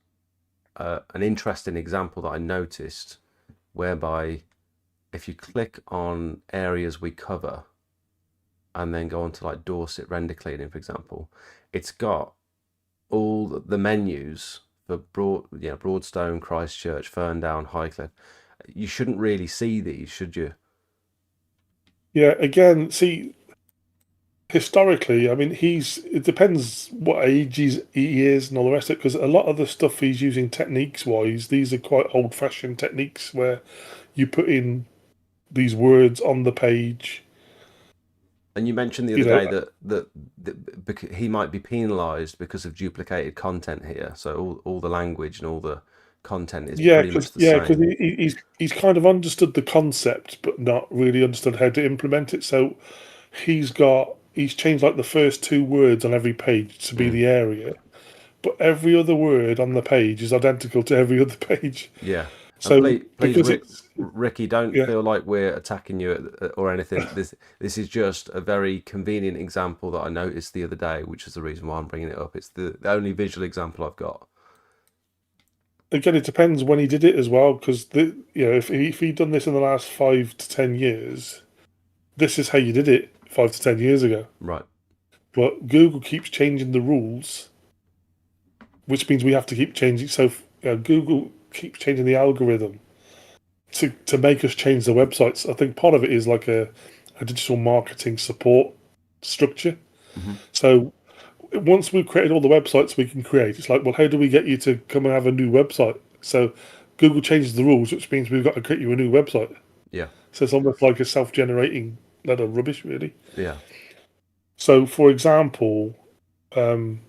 A: an interesting example that I noticed, whereby if you click on areas we cover and then go on to like Dorset render cleaning, for example, it's got all the menus for Broadstone, Christchurch, Ferndown, Highcliffe. You shouldn't really see these, should you?
B: Yeah, again, see, historically, I mean, it depends what age he is and all the rest of it, because a lot of the stuff he's using techniques wise, these are quite old fashioned techniques where you put in these words on the page,
A: And you mentioned the other
B: you know.
A: day that he might be penalised because of duplicated content here. So all the language and all the content is
B: Yeah,
A: pretty much
B: because
A: the same.
B: he's kind of understood the concept, but not really understood how to implement it. So he's changed like the first two words on every page to be
A: Mm.
B: the area, but every other word on the page is identical to every other page.
A: Yeah, and
B: So
A: please,
B: because it's
A: Ricky, don't
B: yeah,
A: feel like we're attacking you or anything. This is just a very convenient example that I noticed the other day, which is the reason why I'm bringing it up. It's the only visual example I've got.
B: again, it depends when he did it as well. Because if he'd done this in the last 5 to 10 years, this is how you did it 5 to 10 years ago.
A: Right.
B: But Google keeps changing the rules, which means we have to keep changing. So Google keeps changing the algorithm to make us change the websites. I think part of it is like a digital marketing support structure.
A: Hmm.
B: So once we've created all the websites we can create, it's like, well, how do we get you to come and have a new website? So Google changes the rules, which means we've got to create you a new website.
A: Yeah.
B: So it's almost like a self-generating load of rubbish, really.
A: Yeah.
B: So, for example, um,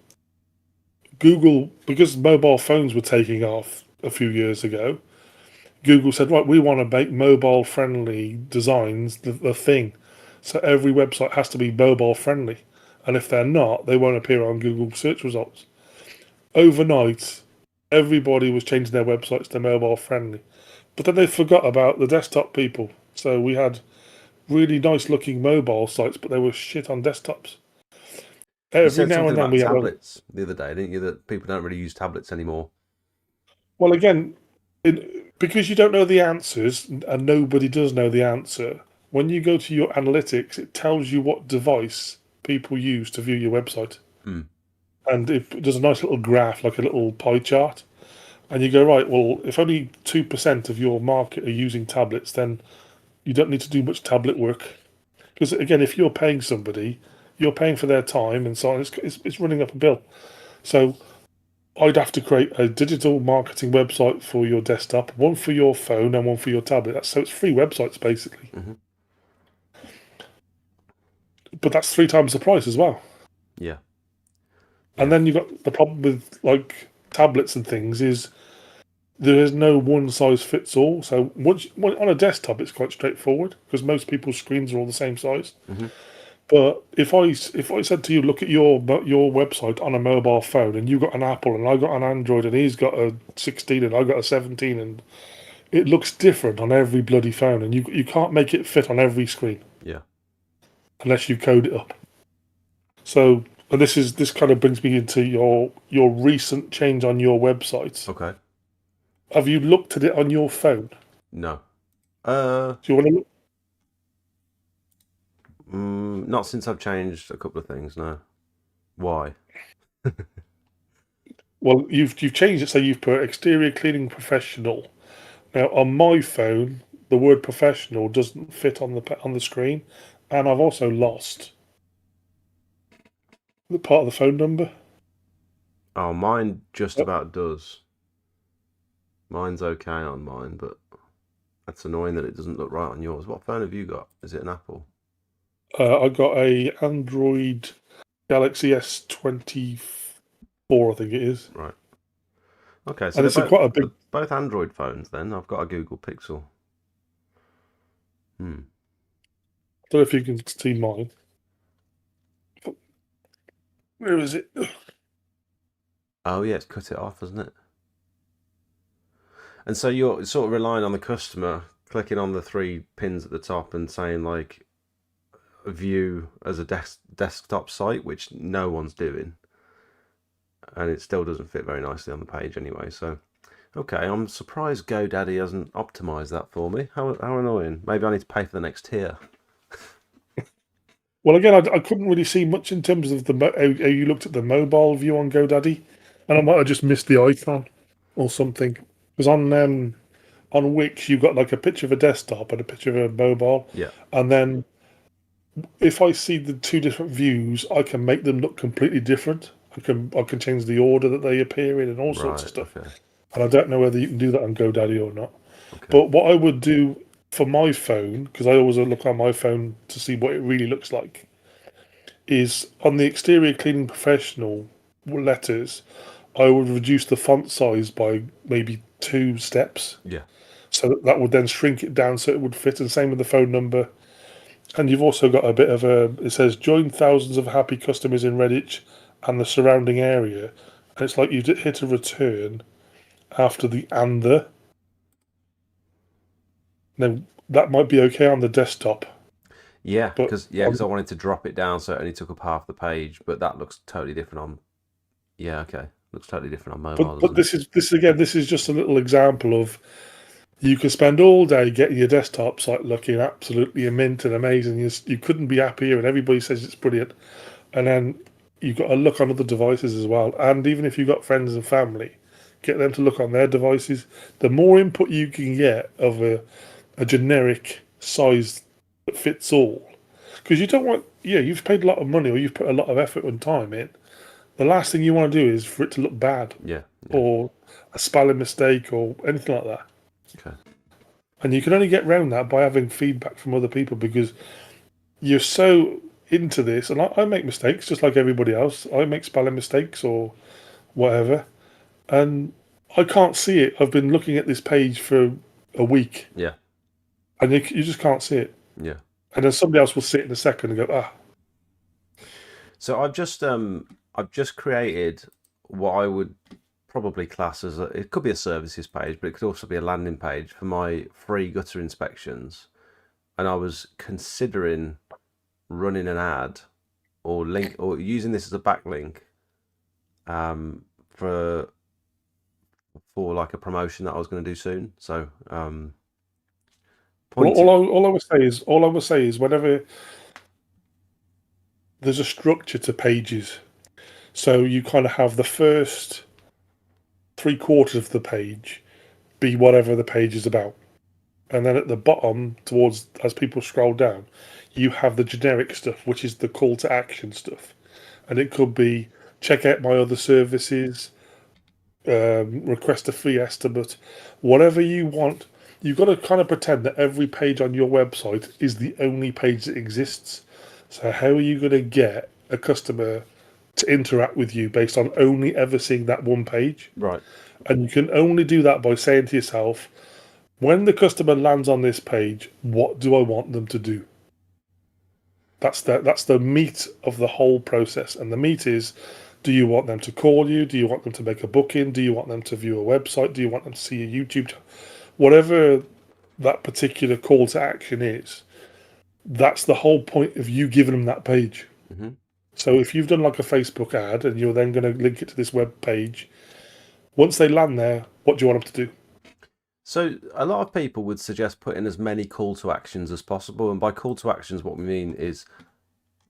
B: Google, because mobile phones were taking off a few years ago, Google said, right, we want to make mobile friendly designs the thing. So every website has to be mobile friendly. and if they're not, they won't appear on Google search results. Overnight, everybody was changing their websites to mobile friendly, but then they forgot about the desktop people. So we had really nice looking mobile sites, but they were shit on desktops.
A: You
B: Every
A: said
B: now
A: something
B: and then
A: about
B: we had
A: tablets the other day, didn't you? That people don't really use tablets anymore.
B: well, again, because you don't know the answers and nobody does know the answer, when you go to your analytics, it tells you what device people use to view your website.
A: Hmm.
B: And it does a nice little graph, like a little pie chart. And you go, right, well, if only 2% of your market are using tablets, then you don't need to do much tablet work. Because again, if you're paying somebody, you're paying for their time and so on. It's running up a bill. So I'd have to create a digital marketing website for your desktop, one for your phone and one for your tablet. So it's 3 websites basically.
A: Mm-hmm.
B: But that's 3 times the price as well.
A: Yeah.
B: And then you've got the problem with like tablets and things is there is no one size fits all. So on a desktop, it's quite straightforward because most people's screens are all the same size.
A: Mm-hmm.
B: But if I said to you, look at your website on a mobile phone, and you got an Apple, and I got an Android, and he's got a 16, and I got a 17, and it looks different on every bloody phone, and you can't make it fit on every screen
A: Yeah.
B: unless you code it up. So, and this kind of brings me into your recent change on your website.
A: Okay.
B: Have you looked at it on your phone?
A: No.
B: Do you want to look?
A: Not since I've changed a couple of things. No. Why?
B: Well, you've changed it, so you've put exterior cleaning professional. Now on my phone, the word professional doesn't fit on the screen, and I've also lost the part of the phone number.
A: Oh, mine just
B: Oh.
A: about does. Mine's okay on mine, but that's annoying that it doesn't look right on yours. What phone have you got? Is it an Apple?
B: I got a Android Galaxy S24, I think it is,
A: Right. Okay, so
B: and
A: they're
B: it's a
A: both
B: quite a big.
A: they're both Android phones then. I've got a Google Pixel. Hmm.
B: I don't know if you can see mine. Where is it?
A: Oh yeah, it's cut it off, hasn't it? And so you're sort of relying on the customer clicking on the 3 pins at the top and saying like view as a desktop site, which no one's doing, and it still doesn't fit very nicely on the page anyway. So, okay, I'm surprised GoDaddy hasn't optimized that for me. How annoying. Maybe I need to pay for the next tier.
B: Well, again, I couldn't really see much in terms of how you looked at the mobile view on GoDaddy, and I might have just missed the icon or something. Because on Wix, you've got like a picture of a desktop and a picture of a mobile,
A: Yeah.
B: and then if I see the 2 different views, I can make them look completely different. I can change the order that they appear in and all sorts of
A: Right.
B: stuff.
A: Okay.
B: And I don't know whether you can do that on GoDaddy or not.
A: Okay.
B: But what I would do for my phone, because I always look on my phone to see what it really looks like, is on the exterior cleaning professional letters, I would reduce the font size by maybe 2 steps.
A: Yeah.
B: So that would then shrink it down so it would fit. And same with the phone number. And you've also got a bit of it says, join thousands of happy customers in Redditch and the surrounding area. And it's like you hit a return after the and the. Now, that might be okay on the desktop.
A: Yeah,
B: But
A: because I wanted to drop it down so it only took up half the page, but that looks totally different on. Yeah, okay, looks totally different on mobile,
B: but
A: doesn't it?
B: this is just a little example of you could spend all day getting your desktop site looking absolutely mint and amazing. You couldn't be happier, and everybody says it's brilliant. And then you've got to look on other devices as well. And even if you've got friends and family, get them to look on their devices. The more input you can get of a generic size that fits all, because you don't want, you've paid a lot of money or you've put a lot of effort and time in. The last thing you want to do is for it to look bad
A: Yeah.
B: or a spelling mistake or anything like that.
A: Okay.
B: And you can only get around that by having feedback from other people because you're so into this. And I make mistakes just like everybody else. I make spelling mistakes or whatever. And I can't see it. I've been looking at this page for a week.
A: Yeah.
B: And you just can't see it.
A: Yeah.
B: And then somebody else will see it in a second and go, ah.
A: So I've just created what I would probably class as it could be a services page, but it could also be a landing page for my free gutter inspections. And I was considering running an ad or link or using this as a backlink for like a promotion that I was going to do soon. So
B: Well,
A: pointed.
B: all I would say is whenever there's a structure to pages, so you kind of have the first three-quarters of the page be whatever the page is about. And then at the bottom, towards as people scroll down, you have the generic stuff, which is the call to action stuff. And it could be check out my other services, request a free estimate, whatever you want. You've got to kind of pretend that every page on your website is the only page that exists. So, how are you going to get a customer to interact with you based on only ever seeing that one page?
A: Right.
B: And you can only do that by saying to yourself, when the customer lands on this page, what do I want them to do? That's the meat of the whole process. And the meat is, do you want them to call you? Do you want them to make a booking? Do you want them to view a website? Do you want them to see a YouTube channel? Whatever that particular call to action is, that's the whole point of you giving them that page.
A: Hmm.
B: So if you've done like a Facebook ad and you're then going to link it to this web page, once they land there, what do you want them to do?
A: So a lot of people would suggest putting as many call to actions as possible, and by call to actions, what we mean is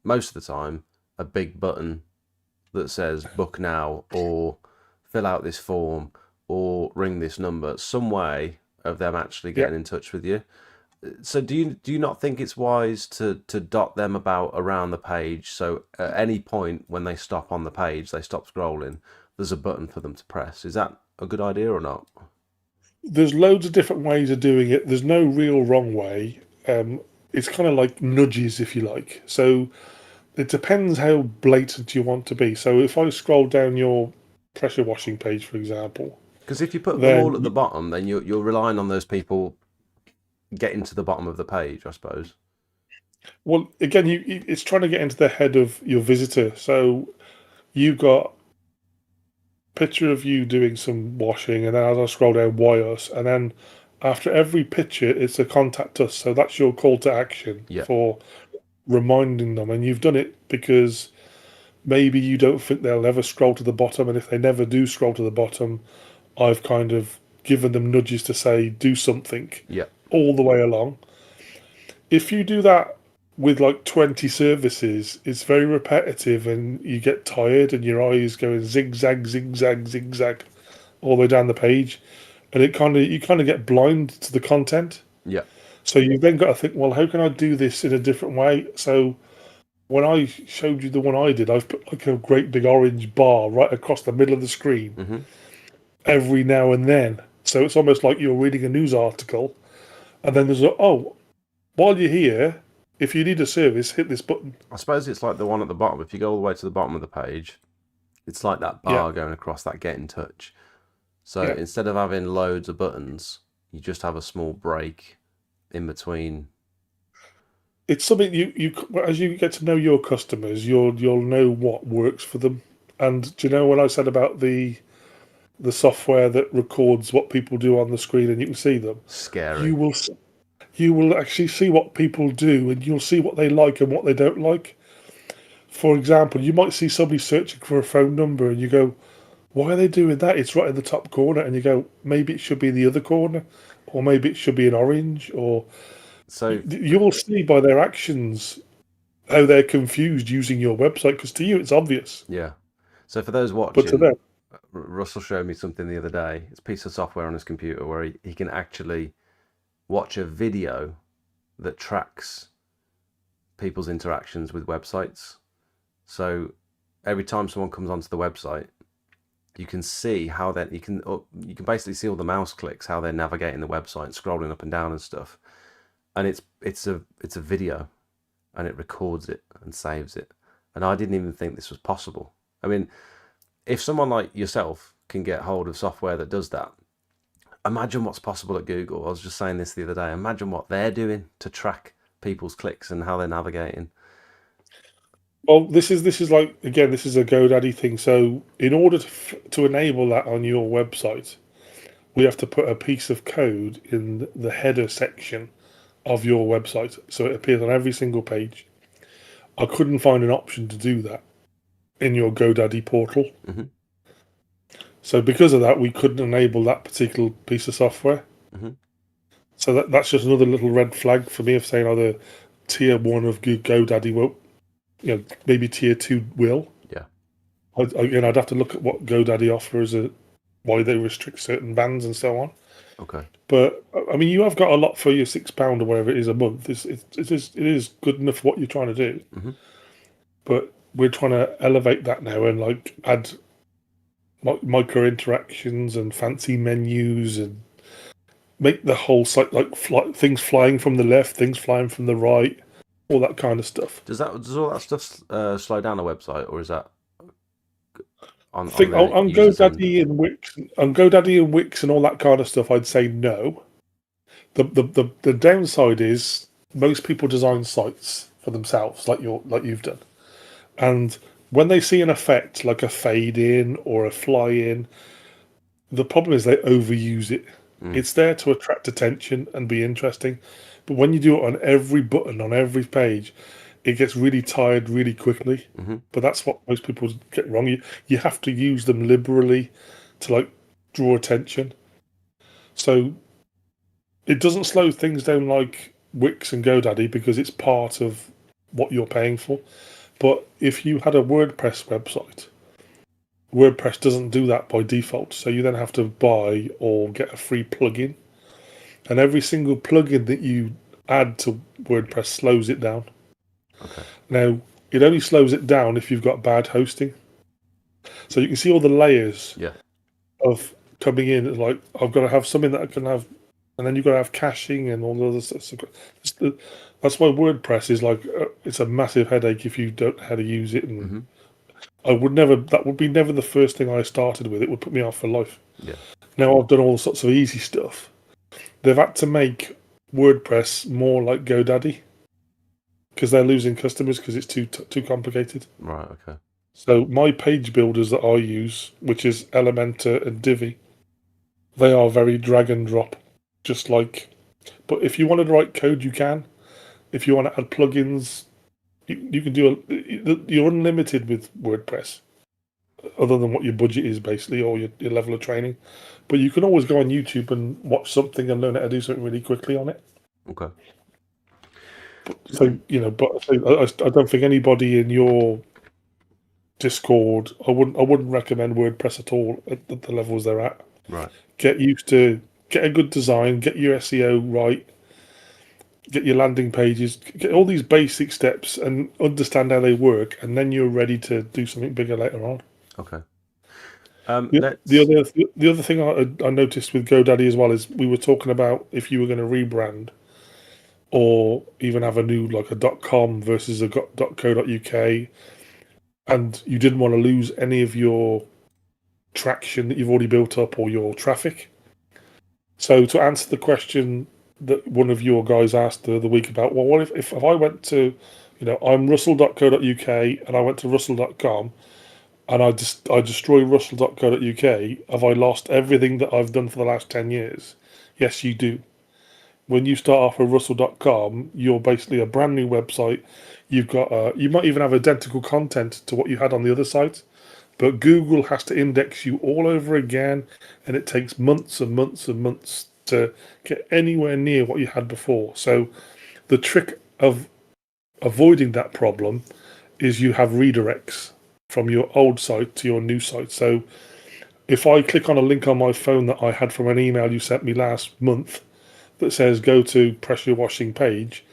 A: most of the time a big button that says book now or fill out this form or ring this number, some way of them actually
B: Yeah.
A: getting in touch with you. So do you not think it's wise to dot them about around the page, so at any point when they stop on the page, they stop scrolling, there's a button for them to press? Is that a good idea or not?
B: There's loads of different ways of doing it. There's no real wrong way. It's kind of like nudges, if you like. So it depends how blatant you want to be. So if I scroll down your pressure washing page, for example,
A: Because if you put them all
B: then
A: at the bottom, then you're relying on those people getting to the bottom of the page, I suppose.
B: well, again, it's trying to get into the head of your visitor. So you got picture of you doing some washing, and then as I scroll down, why us, and then after every picture, it's a contact us. So that's your call to action
A: Yeah,
B: for reminding them, and you've done it because maybe you don't think they'll ever scroll to the bottom, and if they never do scroll to the bottom, I've kind of given them nudges to say do something
A: yeah,
B: all the way along. If you do that with like 20 services, it's very repetitive and you get tired and your eyes going zigzag, zigzag, zigzag all the way down the page. And you kind of get blind to the content.
A: yeah.
B: So you've then got to think, well, how can I do this in a different way? So when I showed you the one I did, I've put like a great big orange bar right across the middle of the screen
A: Hmm.
B: every now and then. So it's almost like you're reading a news article. And then there's while you're here, if you need a service, hit this button.
A: I suppose it's like the one at the bottom. If you go all the way to the bottom of the page, it's like that
B: Yeah,
A: bar going across that get in touch. So
B: yeah.
A: instead of having loads of buttons, you just have a small break in between.
B: It's something as you get to know your customers, you'll know what works for them. And do you know when I said about the software that records what people do on the screen and you can see them? You
A: Scary.
B: will you will actually see what people do and you'll see what they like and what they don't like. For example, you might see somebody searching for a phone number and you go, why are they doing that? It's right in the top corner. And you go, maybe it should be in the other corner, or maybe it should be in orange, or
A: So
B: you will see by their actions how they're confused using your website because to you it's obvious,
A: yeah. So for those
B: but to
A: watching,
B: them,
A: Russell showed me something the other day. It's a piece of software on his computer where he can actually watch a video that tracks people's interactions with websites. So every time someone comes onto the website, you can see how that you can basically see all the mouse clicks, how they're navigating the website, scrolling up and down and stuff. And it's a video, and it records it and saves it. And I didn't even think this was possible. I mean, if someone like yourself can get hold of software that does that, imagine what's possible at Google. I was just saying this the other day. Imagine what they're doing to track people's clicks and how they're navigating.
B: Well, this is like, again, this is a GoDaddy thing. So in order to enable that on your website, we have to put a piece of code in the header section of your website, so it appears on every single page. I couldn't find an option to do that in your GoDaddy portal.
A: Hmm.
B: So because of that, we couldn't enable that particular piece of software.
A: Hmm.
B: So that's just another little red flag for me of saying either tier one of GoDaddy won't, maybe tier two will.
A: Yeah.
B: Again, I'd have to look at what GoDaddy offers, why they restrict certain bands and so on.
A: Okay.
B: But I mean, you have got a lot for your £6 or whatever it is a month. It is good enough for what you're trying to do.
A: Hmm.
B: But we're trying to elevate that now and like add micro interactions and fancy menus and make the whole site like things flying from the left, things flying from the right, all that kind of stuff.
A: Does all that stuff slow down a website, or is that
B: I
A: on
B: think
A: the
B: on
A: user's end?
B: GoDaddy and Wix and all that kind of stuff, I'd say no. The downside is most people design sites for themselves, like you've done, and when they see an effect like a fade in or a fly in, the problem is they overuse it.
A: Mm.
B: It's there to attract attention and be interesting, but when you do it on every button on every page, it gets really tired really quickly.
A: Hmm.
B: But that's what most people get wrong. You have to use them liberally to like draw attention. So it doesn't slow things down like Wix and GoDaddy because it's part of what you're paying for. But if you had a WordPress website, WordPress doesn't do that by default. So you then have to buy or get a free plugin. And every single plugin that you add to WordPress slows it down.
A: Okay.
B: Now, it only slows it down if you've got bad hosting. So you can see all the layers
A: Yeah.
B: of coming in. It's like, I've got to have something that I can have, and then you've got to have caching and all the other stuff. That's why WordPress is like, it's a massive headache if you don't know how to use it. And
A: Hmm.
B: that would be never the first thing I started with. It would put me off for life.
A: Yeah.
B: Now I've done all sorts of easy stuff. They've had to make WordPress more like GoDaddy because they're losing customers because it's too complicated.
A: Right. Okay.
B: So my page builders that I use, which is Elementor and Divi, they are very drag and drop, just like. But if you want to write code, you can. If you want to add plugins, you can do. You're unlimited with WordPress, other than what your budget is basically, or your level of training. But you can always go on YouTube and watch something and learn how to do something really quickly on it.
A: Okay.
B: So but I don't think anybody in your Discord, I wouldn't recommend WordPress at all at the levels they're at.
A: Right.
B: Get a good design, get your SEO right, get your landing pages, get all these basic steps and understand how they work, and then you're ready to do something bigger later on.
A: Okay.
B: The, the
A: Let's.
B: other the other thing I noticed with GoDaddy as well is we were talking about if you were going to rebrand or even have a new like a .com versus a .co.uk, and you didn't want to lose any of your traction that you've already built up or your traffic. So to answer the question that one of your guys asked the other week about, well, what if I went to, I'm russell.co.uk and I went to russell.com and I destroy russell.co.uk, have I lost everything that I've done for the last 10 years? Yes, you do. When you start off with russell.com, you're basically a brand new website. You might even have identical content to what you had on the other site, but Google has to index you all over again, and it takes months and months and months to get anywhere near what you had before. So the trick of avoiding that problem is you have redirects from your old site to your new site. So if I click on a link on my phone that I had from an email you sent me last month that says go to pressure washing page,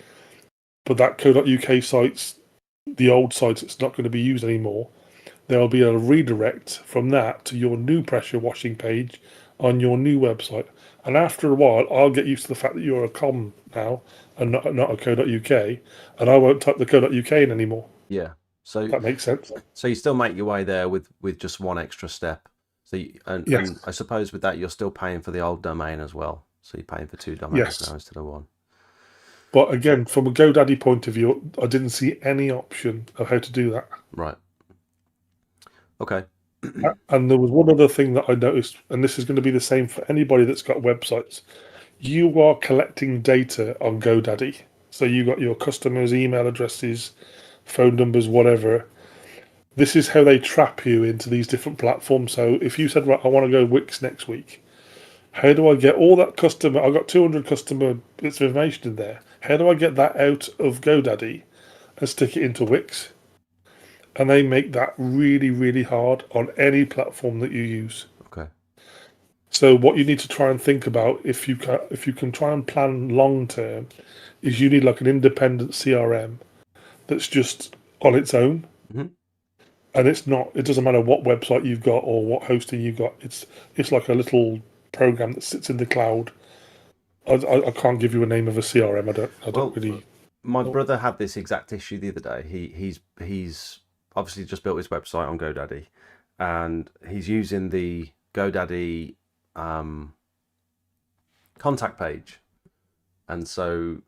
B: but that co.uk site's the old site, it's not going to be used anymore, there'll be a redirect from that to your new pressure washing page on your new website. And after a while, I'll get used to the fact that you're a com now and not a co.uk, and I won't type the co.uk in anymore.
A: Yeah. So
B: That makes sense.
A: you still make your way there with just one extra step. So
B: Yes.
A: and I suppose with that you're still paying for the old domain as well. So you're paying for two domains
B: Yes.
A: now instead of one.
B: But again, from a GoDaddy point of view, I didn't see any option of how to do that.
A: Right. Okay.
B: And there was one other thing that I noticed, and this is going to be the same for anybody that's got websites. You are collecting data on GoDaddy. So you got your customers' email addresses, phone numbers, whatever. This is how they trap you into these different platforms. So if you said, right, I want to go Wix next week, how do I get all that customer? I've got 200 customer bits of information in there. How do I get that out of GoDaddy and stick it into Wix? And they make that really, really hard on any platform that you use.
A: Okay.
B: So what you need to try and think about, if you can try and plan long term, is you need like an independent CRM that's just on its own,
A: Hmm.
B: and it's not. It doesn't matter what website you've got or what hosting you've got. It's like a little program that sits in the cloud. I can't give you a name of a CRM. I don't
A: Well,
B: really.
A: my
B: know.
A: brother had this exact issue the other day. He's obviously just built his website on GoDaddy, and he's using the GoDaddy contact page. And so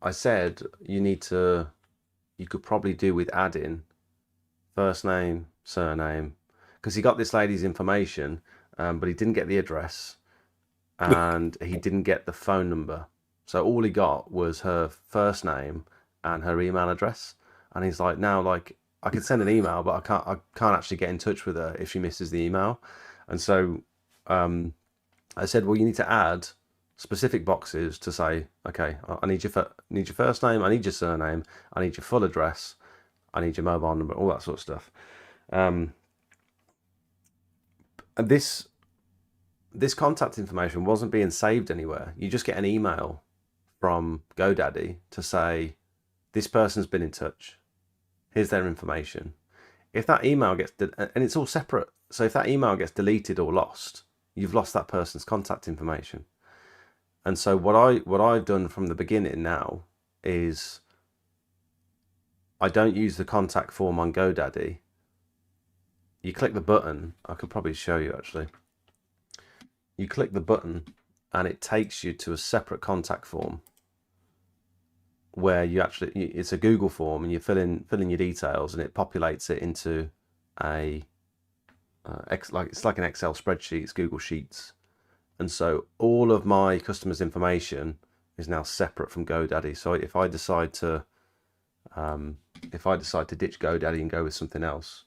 A: I said, you could probably do with adding first name, surname, because he got this lady's information, but he didn't get the address and he didn't get the phone number. So all he got was her first name and her email address. And he's like, now, like, I could send an email, but I can't actually get in touch with her if she misses the email. And so I said, well, you need to add specific boxes to say, okay, I need your first name, I need your surname, I need your full address, I need your mobile number, all that sort of stuff. And this contact information wasn't being saved anywhere. You just get an email from GoDaddy to say, this person's been in touch. Here's their information. If that email and it's all separate. So if that email gets deleted or lost, you've lost that person's contact information. And so what I've done from the beginning now is I don't use the contact form on GoDaddy. You click the button. I could probably show you actually. You click the button and it takes you to a separate contact form where it's a Google form, and you fill in your details and it populates it into it's like an Excel spreadsheet. It's Google Sheets. And so all of my customers' information is now separate from GoDaddy. So if I decide to ditch GoDaddy and go with something else,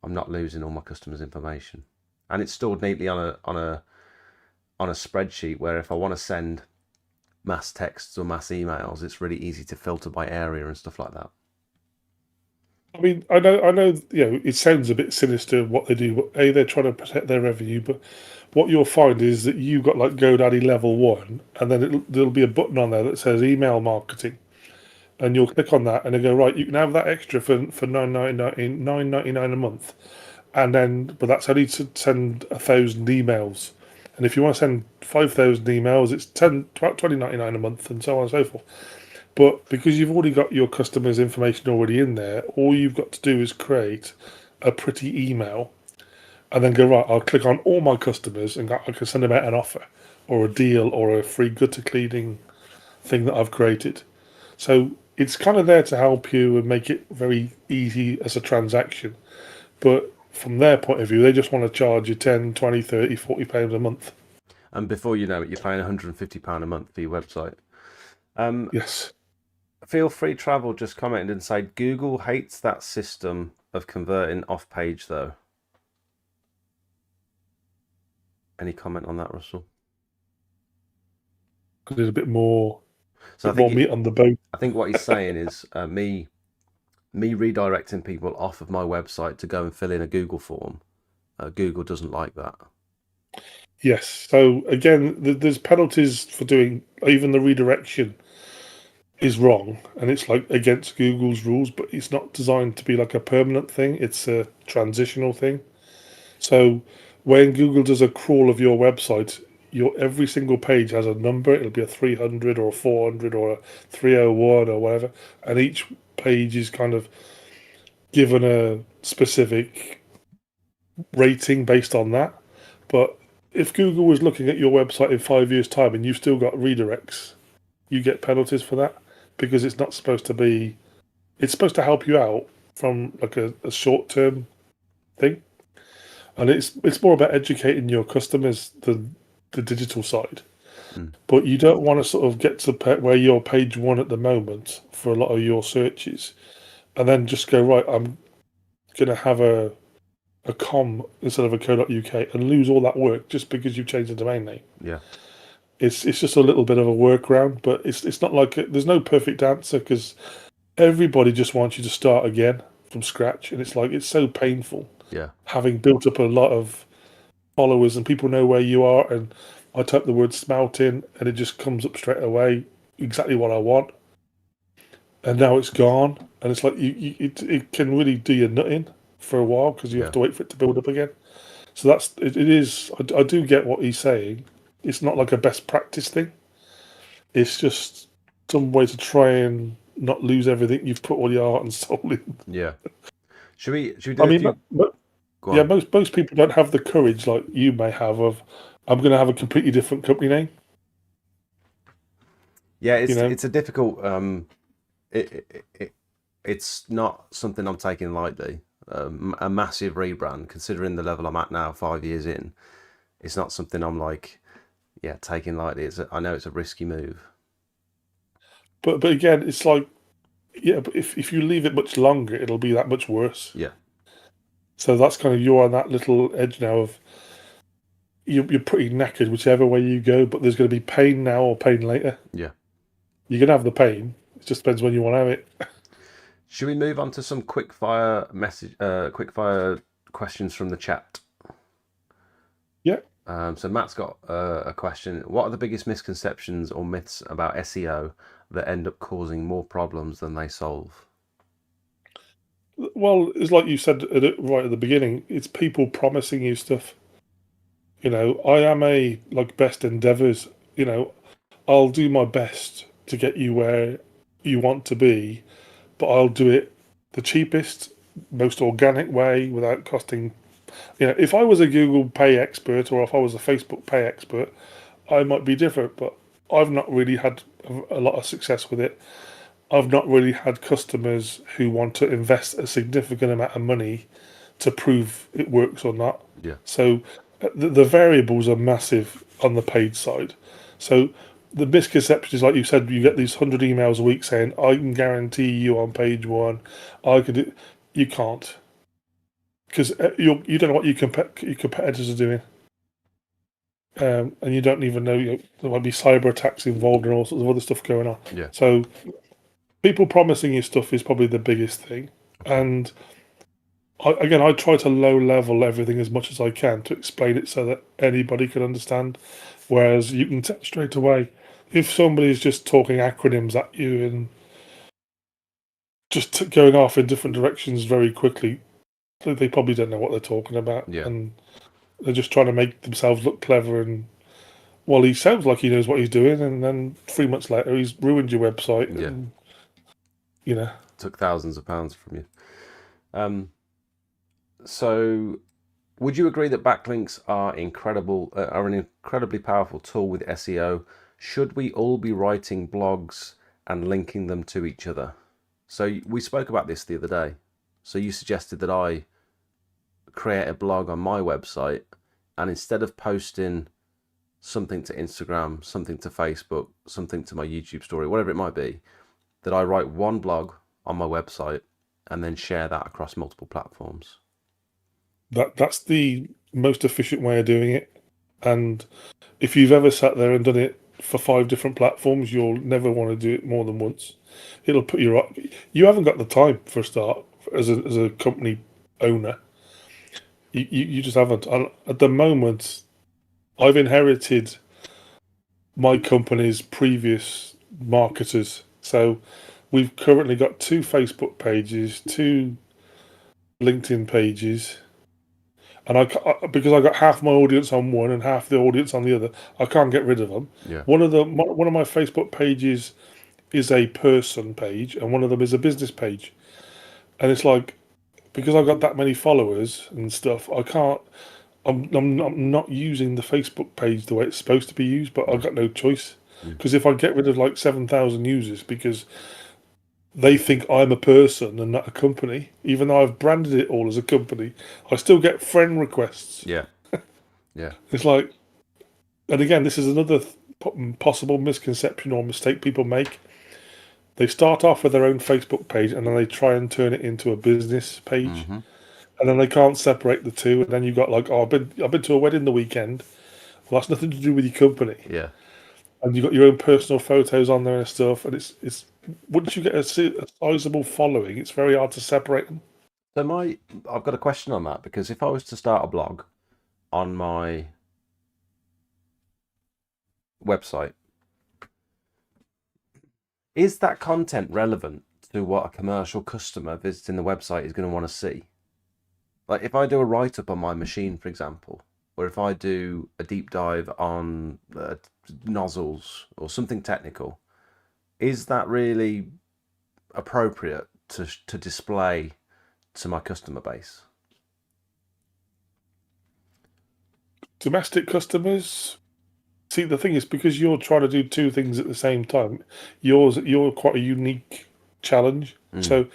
A: I'm not losing all my customers' information. And it's stored neatly on a spreadsheet where if I want to send mass texts or mass emails, it's really easy to filter by area and stuff like that.
B: I mean, I know. It sounds a bit sinister what they do, but they're trying to protect their revenue. But what you'll find is that you've got like GoDaddy level 1, and then there'll be a button on there that says email marketing, and you'll click on that, and they go, right, you can have that extra for $9.99 a month, and then but that's only to send 1,000 emails, and if you want to send 5,000 emails, it's $20.99 a month, and so on and so forth. But because you've already got your customers' information already in there, all you've got to do is create a pretty email and then go, right, I'll click on all my customers and I can send them out an offer or a deal or a free gutter cleaning thing that I've created. So it's kind of there to help you and make it very easy as a transaction. But from their point of view, they just want to charge you 10, 20, 30, 40 pounds a month.
A: And before you know it, you're paying £150 a month for your website.
B: Yes.
A: Feel Free Travel just commented and said Google hates that system of converting off page though. Any comment on that, Russell?
B: Because there's a bit more,
A: So
B: more meat on the bone.
A: I think what he's saying is me redirecting people off of my website to go and fill in a Google form. Google doesn't like that.
B: Yes. So again, there's penalties for doing even the redirection is wrong, and it's like against Google's rules, but it's not designed to be like a permanent thing. It's a transitional thing. So when Google does a crawl of your website, your every single page has a number. It'll be a 300 or a 400 or a 301 or whatever, and each page is kind of given a specific rating based on that. But if Google was looking at your website in 5 years' time and you've still got redirects, you get penalties for that because it's not supposed to be. It's supposed to help you out from like a short term thing, and it's more about educating your customers than the digital side.
A: Mm.
B: But you don't want to sort of get to where you're page one at the moment for a lot of your searches, and then just go right. I'm gonna have a com instead of a co.uk and lose all that work just because you've changed the domain name.
A: Yeah.
B: It's just a little bit of a workaround, but it's not like there's no perfect answer because everybody just wants you to start again from scratch, and it's like it's so painful
A: Yeah.
B: having built up a lot of followers and people know where you are, and I type the word smelt in and it just comes up straight away exactly what I want, and now it's gone, and it's like it can really do your nut in for a while because you have
A: Yeah.
B: to wait for it to build up again. So that's it is I do get what he's saying. It's not like a best practice thing. It's just some way to try and not lose everything you've put all your heart and soul in.
A: Yeah. Should we do
B: I
A: a
B: mean,
A: few? Go
B: yeah,
A: on.
B: most people don't have the courage like you may have of I'm going to have a completely different company name.
A: Yeah,
B: You know,
A: it's a difficult. It's not something I'm taking lightly. A massive rebrand, considering the level I'm at now, 5 years in, it's not something I'm like, yeah, taking lightly. I know it's a risky move.
B: but again, it's like yeah, but if you leave it much longer, it'll be that much worse.
A: Yeah.
B: So that's kind of you're on that little edge now of you're pretty knackered whichever way you go, but there's going to be pain now or pain later.
A: Yeah.
B: You're going to have the pain. It just depends when you want to have it.
A: Should we move on to some quick fire questions from the chat?
B: Yeah.
A: So Matt's got a question. What are the biggest misconceptions or myths about SEO that end up causing more problems than they solve?
B: Well, it's like you said right at the beginning. It's people promising you stuff. You know, I am a like best endeavors. You know, I'll do my best to get you where you want to be, but I'll do it the cheapest, most organic way without costing. You know, if I was a Google Pay expert or if I was a Facebook Pay expert, I might be different. But I've not really had a lot of success with it. I've not really had customers who want to invest a significant amount of money to prove it works or not.
A: Yeah.
B: So the variables are massive on the paid side. So the misconception is, like you said, you get these 100 emails a week saying, I can guarantee you on page one, I could do. You can't. Because you don't know what your competitors are doing. And you don't even know, there might be cyber attacks involved and all sorts of other stuff going on.
A: Yeah.
B: So people promising you stuff is probably the biggest thing. And I try to low level everything as much as I can to explain it so that anybody can understand. Whereas you can tell straight away if somebody's just talking acronyms at you and just going off in different directions very quickly, they probably don't know what they're talking about.
A: Yeah.
B: And they're just trying to make themselves look clever. And well, he sounds like he knows what he's doing. And then 3 months later, he's ruined your website.
A: Yeah.
B: And, you know.
A: Took thousands of pounds from you. So would you agree that backlinks are an incredibly powerful tool with SEO? Should we all be writing blogs and linking them to each other? So we spoke about this the other day. So you suggested that I create a blog on my website, and instead of posting something to Instagram, something to Facebook, something to my YouTube story, whatever it might be, that I write one blog on my website and then share that across multiple platforms.
B: That's the most efficient way of doing it. And if you've ever sat there and done it for 5 different platforms, you'll never want to do it more than once. It'll put you right. You haven't got the time for a start as a company owner. You just haven't. And at the moment, I've inherited my company's previous marketers. So we've currently got 2 Facebook pages, 2 LinkedIn pages. And because I got half my audience on one and half the audience on the other, I can't get rid of them.
A: Yeah.
B: One of my Facebook pages is a person page, and one of them is a business page. And it's like, because I've got that many followers and stuff, I can't. I'm not using the Facebook page the way it's supposed to be used, but I've got no choice.
A: Mm.
B: Because if I get rid of like 7,000 users because they think I'm a person and not a company, even though I've branded it all as a company, I still get friend requests.
A: Yeah, yeah,
B: It's like, and again, this is another possible misconception or mistake people make. They start off with their own Facebook page and then they try and turn it into a business page,
A: hmm,
B: and then they can't separate the two. And then you've got like, oh, I've been to a wedding the weekend. Well, that's nothing to do with your company.
A: yeah.
B: And you've got your own personal photos on there and stuff. And it's once you get a sizable following, it's very hard to separate them.
A: So I've got a question on that because if I was to start a blog on my website, is that content relevant to what a commercial customer visiting the website is going to want to see? Like if I do a write up on my machine, for example, or if I do a deep dive on nozzles or something technical, is that really appropriate to display to my customer base?
B: Domestic customers. See, the thing is, because you're trying to do two things at the same time, you're quite a unique challenge.
A: Mm,
B: So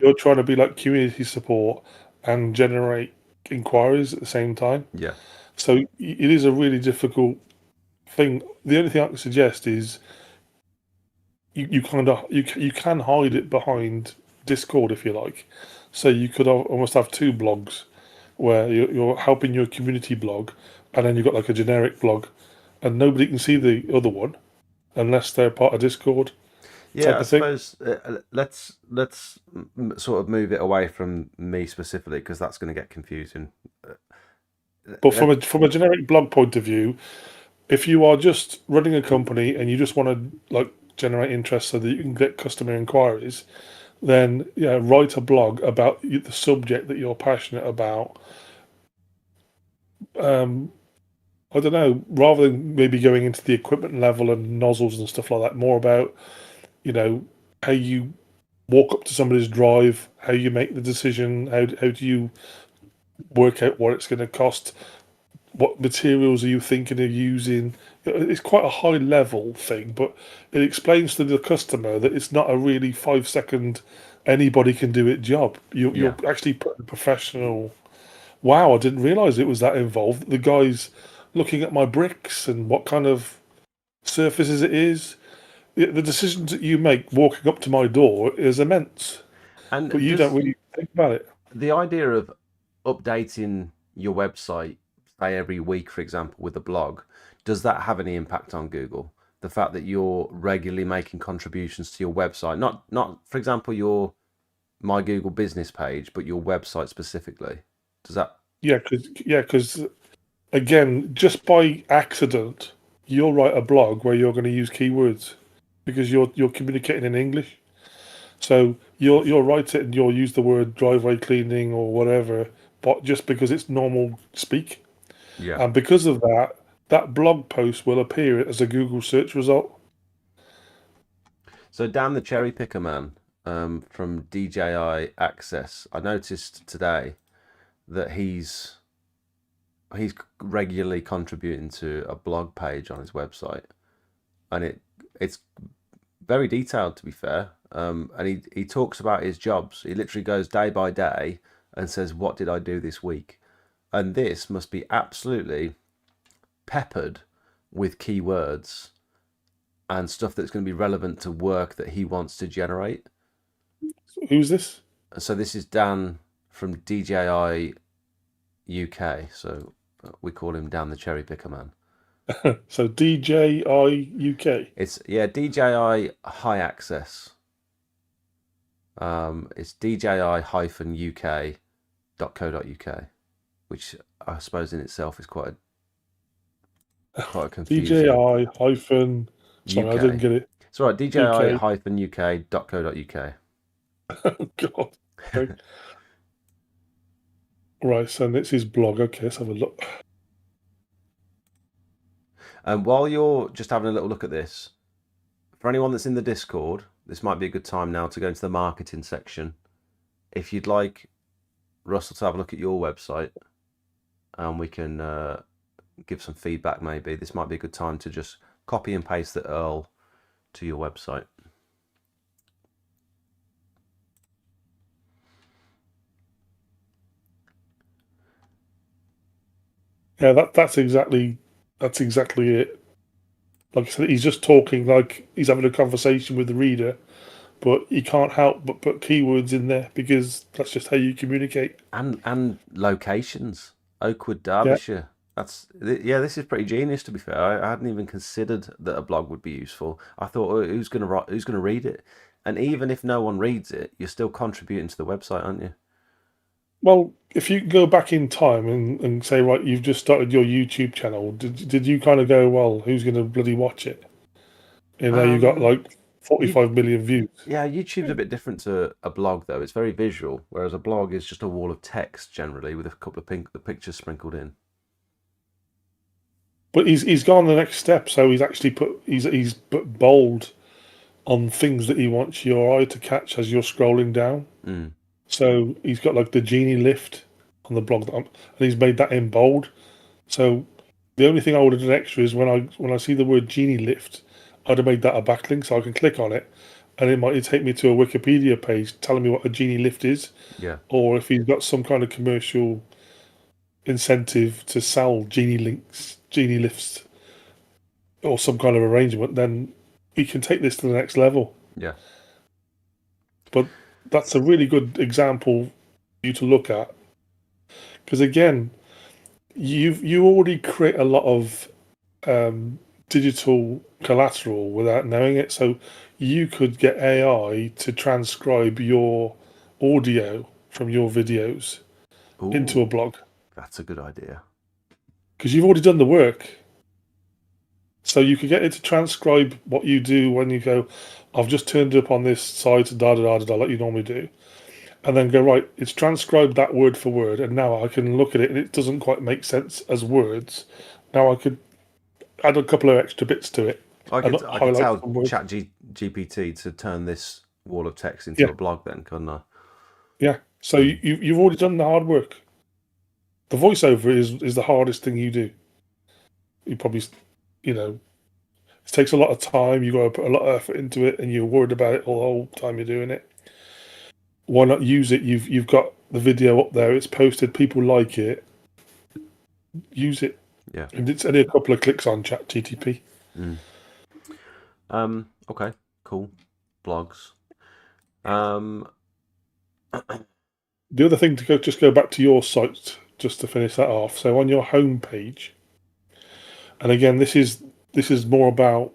B: you're trying to be like community support and generate inquiries at the same time.
A: yeah,
B: So it is a really difficult thing. The only thing I can suggest is you kind of you can hide it behind Discord if you like. So you could almost have two blogs where you're helping your community blog, and then you've got like a generic blog, and nobody can see the other one unless they're part of Discord
A: yeah.
B: type
A: I
B: of thing.
A: suppose let's sort of move it away from me specifically because that's going to get confusing.
B: But from a generic blog point of view, if you are just running a company and you just want to like generate interest so that you can get customer inquiries, then yeah, write a blog about the subject that you're passionate about. Um, I don't know, rather than maybe going into the equipment level and nozzles and stuff like that, more about, you know, how you walk up to somebody's drive, how you make the decision, how do you work out what it's going to cost, what materials are you thinking of using. It's quite a high level thing, but it explains to the customer that it's not a really 5 second anybody can do it job. You're
A: Yeah,
B: actually putting a professional. Wow, I didn't realize it was that involved. The guy's looking at my bricks and what kind of surfaces it is. The decisions that you make walking up to my door is immense, but
A: and
B: you don't
A: does
B: really think about it.
A: the idea of updating your website, say every week, for example, with a blog, does that have any impact on Google? The fact that you're regularly making contributions to your website, not for example your My Google Business page, but your website specifically. Does that?
B: Because again, just by accident, you'll write a blog where you're going to use keywords because you're communicating in English. So you'll write it and you'll use the word driveway cleaning or whatever, but just because it's normal speak.
A: Yeah.
B: And because of that, that blog post will appear as a Google search result.
A: So Dan the Cherry Picker Man from DJI Access, I noticed today that he's regularly contributing to a blog page on his website, and it's very detailed to be fair. And he talks about his jobs. He literally goes day by day and says, "What did I do this week?" And this must be absolutely peppered with keywords and stuff that's going to be relevant to work that he wants to generate.
B: Who's this?
A: So this is Dan from DJI UK. So we call him Dan the Cherry Picker Man.
B: So DJI UK.
A: It's yeah DJI High Access. It's DJI-UK.co.uk, which I suppose in itself is quite a confusing
B: DJI hyphen. Sorry, I didn't
A: UK.
B: get it.
A: It's all right.
B: UK.
A: DJI-UK.co.uk.
B: Oh God. Okay. Right, so it's his blog. Okay, let's have a look.
A: And while you're just having a little look at this, for anyone that's in the Discord, this might be a good time now to go into the marketing section. If you'd like Russell to have a look at your website, and we can give some feedback maybe, this might be a good time to just copy and paste the URL to your website.
B: Yeah, that's exactly it. Like I said, he's just talking like he's having a conversation with the reader, but he can't help but put keywords in there because that's just how you communicate.
A: And locations. Oakwood,
B: Yeah.
A: Derbyshire. Yeah. This is pretty genius. To be fair, I hadn't even considered that a blog would be useful. I thought, oh, who's gonna write? Who's gonna read it? And even if no one reads it, you're still contributing to the website, aren't you?
B: Well, if you go back in time and say, right, you've just started your YouTube channel, did you kind of go, well, who's going to bloody watch it? You know, you got
A: Um,
B: like
A: you,
B: 45 million views.
A: yeah, YouTube's a bit different to a blog though. It's very visual, whereas a blog is just a wall of text generally with a couple of the pictures sprinkled in.
B: But he's gone the next step, so he's actually he's put bold on things that he wants your eye to catch as you're scrolling down.
A: Mm,
B: So he's got like the genie lift on the blog and he's made that in bold. So the only thing I would have done extra is when I see the word genie lift, I'd have made that a backlink so I can click on it, and it might take me to a Wikipedia page telling me what a genie lift is,
A: yeah,
B: or if he's got some kind of commercial incentive to sell genie lifts, or some kind of arrangement, then we can take this to the next level.
A: yeah.
B: But that's a really good example for you to look at because again, you already create a lot of digital collateral without knowing it. So you could get AI to transcribe your audio from your videos into a
A: Ooh,
B: blog
A: that's a good idea.
B: because you've already done the work. So you could get it to transcribe what you do when you go, I've just turned up on this site, da da da da, da like you normally do, and then go, right, it's transcribed that word for word, and now I can look at it and it doesn't quite make sense as words. Now I could add a couple of extra bits to it and
A: I could
B: highlight
A: tell
B: some words.
A: GPT to turn this wall of text into
B: Yeah,
A: a blog then, couldn't I?
B: yeah. So
A: Mm.
B: you've already done the hard work. The voiceover is the hardest thing you do. You probably, you know, it takes a lot of time. You got to put a lot of effort into it, and you're worried about it all the whole time you're doing it. Why not use it? You've got the video up there. It's posted. People like it. Use it,
A: Yeah.
B: and it's only a couple of clicks on Chat GTP.
A: Mm. Okay, cool. Blogs. Um,
B: The other thing to go back to your site just to finish that off. So on your home page, and again, this is more about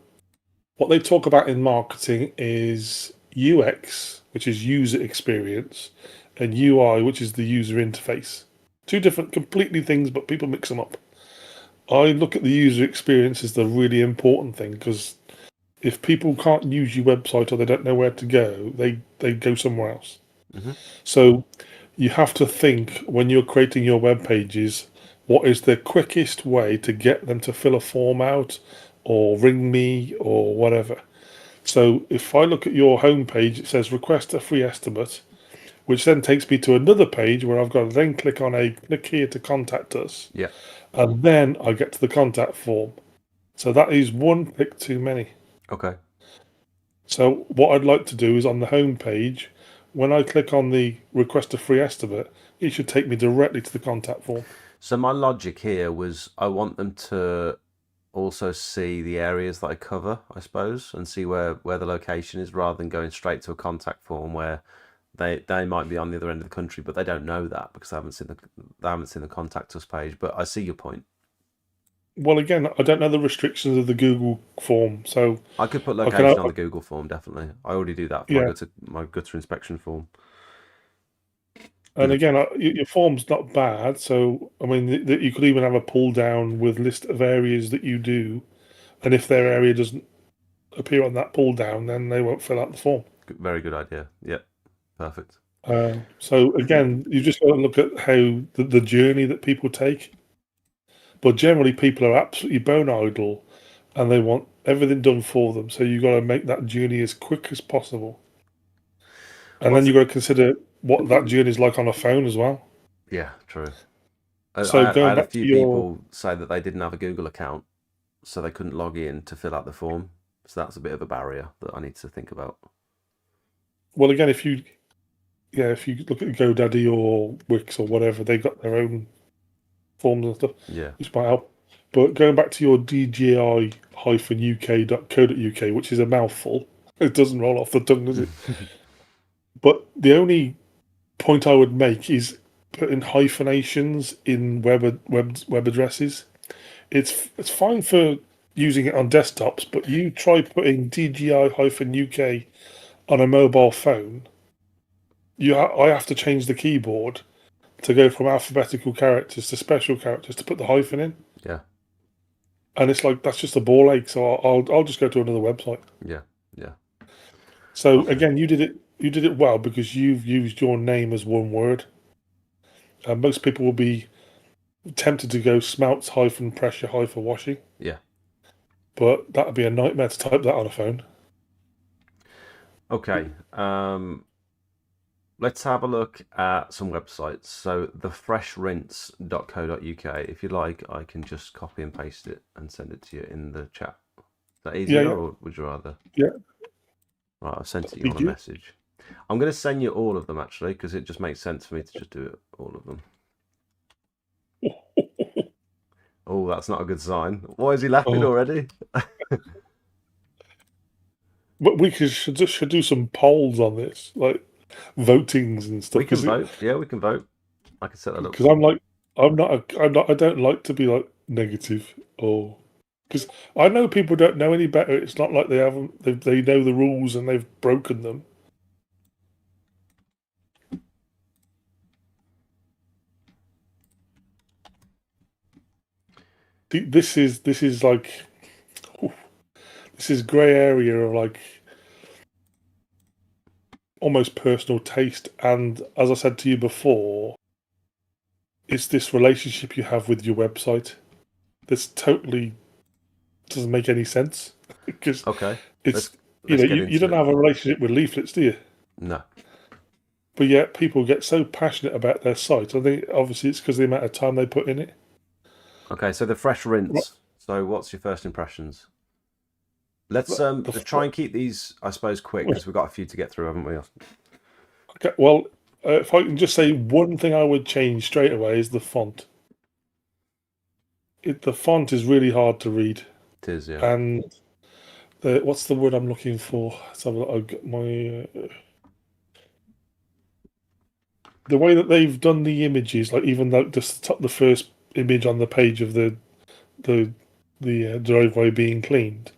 B: what they talk about in marketing is UX, which is user experience, and UI, which is the user interface. Two different, completely things, but people mix them up. I look at the user experience as the really important thing because if people can't use your website or they don't know where to go, they go somewhere else.
A: mhm.
B: So you have to think when you're creating your web pages, what is the quickest way to get them to fill a form out or ring me or whatever. So if I look at your homepage, it says request a free estimate, which then takes me to another page where I've got to then click on a click here to contact us,
A: Yeah.
B: and then I get to the contact form. So that is one click too many.
A: Okay.
B: So what I'd like to do is on the home page, when I click on the request a free estimate, it should take me directly to the contact form.
A: So my logic here was I want them to also see the areas that I cover, I suppose, and see where the location is rather than going straight to a contact form where they might be on the other end of the country, but they don't know that because they haven't seen the contact us page. But I see your point.
B: Well, again, I don't know the restrictions of the Google form, so
A: I could put
B: I can,
A: location on the Google form, definitely. I already do that for
B: yeah.
A: my gutter inspection form.
B: And again, your form's not bad. So I mean, you could even have a pull down with list of areas that you do, and if their area doesn't appear on that pull down, then they won't fill out the form.
A: Very good idea. Yep, perfect.
B: So again, you just got to look at how the journey that people take. But generally, people are absolutely bone idle, and they want everything done for them. So you got to make that journey as quick as possible, and then
A: What's
B: you got to consider what that journey is like on a phone as well.
A: Yeah, true.
B: So
A: I
B: going
A: had a
B: back
A: few
B: to your
A: people say that they didn't have a Google account so they couldn't log in to fill out the form. So that's a bit of a barrier that I need to think about.
B: Well, again, if you look at GoDaddy or Wix or whatever, they got their own forms and stuff,
A: Yeah.
B: which might help. But going back to your dgi-uk.co.uk, which is a mouthful, it doesn't roll off the tongue, does it? But the only point I would make is putting hyphenations in web addresses. It's fine for using it on desktops, but you try putting DGI-UK on a mobile phone. I have to change the keyboard to go from alphabetical characters to special characters to put the hyphen in,
A: Yeah.
B: and it's like that's just a ball ache. So I'll just go to another website.
A: Yeah. Yeah.
B: So
A: Okay.
B: again, you did it well because you've used your name as one word. Most people will be tempted to go smelts hyphen pressure hyphen washing,
A: Yeah.
B: but that would be a nightmare to type that on a phone.
A: Okay. Let's have a look at some websites. So thefreshrinse.co.uk. If you like, I can just copy and paste it and send it to you in the chat. Is that easier,
B: Yeah,
A: or would you rather?
B: yeah.
A: Right, I've sent it
B: That'd
A: you
B: be
A: on a
B: good.
A: message. I'm going to send you all of them actually, because it just makes sense for me to just do it, all of them. Oh, that's not a good sign. Why is he laughing
B: Oh.
A: already?
B: But we should do some polls on this, like votings and stuff.
A: We can vote. Yeah, we can vote. I can set that up
B: Because
A: for
B: I'm
A: you.
B: like, I don't like to be like negative or because I know people don't know any better. It's not like they know the rules and they've broken them. This is like this is grey area of like almost personal taste, and as I said to you before, it's this relationship you have with your website. This totally doesn't make any sense because
A: Okay,
B: it's
A: let's let's get
B: you
A: into
B: don't
A: it.
B: have a relationship with leaflets, do you?
A: No.
B: But yet people get so passionate about their site. I think obviously it's because of the amount of time they put in it.
A: Okay, so the fresh
B: Right.
A: rinse. So what's your first impressions? Let's
B: The
A: try and keep these, I suppose, quick because we've got a few to get through, haven't we?
B: okay, well, if I can just say one thing I would change straight away is the font. The font is really hard to read,
A: It is, yeah.
B: and what's the word I'm looking for? Let's have a look. I've got my the way that they've done the images, like even like the first image on the page of the driveway being cleaned.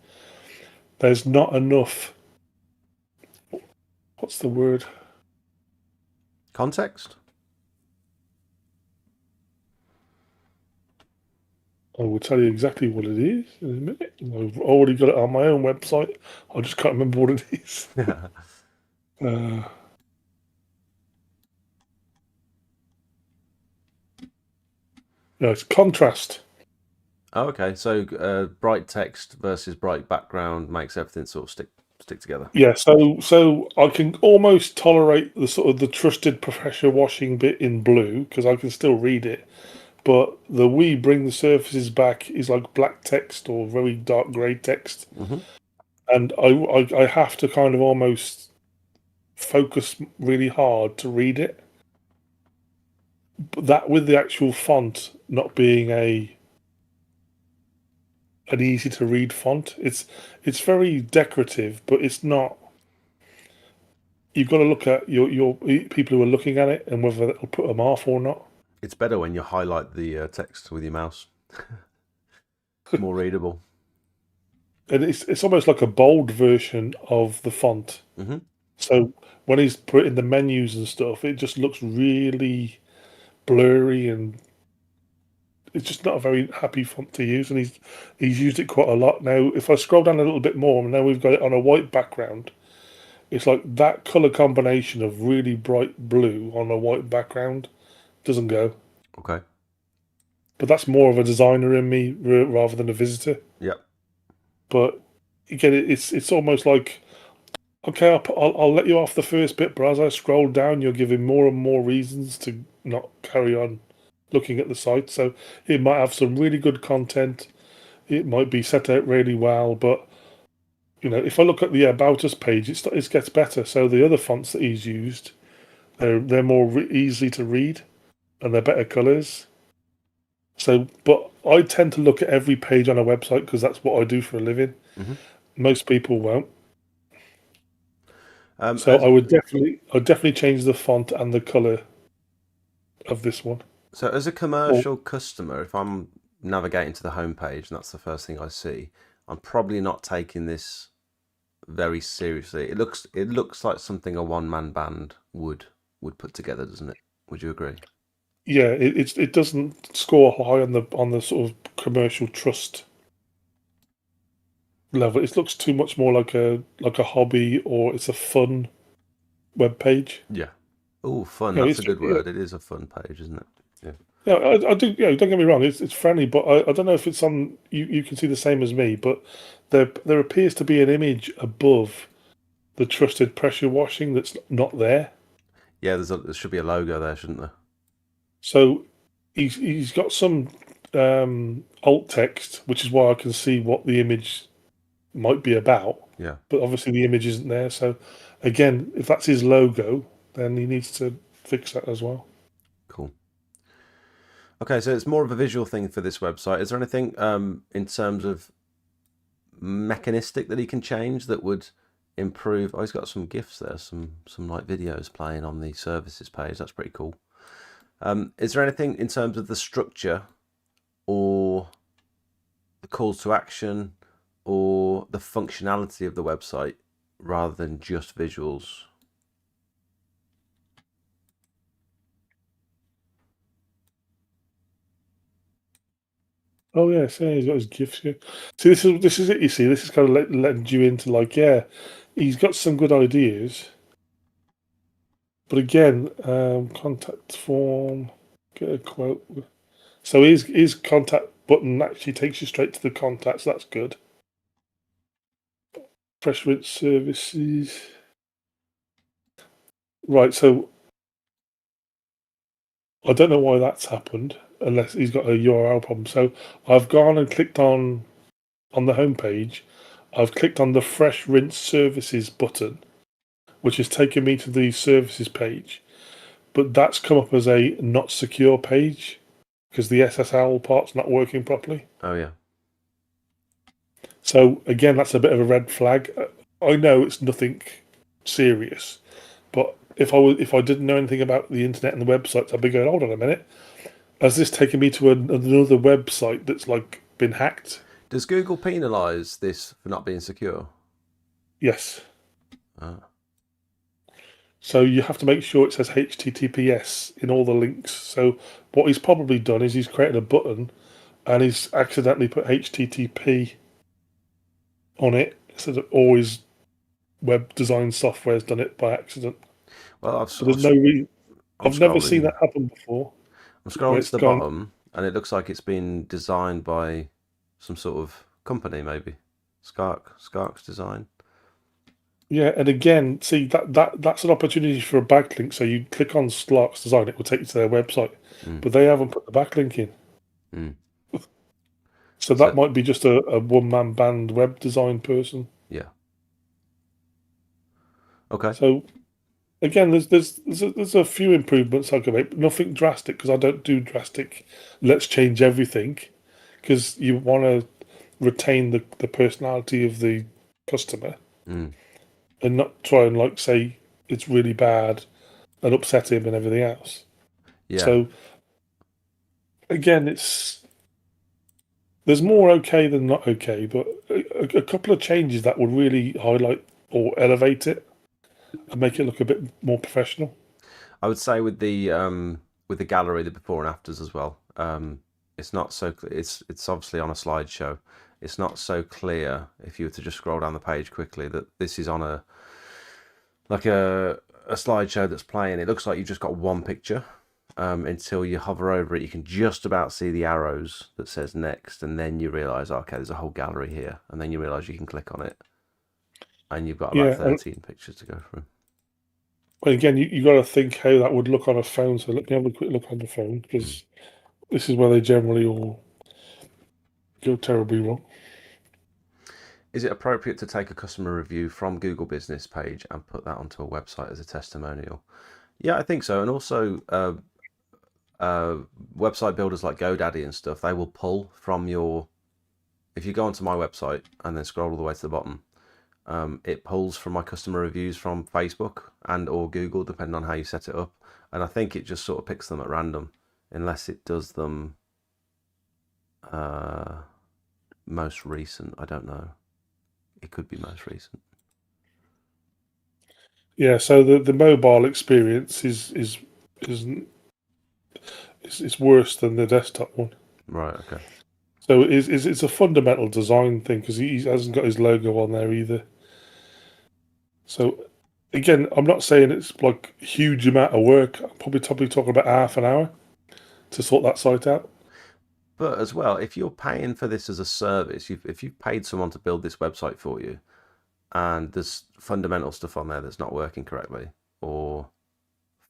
B: There's not enough. What's the word?
A: Context?
B: I will tell you exactly what it is in a minute. I've already got it on my own website. I just can't remember what it is. Uh, no, it's contrast.
A: Oh, okay, so bright text versus bright background makes everything sort of stick together.
B: Yeah, so I can almost tolerate the sort of the trusted professor washing bit in blue because I can still read it. But the we bring the surfaces back is like black text or very dark grey text,
A: Hmm.
B: and I have to kind of almost focus really hard to read it. But that with the actual font not being an easy to read font, it's very decorative, but it's not. You've got to look at your people who are looking at it and whether it'll put them off or not.
A: It's better when you highlight the text with your mouse. It's more readable.
B: And it's almost like a bold version of the font.
A: Hmm.
B: So when he's put in the menus and stuff, it just looks really blurry and it's just not a very happy font to use. And he's used it quite a lot now. If I scroll down a little bit more, now we've got it on a white background. It's like that color combination of really bright blue on a white background doesn't go.
A: Okay.
B: But that's more of a designer in me rather than a visitor.
A: Yep.
B: But again, it's almost like okay, I'll let you off the first bit, but as I scroll down, you're giving more and more reasons to not carry on looking at the site. So it might have some really good content, it might be set out really well, but if I look at the About Us page, it gets better. So the other fonts that he's used, they're more easy to read and they're better colours. So, but I tend to look at every page on a website because that's what I do for a living.
A: Hmm.
B: Most people won't. So
A: As,
B: I'd definitely change the font and the colour of this one.
A: so as a
B: Or
A: commercial customer, if I'm navigating to the homepage and that's the first thing I see, I'm probably not taking this very seriously. It looks like something a one-man band would put together, doesn't it? Would you agree?
B: yeah, it doesn't score high on the sort of commercial trust level. It looks too much more like a hobby or it's a fun web page.
A: Yeah. Oh, fun. That's a
B: It's
A: good word. It is a fun page, isn't it? Yeah.
B: yeah, I do. Don't get me wrong. It's friendly, but I don't know if it's on. You can see the same as me, but there appears to be an image above the trusted pressure washing that's not there.
A: Yeah, there should be a logo there, shouldn't there?
B: So he's got some alt text, which is why I can see what the image might be about.
A: Yeah.
B: But obviously the image isn't there. So again, if that's his logo, then he needs to fix that as well.
A: Cool. Okay, so it's more of a visual thing for this website. Is there anything in terms of mechanistic that he can change that would improve? Oh, he's got some GIFs there, some like videos playing on the services page. That's pretty cool. Is there anything in terms of the structure or the calls to action or the functionality of the website rather than just visuals?
B: Oh yeah, so he's got his gifts here. See, this is it. You see, this is kind of letting you into like, yeah, he's got some good ideas, but again, contact form, get a quote. So his contact button actually takes you straight to the contacts. That's good. Fresh rinse services. Right. So I don't know why that's happened unless he's got a URL problem. So I've gone and clicked on the homepage. I've clicked on the fresh rinse services button, which has taken me to the services page, but that's come up as a not secure page because the SSL part's not working properly.
A: Oh yeah.
B: So again, that's a bit of a red flag. I know it's nothing serious, but if I didn't know anything about the internet and the websites, I'd be going, hold on a minute, has this taken me to another website that's like been hacked?
A: Does Google penalize this for not being secure?
B: Yes.
A: Ah.
B: So you have to make sure it says HTTPS in all the links. So what he's probably done is he's created a button and he's accidentally put HTTP on it instead of always web design software's done it by accident.
A: Well,
B: So there's no reason.
A: I'm
B: I've never seen
A: scrolling.
B: that happen before
A: I'm
B: where
A: scrolling to
B: it's
A: the
B: gone.
A: bottom, and it looks like it's been designed by some sort of company, maybe Skark's design.
B: Yeah, and again, see that's an opportunity for a backlink. So you click on Slark's design, it will take you to their website,
A: Mm,
B: but they haven't put the backlink in.
A: mm.
B: So that
A: So
B: might be just a one man band web design person.
A: yeah, okay.
B: So again, there's a few improvements I can make, but nothing drastic because I don't do drastic. Let's change everything because you want to retain the personality of the customer
A: Mm,
B: and not try and like say it's really bad and upset him and everything else.
A: yeah,
B: So again, there's more okay than not okay, but a couple of changes that would really highlight or elevate it and make it look a bit more professional.
A: I would say with the gallery, the before and afters as well. It's not so it's obviously on a slideshow. It's not so clear if you were to just scroll down the page quickly that this is on a like a slideshow that's playing. It looks like you've just got one picture. Until you hover over it, you can just about see the arrows that says next, and then you realise, okay, there's a whole gallery here, and then you realise you can click on it, and you've got about
B: Yeah, and
A: 13 pictures to go through.
B: again, you got to think how that would look on a phone. So let me have a quick look on the phone
A: Mm.
B: because this is where they generally all go terribly wrong.
A: Is it appropriate to take a customer review from Google Business page and put that onto a website as a testimonial? Yeah, I think so. And also, website builders like GoDaddy and stuff, they will pull from your. If you go onto my website and then scroll all the way to the bottom, it pulls from my customer reviews from Facebook and or Google, depending on how you set it up. And I think it just sort of picks them at random, unless it does them most recent. I don't know. It could be most recent.
B: Yeah, so the mobile experience is it's worse than the desktop one.
A: Right. Okay.
B: So it's a fundamental design thing because he hasn't got his logo on there either. So again, I'm not saying it's like a huge amount of work. I'm probably talking about half an hour to sort that site out.
A: But as well, if you're paying for this as a service, if you've paid someone to build this website for you, and there's fundamental stuff on there that's not working correctly, or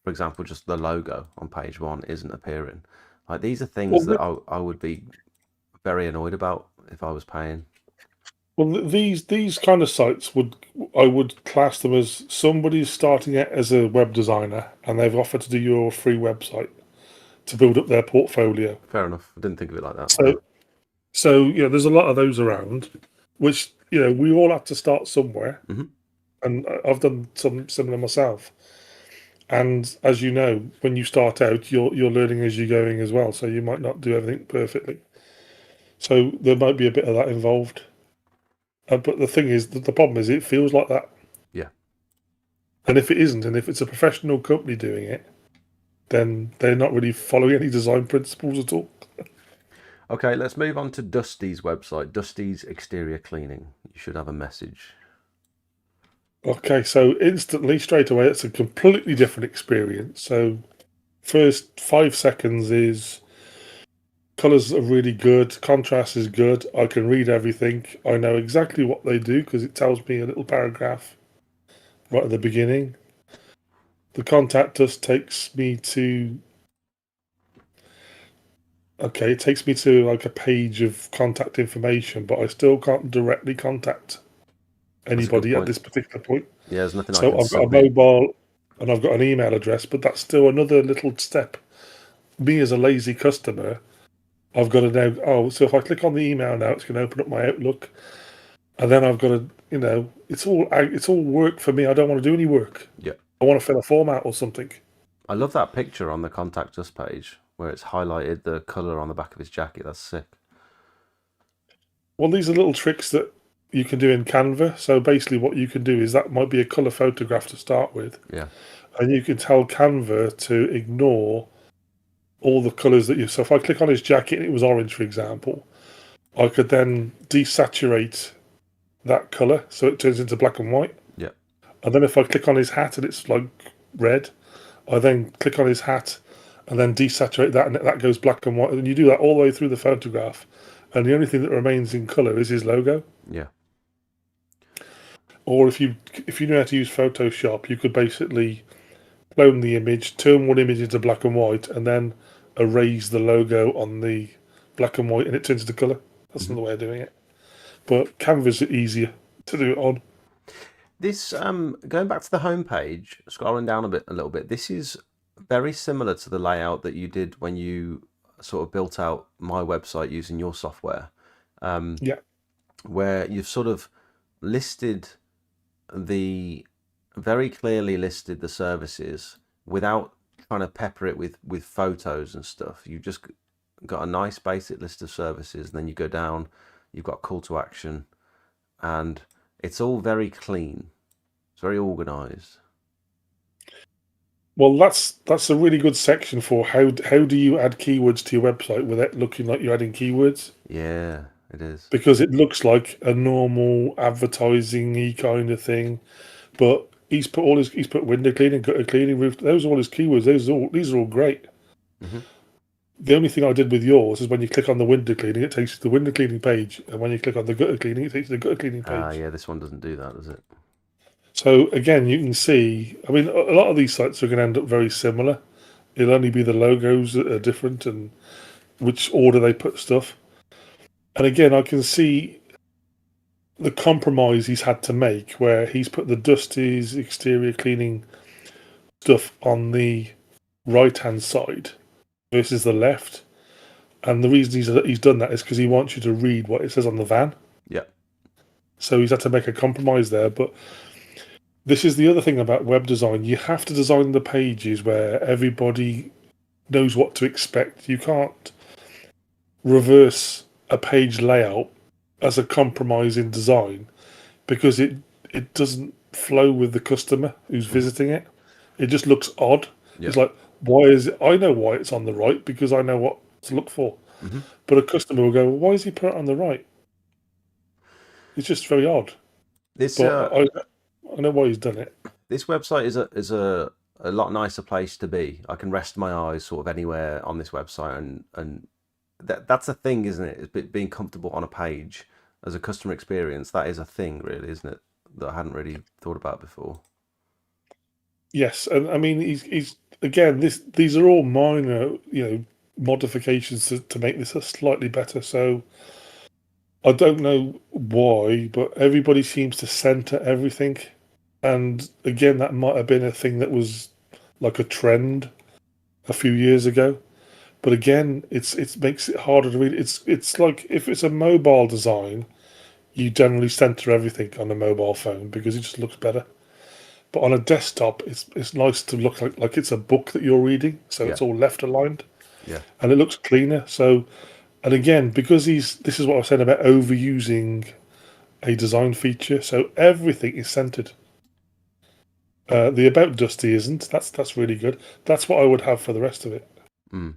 A: for example, just the logo on page one isn't appearing, like these are things that I would be very annoyed about if I was paying.
B: Well, these kind of sites I would class them as somebody's starting out as a web designer and they've offered to do your free website to build up their portfolio.
A: Fair enough. I didn't think of it like that.
B: So,
A: No.
B: so there's a lot of those around, which we all have to start somewhere, and I've done some similar myself. And as you know, when you start out, you're learning as you're going as well. So you might not do everything perfectly. So there might be a bit of that involved. But the thing is, the problem is, it feels like that.
A: Yeah.
B: And if it isn't, and if it's a professional company doing it, then they're not really following any design principles at all.
A: Okay, let's move on to Dusty's website. Dusty's Exterior Cleaning. You should have a message.
B: Okay, so instantly, straight away, it's a completely different experience. So first 5 seconds is colors are really good, contrast is good, I can read everything, I know exactly what they do because it tells me a little paragraph right at the beginning. The contact us takes me to it takes me to like a page of contact information, but I still can't directly contact anybody at this particular point.
A: Yeah, there's nothing I
B: So
A: can
B: I've got a
A: submit.
B: mobile and I've got an email address, but that's still another little step. Me as a lazy customer, I've got to now, so if I click on the email now, it's going to open up my Outlook. And then I've got to, it's all work for me. I don't want to do any work.
A: Yeah.
B: I want to fill a form out or something.
A: I love that picture on the Contact Us page where it's highlighted the colour on the back of his jacket. That's sick.
B: Well, these are little tricks that you can do in Canva. So basically what you can do is that might be a colour photograph to start with.
A: Yeah.
B: And you can tell Canva to ignore all the colours that so if I click on his jacket and it was orange, for example, I could then desaturate that colour so it turns into black and white.
A: Yeah.
B: And then if I click on his hat and it's like red, I then click on his hat and then desaturate that and that goes black and white. And you do that all the way through the photograph. And the only thing that remains in colour is his logo.
A: Yeah.
B: Or if you know how to use Photoshop, you could basically clone the image, turn one image into black and white, and then erase the logo on the black and white and it turns into colour. That's another way of doing it. But Canva's easier to do it on.
A: This going back to the homepage, scrolling down a little bit, this is very similar to the layout that you did when you sort of built out my website using your software.
B: Yeah.
A: Where you've sort of very clearly listed the services without trying to pepper it with photos and stuff. You've just got a nice basic list of services, and then you go down, you've got call to action, and it's all very clean. It's very organized.
B: Well, that's a really good section for how do you add keywords to your website without looking like you're adding keywords?
A: Yeah, it is.
B: Because it looks like a normal advertising-y kind of thing, but he's put window cleaning, gutter cleaning, roof. Those are all his keywords. These are all great.
A: Mm-hmm.
B: The only thing I did with yours is when you click on the window cleaning, it takes you to the window cleaning page, and when you click on the gutter cleaning, it takes you to the gutter cleaning page.
A: Yeah, this one doesn't do that, does it?
B: So again, you can see, I mean, a lot of these sites are going to end up very similar. It'll only be the logos that are different and which order they put stuff. And again, I can see the compromise he's had to make, where he's put the Dusty's exterior cleaning stuff on the right hand side versus the left. And the reason he's done that is because he wants you to read what it says on the van.
A: Yeah.
B: So he's had to make a compromise there. But this is the other thing about web design. You have to design the pages where everybody knows what to expect. You can't reverse a page layout as a compromise in design because it doesn't flow with the customer who's
A: Hmm.
B: visiting it. It just looks odd.
A: Yeah.
B: It's like, why is it? I know why it's on the right because I know what to look for.
A: Hmm.
B: But a customer will go, well, why is he put it on the right? It's just very odd.
A: This
B: But I know why he's done it.
A: this website is a lot nicer place to be. I can rest my eyes sort of anywhere on this website, and that's a thing, isn't it? It's being comfortable on a page as a customer experience. That is a thing, really, isn't it? That I hadn't really thought about before.
B: Yes, and I mean he's again these are all minor modifications to make this a slightly better. So I don't know why, but everybody seems to center everything, and again that might have been a thing that was like a trend a few years ago. But again, it makes it harder to read. It's like if it's a mobile design, you generally center everything on a mobile phone because it just looks better. But on a desktop, it's nice to look like it's a book that you're reading, so
A: Yeah.
B: it's all left aligned
A: Yeah.
B: and it looks cleaner. So, and again, because this is what I was saying about overusing a design feature. So everything is centered. The about Dusty isn't. That's really good. That's what I would have for the rest of it.
A: Mm.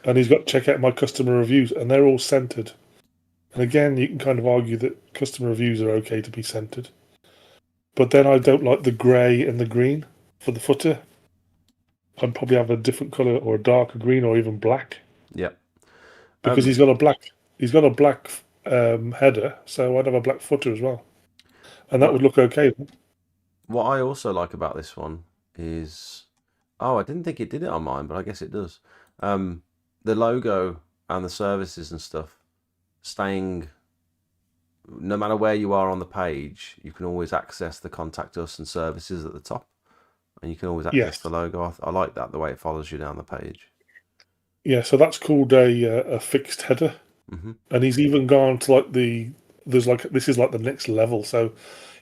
B: And he's got check out my customer reviews, and they're all centered. And again, you can kind of argue that customer reviews are okay to be centered. But then I don't like the grey and the green for the footer. I'd probably have a different color or a darker green or even black
A: Yeah.
B: because
A: Um,
B: he's got a black header, so I'd have a black footer as well, and that
A: what
B: would look okay.
A: what I also like about this one is, oh, I didn't think it did it on mine, but I guess it does. Um, the logo and the services and stuff staying, no matter where you are on the page, you can always access the contact us and services at the top, and you can always access the
B: Yes,
A: logo. I like that, the way it follows you down the page.
B: yeah. So that's called a fixed header,
A: Hmm.
B: and he's even gone to like the there's like this is like the next level. So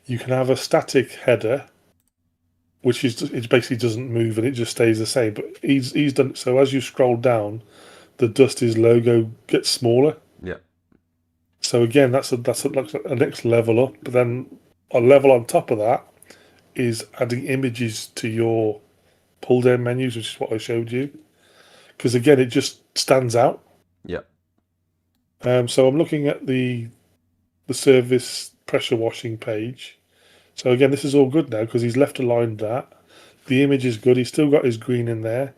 B: you can have a static header, which is it basically doesn't move and it just stays the same. But he's done it so as you scroll down, the Dusty's logo gets smaller.
A: Yeah.
B: So again, like a next level up. But then a level on top of that is adding images to your pull down menus, which is what I showed you. Because again, it just stands out.
A: Yeah.
B: So I'm looking at the service pressure washing page. So again, this is all good now because he's left aligned that. The image is good. He's still got his green in there.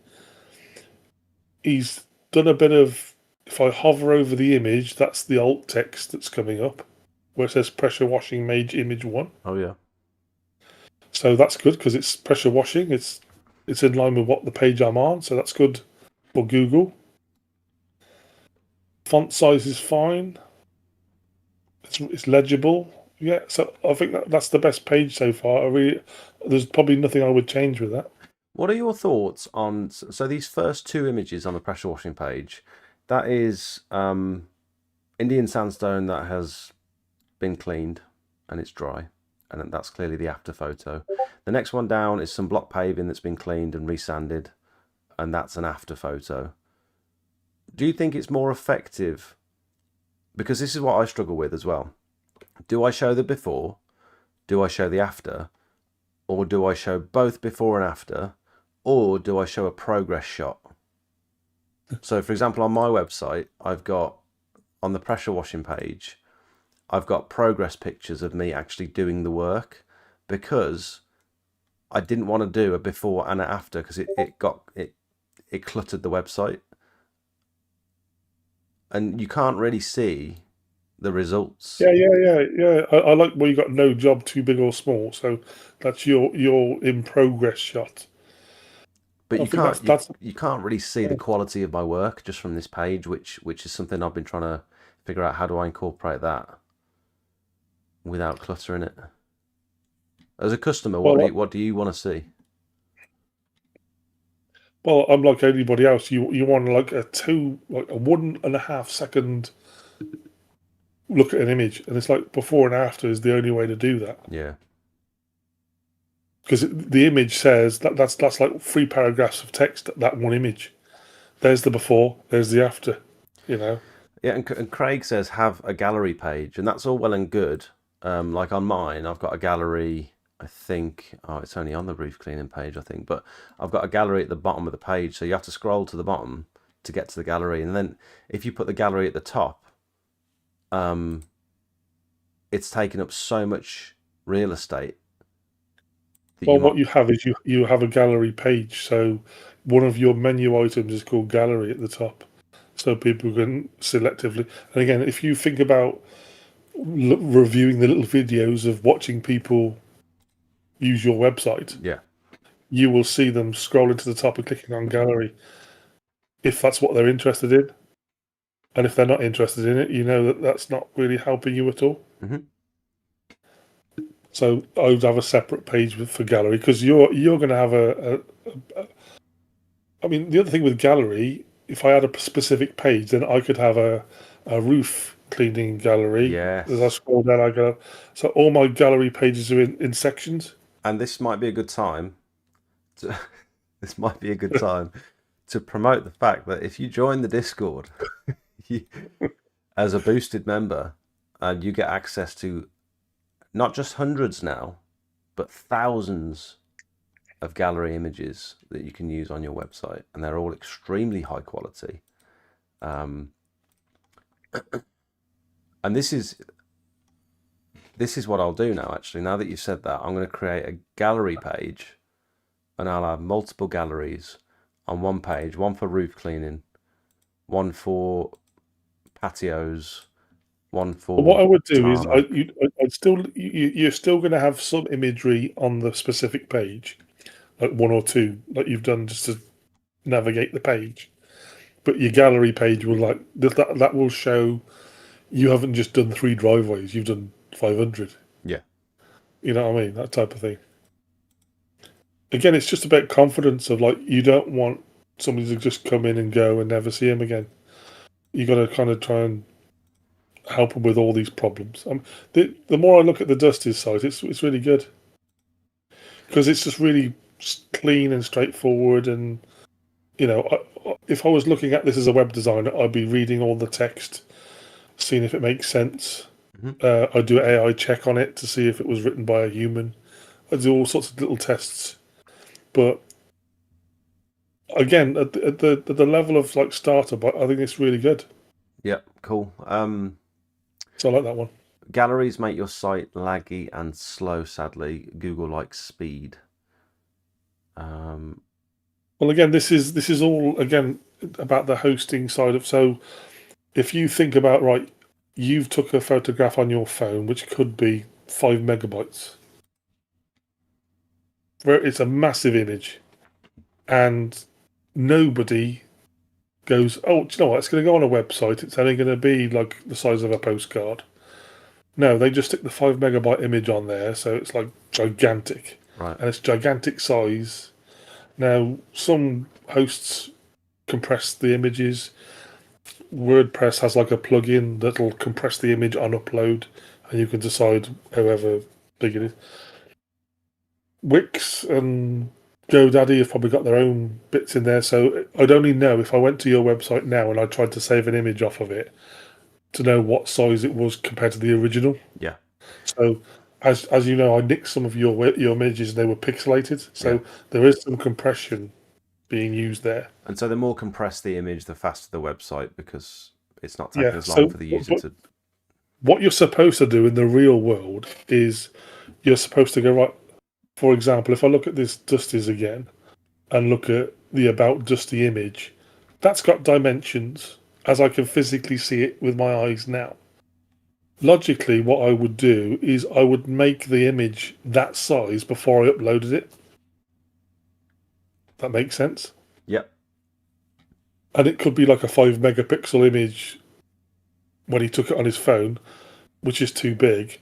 B: He's done a bit of. If I hover over the image, that's the alt text that's coming up, where it says pressure washing mage image one.
A: Oh yeah.
B: So that's good because it's pressure washing. It's in line with what the page I'm on. So that's good for Google. Font size is fine. It's legible. Yeah, so I think that's the best page so far. There's probably nothing I would change with that.
A: What are your thoughts on so these first two images on the pressure washing page? That is Indian sandstone that has been cleaned and it's dry, and that's clearly the after photo. The next one down is some block paving that's been cleaned and resanded, and that's an after photo. Do you think it's more effective? Because this is what I struggle with as well. Do I show the before? Do I show the after? Or do I show both before and after? Or do I show a progress shot? So, for example, on my website, I've got on the pressure washing page, I've got progress pictures of me actually doing the work because I didn't want to do a before and an after because it cluttered the website, and you can't really see the results.
B: Yeah. I like where you got no job too big or small. So that's your in progress shot.
A: But
B: I
A: you
B: think
A: can't
B: that's
A: you can't really see the quality of my work just from this page, which is something I've been trying to figure out how do I incorporate that without cluttering it. As a customer, what do you want to see?
B: Well, I'm like anybody else. You want like a 1.5 second look at an image, and it's like before and after is the only way to do that.
A: Yeah.
B: Because the image says that's like 3 paragraphs of text. That one image. There's the before. There's the after. You know.
A: Yeah, and Craig says have a gallery page, and that's all well and good. Like on mine, I've got a gallery. I think it's only on the roof cleaning page, I think, but I've got a gallery at the bottom of the page, so you have to scroll to the bottom to get to the gallery, and then if you put the gallery at the top, it's taken up so much real estate.
B: Well, what you have is you have a gallery page. So one of your menu items is called gallery at the top, so people can selectively. And again, if you think about reviewing the little videos of watching people use your website,
A: yeah,
B: you will see them scrolling to the top and clicking on gallery if that's what they're interested in. And if they're not interested in it, you know that that's not really helping you at all.
A: mm-hmm.
B: So I would have a separate page for gallery because you're going to have I mean, the other thing with gallery, if I had a specific page, then I could have a roof cleaning gallery.
A: Yes.
B: As I scroll down, I go. So all my gallery pages are in sections.
A: And this might be a good time. This might be a good time to promote the fact that if you join the Discord as a boosted member, and you get access to not just hundreds now, but thousands of gallery images that you can use on your website, and they're all extremely high quality. And this is what I'll do now. Actually, now that you've said that, I'm going to create a gallery page, and I'll have multiple galleries on one page: one for roof cleaning, one for patios, one for.
B: What I would do
A: tarmac.
B: you're still going to have some imagery on the specific page, like one or two, like you've done just to navigate the page. But your gallery page will that will show you haven't just done 3 driveways, you've done 500.
A: Yeah.
B: You know what I mean? That type of thing. Again, it's just about confidence of like, you don't want somebody to just come in and go and never see him again. You got to kind of try and help them with all these problems. The more I look at the Dusty's site, it's really good because it's just really clean and straightforward. And you know, if I was looking at this as a web designer, I'd be reading all the text, seeing if it makes sense.
A: Mm-hmm.
B: I'd do an AI check on it to see if it was written by a human. I'd do all sorts of little tests. But again, at the level of like startup, I think it's really good.
A: Yeah, cool.
B: So I like that one.
A: Galleries make your site laggy and slow, sadly. Google likes speed.
B: Well, again, this is all again about the hosting side of. So if you think about, right, you've took a photograph on your phone, which could be 5 megabytes. It's a massive image, and nobody goes, oh, do you know what? It's going to go on a website. It's only going to be like the size of a postcard. No, they just stick the 5 megabyte image on there, so it's like gigantic,
A: right.
B: And it's gigantic size. Now, some hosts compress the images. WordPress has like a plugin that'll compress the image on upload, and you can decide however big it is. Wix and GoDaddy have probably got their own bits in there, so I'd only know if I went to your website now and I tried to save an image off of it to know what size it was compared to the original.
A: Yeah.
B: So, as you know, I nicked some of your images and they were pixelated, so there is some compression being used there.
A: And so the more compressed the image, the faster the website, because it's not taking as long for the user to.
B: What you're supposed to do in the real world is you're supposed to go, right, for example, if I look at this Dusty's again and look at the About Dusty image, that's got dimensions as I can physically see it with my eyes now. Logically, what I would do is I would make the image that size before I uploaded it. That makes sense?
A: Yep.
B: And it could be like a 5 megapixel image when he took it on his phone, which is too big.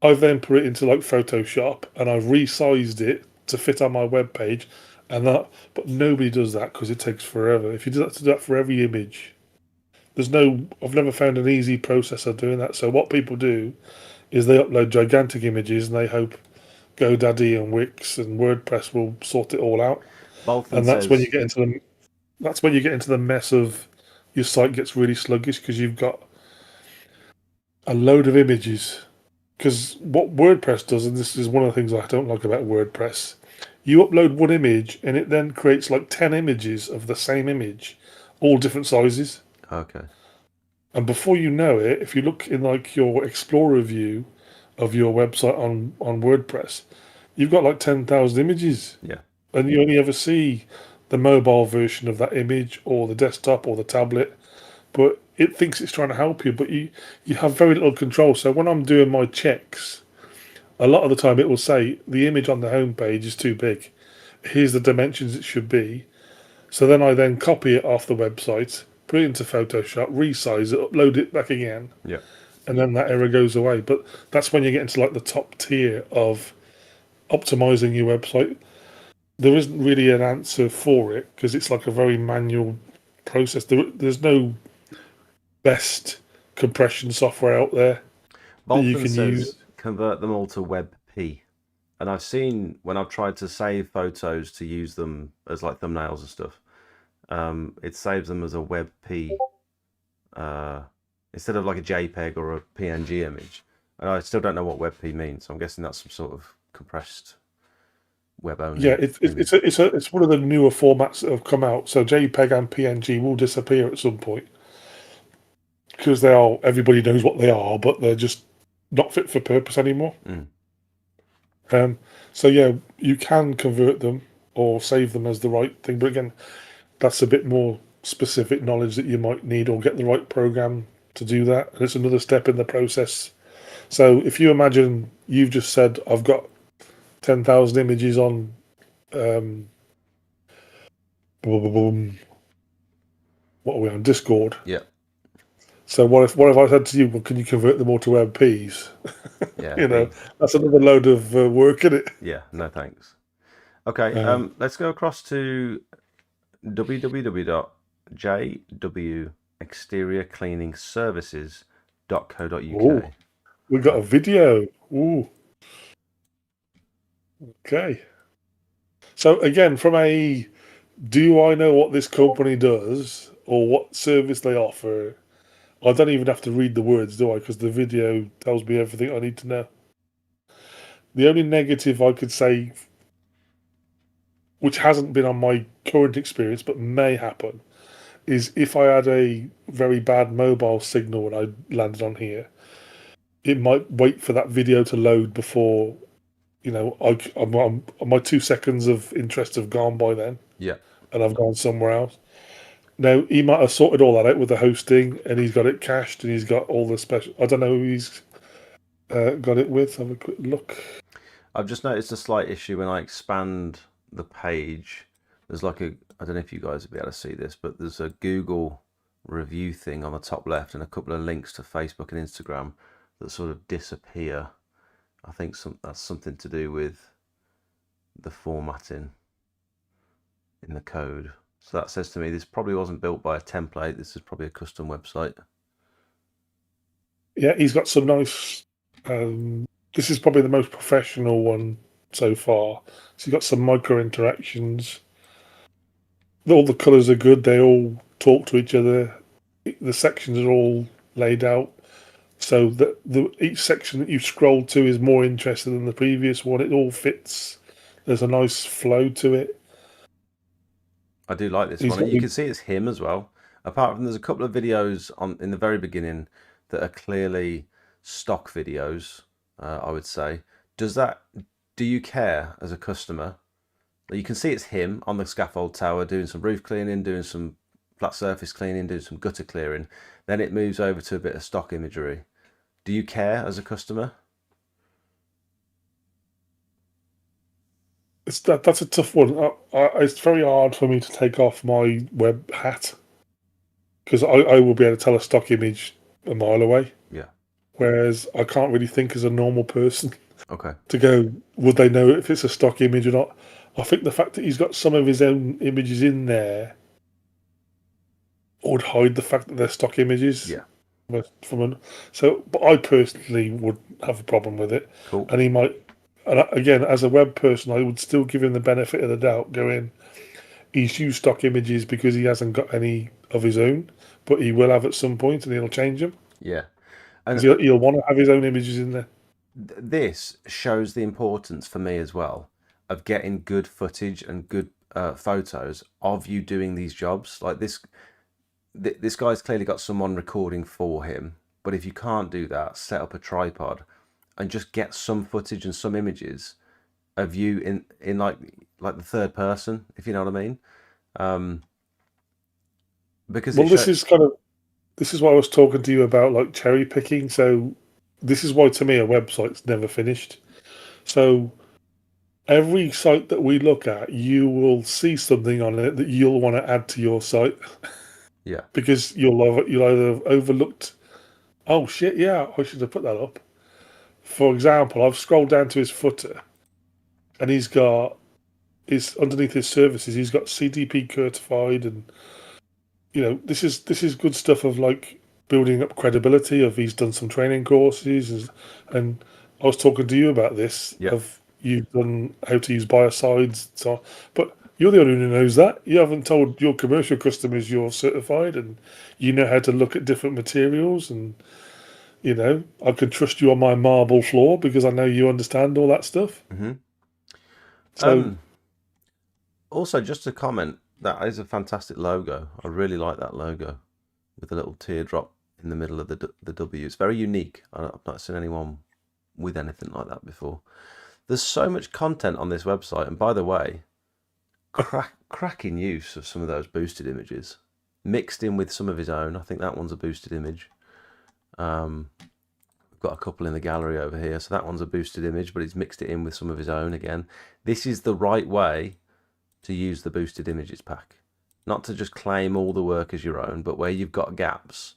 B: I've then put it into like Photoshop and I've resized it to fit on my web page, but nobody does that because it takes forever. If you do that for every image, I've never found an easy process of doing that. So what people do is they upload gigantic images and they hope GoDaddy and Wix and WordPress will sort it all out.
A: Bolton
B: And that's when you
A: says,
B: get into the mess of your site gets really sluggish because you've got a load of images. Because what WordPress does, and this is one of the things I don't like about WordPress, you upload one image and it then creates like 10 images of the same image, all different sizes.
A: okay,
B: And before you know it, if you look in like your Explorer view of your website on WordPress, you've got like 10,000 images.
A: yeah,
B: And you only ever see the mobile version of that image or the desktop or the tablet. But it thinks it's trying to help you, but you have very little control. So when I'm doing my checks, a lot of the time it will say the image on the home page is too big. Here's the dimensions it should be. So then I then copy it off the website, put it into Photoshop, resize it, upload it back again,
A: yeah.
B: and then that error goes away. But that's when you get into like the top tier of optimizing your website. There isn't really an answer for it because it's like a very manual process. There's no best compression software out there that you
A: Bolton
B: can use.
A: says convert them all to WebP. And I've seen when I've tried to save photos to use them as like thumbnails and stuff, it saves them as a WebP instead of like a JPEG or a PNG image. And I still don't know what WebP means. So I'm guessing that's some sort of compressed web only.
B: Yeah, it's one of the newer formats that have come out. So JPEG and PNG will disappear at some point because everybody knows what they are, but they're just not fit for purpose anymore. So yeah, you can convert them or save them as the right thing, but again, that's a bit more specific knowledge that you might need or get the right program to do that. And it's another step in the process. So if you imagine you've just said, I've got 10,000 images on what are we on Discord?
A: Yeah.
B: So what if I said to you, well, can you convert them all to WebPs?
A: Yeah.
B: That's another load of work, isn't it?
A: Yeah. No thanks. Okay. Let's go across to www.jwexteriorcleaningservices.co.uk.
B: Oh, we got a video. Ooh. Okay. So again, do I know what this company does or what service they offer? I don't even have to read the words, do I? Because the video tells me everything I need to know. The only negative I could say, which hasn't been on my current experience but may happen, is if I had a very bad mobile signal when I landed on here, it might wait for that video to load before, my 2 seconds of interest have gone by then.
A: Yeah.
B: And I've gone somewhere else. Now, he might have sorted all that out with the hosting and he's got it cached and he's got all the special. I don't know who he's got it with. Have a quick look.
A: I've just noticed a slight issue when I expand the page. There's like I don't know if you guys will be able to see this, but there's a Google review thing on the top left and a couple of links to Facebook and Instagram that sort of disappear. I think that's something to do with the formatting in the code. So that says to me this probably wasn't built by a template. This is probably a custom website.
B: Yeah, he's got some nice. This is probably the most professional one so far. So he's got some micro interactions. All the colours are good. They all talk to each other. The sections are all laid out so that each section that you scroll to is more interesting than the previous one. It all fits. There's a nice flow to it.
A: I do like this one. You can see it's him as well. Apart from there's a couple of videos in the very beginning that are clearly stock videos, I would say. Do you care as a customer? You can see it's him on the scaffold tower doing some roof cleaning, doing some flat surface cleaning, doing some gutter clearing. Then it moves over to a bit of stock imagery. Do you care as a customer?
B: That's a tough one. It's very hard for me to take off my web hat because I will be able to tell a stock image a mile away.
A: Yeah.
B: Whereas I can't really think as a normal person
A: Okay.
B: to go, would they know if it's a stock image or not? I think the fact that he's got some of his own images in there would hide the fact that they're stock images.
A: Yeah.
B: But I personally would have a problem with it,
A: Cool.
B: and he might. And again, as a web person, I would still give him the benefit of the doubt. Going, he's used stock images because he hasn't got any of his own, but he will have at some point, and he'll change them
A: Yeah.
B: because
A: And
B: he'll want to have his own images in there.
A: this shows the importance for me as well of getting good footage and good photos of you doing these jobs. Like this guy's clearly got someone recording for him, but if you can't do that, set up a tripod and just get some footage and some images of you in like the third person, if you know what I mean. Because
B: Well, this is what I was talking to you about, like cherry picking. So this is why, to me, a website's never finished. So every site that we look at, you will see something on it that you'll want to add to your site
A: yeah.
B: because you'll either have overlooked. Oh shit! Yeah, I should have put that up. For example, I've scrolled down to his footer, and he's got his underneath his services. He's got CDP certified, and this is good stuff of like building up credibility. Of he's done some training courses, and I was talking to you about this.
A: Yeah.
B: Of you've done how to use buyer sides, so but you're the only one who knows that. You haven't told your commercial customers you're certified, and you know how to look at different materials and. I can trust you on my marble floor because I know you understand all that stuff.
A: Hmm.
B: So,
A: Also, just to comment, that is a fantastic logo. I really like that logo with a little teardrop in the middle of the W. It's very unique. I've not seen anyone with anything like that before. There's so much content on this website, and by the way, cracking use of some of those boosted images mixed in with some of his own. I think that one's a boosted image. We've got a couple in the gallery over here, so that one's a boosted image, but he's mixed it in with some of his own again. This is the right way to use the boosted images pack. Not to just claim all the work as your own, but where you've got gaps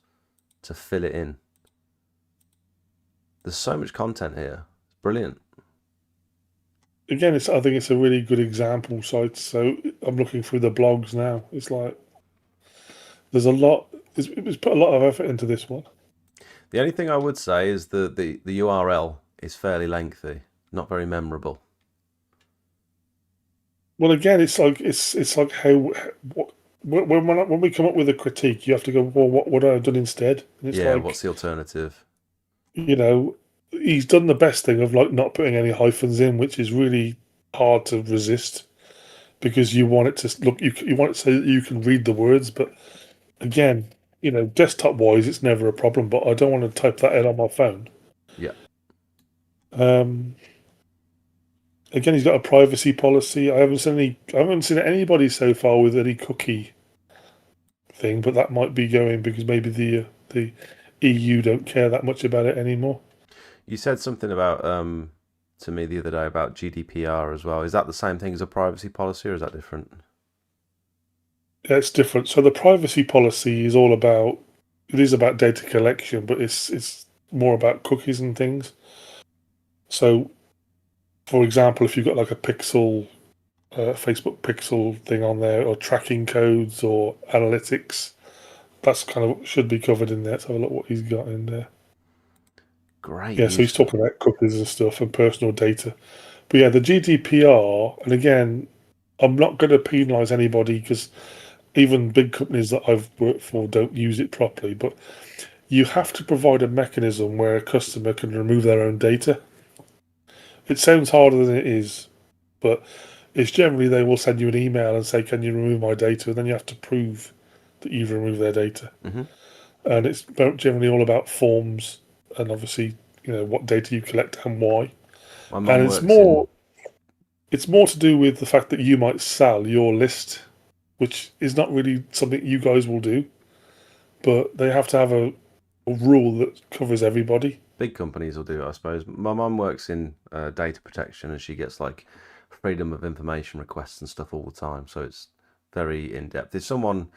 A: to fill it in. There's so much content here. It's brilliant.
B: again, I think it's a really good example site. So I'm looking through the blogs now. It's like there's a lot. It's put a lot of effort into this one.
A: The only thing I would say is the URL is fairly lengthy, not very memorable.
B: Well, again, it's like how what when we come up with a critique, you have to go, well, what would I have done instead? And it's
A: Yeah,
B: like,
A: what's the alternative?
B: you know, he's done the best thing of like not putting any hyphens in, which is really hard to resist because you want it to look you want it so that you can read the words, but again, desktop wise, it's never a problem. But I don't want to type that in on my phone.
A: Yeah.
B: Um, Again, he's got a privacy policy. I haven't seen anybody so far with any cookie thing, but that might be going because maybe the EU don't care that much about it anymore.
A: You said something about to me the other day about GDPR as well. Is that the same thing as a privacy policy, or is that different?
B: Yeah, it's different. So the privacy policy is all about it is about data collection, but it's more about cookies and things. So, for example, if you've got like a pixel, Facebook pixel thing on there, or tracking codes or analytics, that's kind of should be covered in there. Let's have a look what he's got in there.
A: Great
B: Yeah, so he's
A: use.
B: talking about cookies and stuff and personal data. But yeah, the GDPR, and again, I'm not going to penalise anybody because even big companies that I've worked for don't use it properly. But you have to provide a mechanism where a customer can remove their own data. It sounds harder than it is, but it's generally they will send you an email and say, "Can you remove my data?" And then you have to prove that you've removed their data.
A: Hmm.
B: And it's generally all about forms and obviously what data you collect and why.
A: My
B: And
A: mum works in.
B: it's more to do with the fact that you might sell your list, which is not really something you guys will do, but they have to have a rule that covers everybody.
A: Big companies will do it, I suppose. My mum works in data protection, and she gets like freedom of information requests and stuff all the time. So it's very in depth. If someone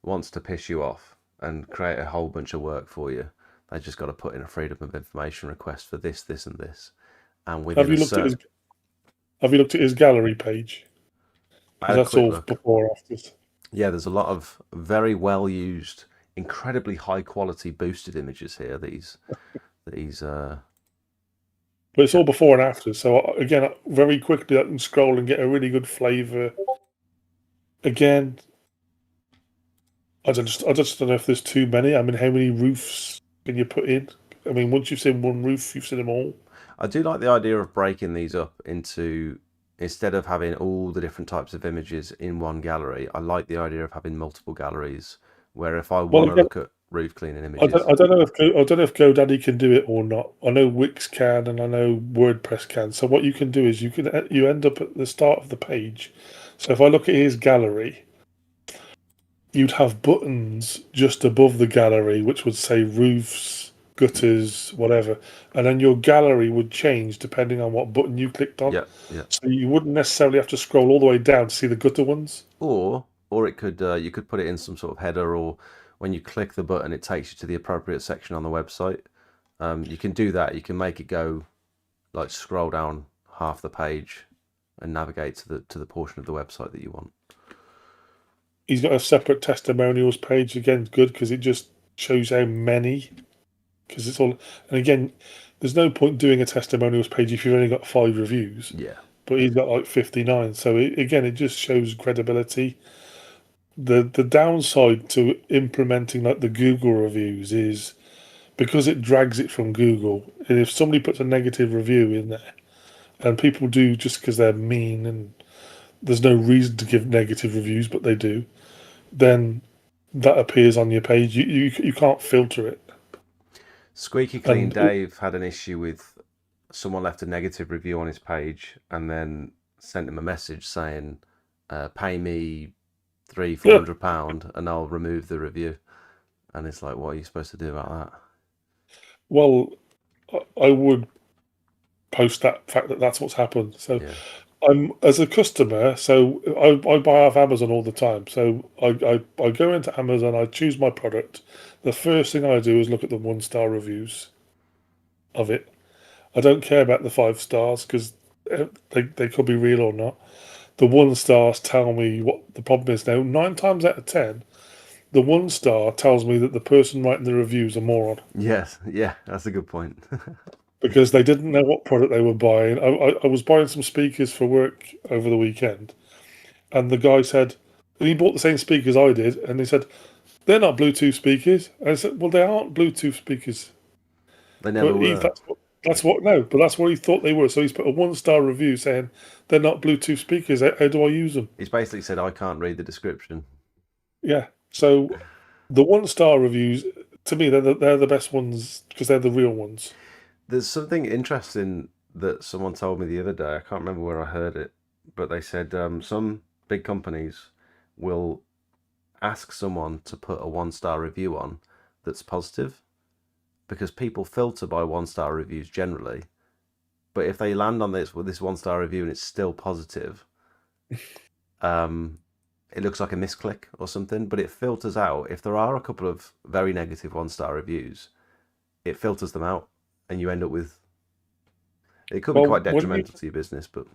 A: wants to piss you off and create a whole bunch of work for you, They just got to put in a freedom of information request for this, this, and this, and
B: Have
A: within
B: you
A: a
B: looked at
A: certain.
B: his gallery page?
A: I
B: Because
A: had a
B: that's
A: quick
B: all
A: look.
B: before or after.
A: Yeah, there's a lot of very well used, incredibly high quality boosted images here that he's
B: But it's all before and after. So again, very quickly I can scroll and get a really good flavour. Again, I just don't know if there's too many. I mean, how many roofs can you put in? I mean, once you've seen one roof, you've seen them all.
A: I do like the idea of breaking these up into, instead of having all the different types of images in one gallery, I like the idea of having multiple galleries where if I
B: Well,
A: want to
B: again,
A: look at roof cleaning images.
B: I don't know if I don't know if GoDaddy can do it or not. I know Wix can, and I know WordPress can. So what you can do is you end up at the start of the page. So if I look at his gallery, you'd have buttons just above the gallery, which would say roofs, gutters, whatever, and then your gallery would change depending on what button you clicked on.
A: Yeah, yeah.
B: So you wouldn't necessarily have to scroll all the way down to see the gutter ones.
A: Or it could you could put it in some sort of header, or when you click the button, it takes you to the appropriate section on the website. You can do that. You can make it go like scroll down half the page and navigate to the portion of the website that you want.
B: He's got a separate testimonials page. Again, good because it just shows how many. Because it's all, and again, there's no point doing a testimonials page if you've only got 5 reviews.
A: Yeah.
B: But he's got like 59. So again, it just shows credibility. The downside to implementing like the Google reviews is because it drags it from Google. And if somebody puts a negative review in there, and people do just because they're mean and there's no reason to give negative reviews, but they do, then that appears on your page. You can't filter it.
A: Squeaky Clean
B: And
A: Dave had an issue with someone left a negative review on his page and then sent him a message saying, "Pay me £300-400 and I'll remove the review." And it's like, what are you supposed to do about that?
B: well, I would post that fact that that's what's happened. So
A: Yeah,
B: I'm as a customer, so I buy off Amazon all the time. So I go into Amazon, I choose my product. The first thing I do is look at the 1-star reviews of it. I don't care about the 5 stars because they could be real or not. The 1 stars tell me what the problem is now. 9 times out of 10, the 1 star tells me that the person writing the reviews a moron
A: yes, yeah, that's a good point.
B: because they didn't know what product they were buying. I was buying some speakers for work over the weekend, and the guy said, and he bought the same speakers I did, and he said, they're not Bluetooth speakers. And I said, well, they aren't Bluetooth speakers.
A: They never
B: But
A: were.
B: that's what he thought they were. So he's put a 1-star review saying they're not Bluetooth speakers. How do I use them?
A: He's basically said, I can't read the description.
B: Yeah. So the 1-star reviews, to me, they're the best ones because they're the real ones.
A: There's something interesting that someone told me the other day. I can't remember where I heard it, but they said some big companies will ask someone to put a 1-star review on that's positive because people filter by 1-star reviews generally. But if they land on this with this 1-star review and it's still positive, it looks like a misclick or something. But it filters out if there are a couple of very negative 1-star reviews. It filters them out, and you end up with. It could be
B: Well,
A: quite detrimental to your business, but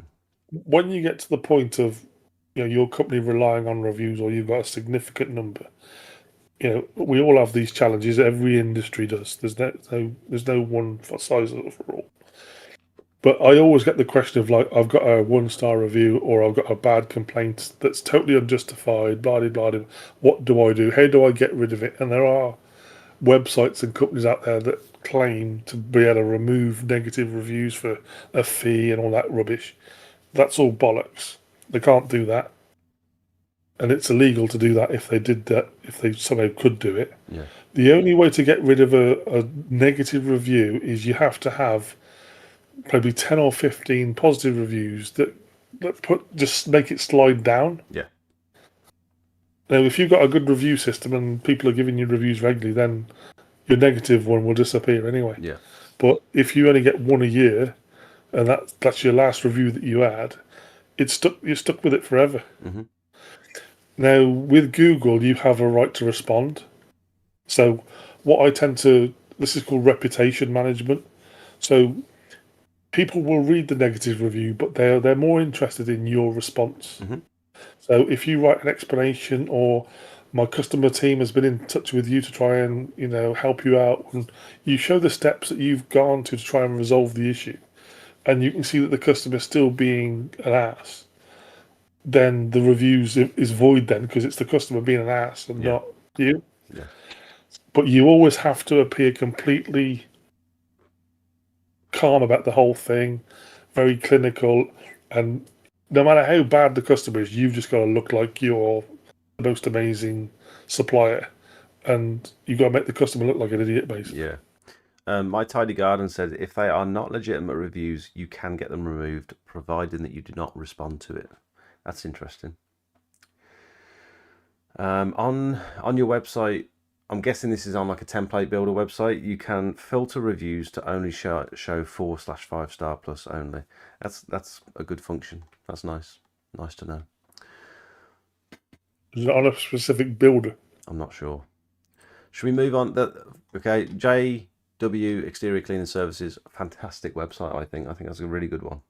B: when you get to the point of your company relying on reviews or you've got a significant number, we all have these challenges. Every industry does. There's no one size for all. But I always get the question of like, I've got a 1-star review or I've got a bad complaint that's totally unjustified, blah, blah, blah. What do I do? How do I get rid of it? And there are websites and companies out there that claim to be able to remove negative reviews for a fee and all that rubbish. That's all bollocks. They can't do that. And it's illegal to do that if they did that, if they somehow could do it.
A: yeah.
B: The only way to get rid of a negative review is you have to have probably 10 or 15 positive reviews that just make it slide down.
A: Yeah.
B: Now, if you've got a good review system and people are giving you reviews regularly, then your negative one will disappear anyway.
A: Yeah.
B: But if you only get one a year, and that's your last review that you add, you're stuck with it forever.
A: Mm-hmm.
B: Now, with Google, you have a right to respond. So what I tend to this is called reputation management. So people will read the negative review, but they're more interested in your response.
A: Mm-hmm.
B: So if you write an explanation, or my customer team has been in touch with you to try and help you out, and you show the steps that you've gone to try and resolve the issue, and you can see that the customer is still being an ass, then the reviews is void then, because it's the customer being an ass and
A: Yeah.
B: not you.
A: Yeah.
B: But you always have to appear completely calm about the whole thing, very clinical, and no matter how bad the customer is, you've just got to look like you're the most amazing supplier, and you've got to make the customer look like an idiot, basically.
A: Yeah. My Tidy Garden says if they are not legitimate reviews, you can get them removed, providing that you do not respond to it. That's interesting. On your website, I'm guessing this is on like a template builder website. You can filter reviews to only show 4/5 star plus only. That's a good function. That's nice. Nice to know.
B: Is it on a specific builder?
A: I'm not sure. Should we move on? Okay, JW Exterior Cleaning Services, fantastic website. I think that's a really good one.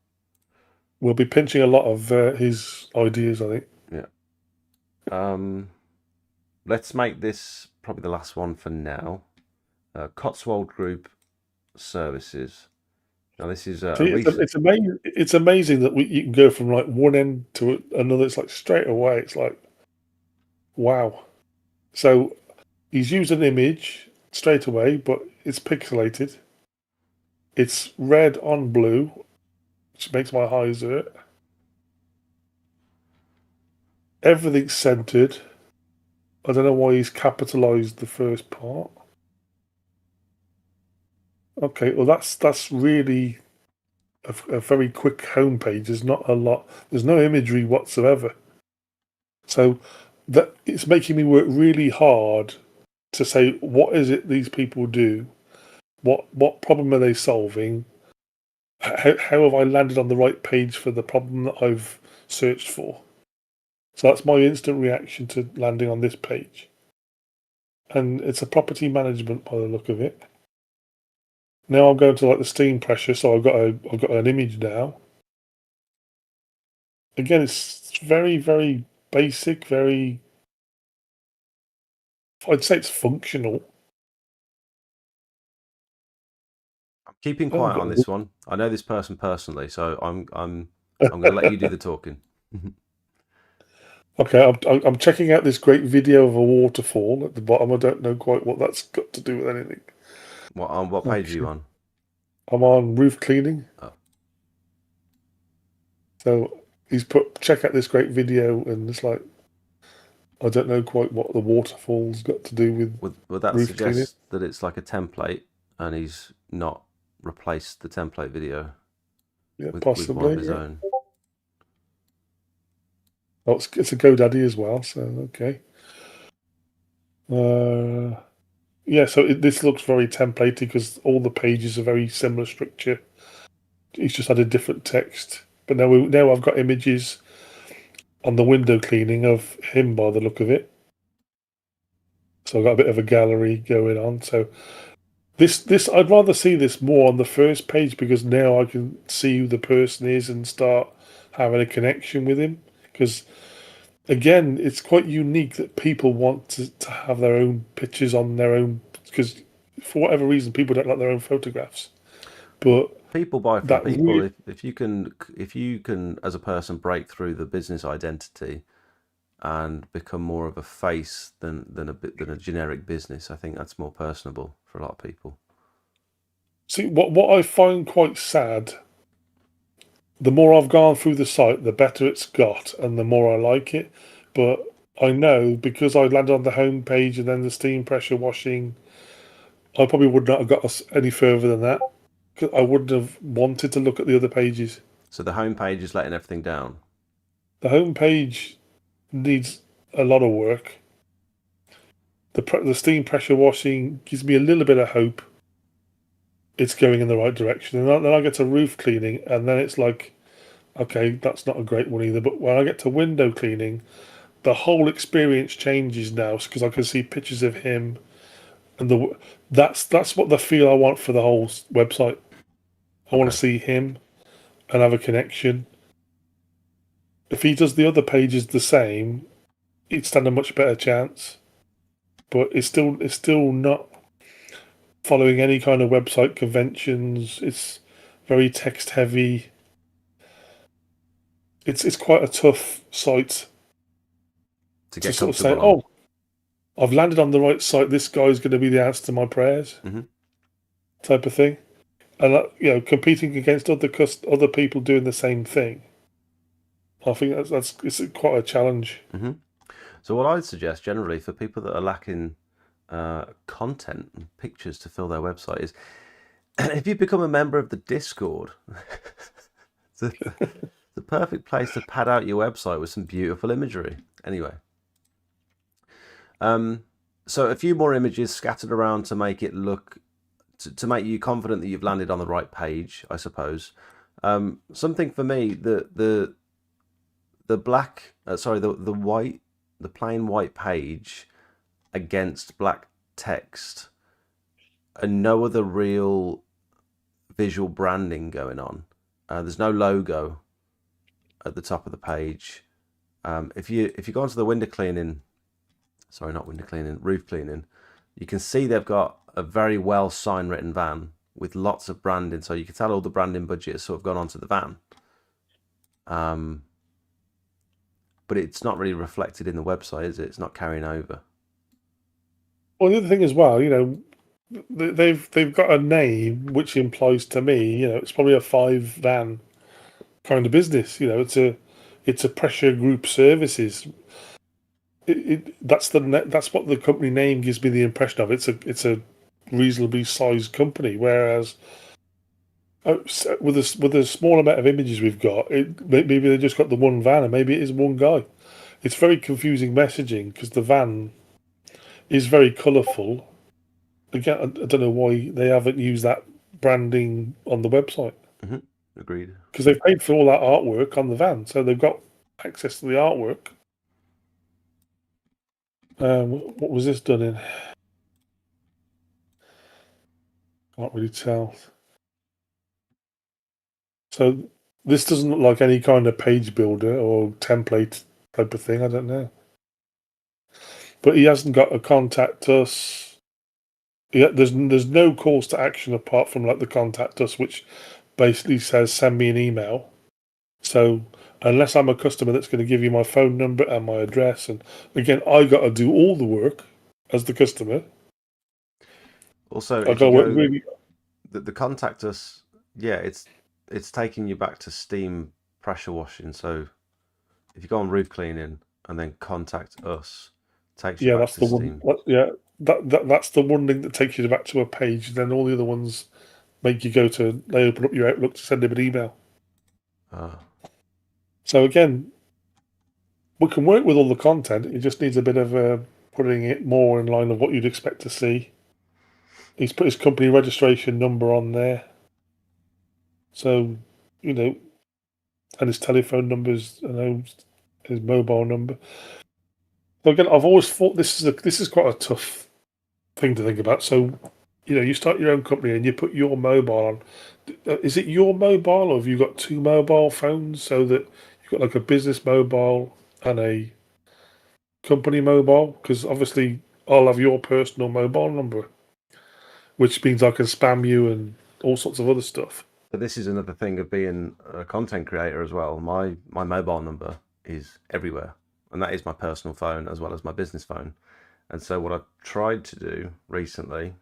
B: We'll be pinching a lot of his ideas, I think.
A: Yeah. Let's make this probably the last one for now. Cotswold Group Services. Now this is
B: See, it's amazing. It's amazing that you can go from like one end to another. It's like straight away. It's like, wow. So he's used an image straight away, but it's pixelated. It's red on blue, which makes my eyes hurt. Everything's centered. I don't know why he's capitalized the first part. Okay, well that's really a very quick homepage. There's not a lot. There's no imagery whatsoever. So that it's making me work really hard to say what is it these people do, what problem are they solving, how have I landed on the right page for the problem that I've searched for. So that's my instant reaction to landing on this page, and it's a property management by the look of it. Now I'm going to like the steam pressure, so I've got an image now. Again, it's very basic, very. I'd say it's functional.
A: I'm keeping
B: Oh,
A: quiet on this one. I know this person personally, so I'm going to let you do the talking.
B: okay, I'm checking out this great video of a waterfall at the bottom. I don't know quite what that's got to do with anything.
A: What page are you on?
B: I'm on roof cleaning.
A: Oh.
B: So he's put check out this great video, and it's like I don't know quite what the waterfall's got to do with
A: Would that
B: roof cleaning.
A: suggest that it's like a template and he's not replaced the template video
B: Yeah,
A: with
B: possibly.
A: one of his own?
B: Oh, it's a GoDaddy as well. So okay. Yeah, so this looks very templatey because all the pages are very similar structure. He's just added different text. But now I've got images on the window cleaning of him by the look of it. So I've got a bit of a gallery going on. So this I'd rather see this more on the first page, because now I can see who the person is and start having a connection with him. Because again, it's quite unique that people want to have their own pictures on their own, because for whatever reason people don't like their own photographs. But
A: people buy from
B: that
A: people. If you can as a person break through the business identity and become more of a face than a generic business, I think that's more personable for a lot of people.
B: See, what I find quite sad, the more I've gone through the site, the better it's got, and the more I like it. But I know, because I landed on the home page and then the steam pressure washing, I probably would not have got us any further than that. 'Cause I wouldn't have wanted to look at the other pages.
A: So the home page is letting everything down.
B: The home page needs a lot of work. The steam pressure washing gives me a little bit of hope it's going in the right direction. And then I get to roof cleaning, and then it's like, okay, that's not a great one either. But when I get to window cleaning, the whole experience changes now, because I can see pictures of him and that's what the feel I want for the whole website. I want
A: Okay.
B: to see him and have a connection. If he does the other pages the same, he'd stand a much better chance. But it's still not following any kind of website conventions. It's very text heavy. It's quite a tough site
A: To
B: to
A: get
B: sort of say,
A: comfortable on.
B: oh, I've landed on the right site. This guy's going to be the answer to my prayers,
A: Hmm.
B: type of thing. And competing against other people doing the same thing. I think that's it's quite a challenge.
A: Hmm. So what I'd suggest generally for people that are lacking content and pictures to fill their website is if you become a member of the Discord, it's the perfect place to pad out your website with some beautiful imagery. Anyway, so a few more images scattered around to make it look to make you confident that you've landed on the right page, I suppose. Something for me, the black, sorry, the white, the plain white page against black text, and no other real visual branding going on. There's no logo at the top of the page. If you go onto the window cleaning, sorry, not window cleaning, roof cleaning, you can see they've got a very well sign written van with lots of branding, so you can tell all the branding budget has sort of gone onto the van. But it's not really reflected in the website, is it? It's not carrying over.
B: Well, the other thing as well, they've got a name which implies to me, it's probably a 5 van kind of business. It's a pressure group services. That's what the company name gives me the impression of. It's a reasonably sized company, whereas with a small amount of images we've got, maybe they just got the one van, and maybe it is one guy. It's very confusing messaging because the van is very colourful. Again, I don't know why they haven't used that branding on the website
A: Hmm. Agreed.
B: because they've paid for all that artwork on the van, so they've got access to the artwork. What was this done in? Can't really tell. So this doesn't look like any kind of page builder or template type of thing. I don't know, but he hasn't got a contact us. Yeah, there's no calls to action apart from like the contact us, which basically says send me an email. So unless I'm a customer that's going to give you my phone number and my address, and again, I got to do all the work as the customer.
A: Also,
B: I
A: if
B: got
A: you
B: to work
A: go
B: really.
A: the contact us, yeah, it's taking you back to steam pressure washing. So if you go on roof cleaning and then contact us, takes you
B: Yeah,
A: back
B: that's
A: to
B: the one.
A: steam.
B: Yeah, that's the one link that takes you back to a page. Then all the other ones make you go to. They open up your Outlook to send him an email.
A: Uh,
B: So again, we can work with all the content. It just needs a bit of putting it more in line of what you'd expect to see. He's put his company registration number on there. So, you know, and his telephone numbers, his mobile number. So again, I've always thought this is quite a tough thing to think about. So, you start your own company and you put your mobile on. Is it your mobile, or have you got two mobile phones so that you've got like a business mobile and a company mobile? Because obviously, I'll have your personal mobile number, which means I can spam you and all sorts of other stuff.
A: but this is another thing of being a content creator as well. My mobile number is everywhere, and that is my personal phone as well as my business phone. And so what I've tried to do recently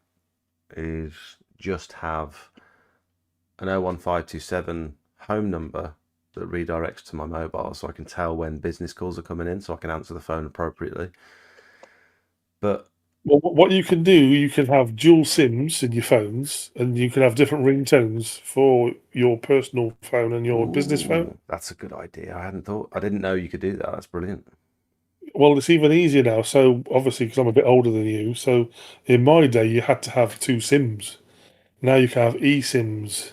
A: is just have an 01527 home number that redirects to my mobile so I can tell when business calls are coming in so I can answer the phone appropriately. But
B: Well, what you can do, you can have dual SIMs in your phones, and you can have different ringtones for your personal phone and your business phone.
A: ooh, that's a good idea. I didn't know you could do that. That's brilliant.
B: Well, it's even easier now. So obviously, because I'm a bit older than you, so in my day, you had to have two SIMs. Now you can have eSIMs.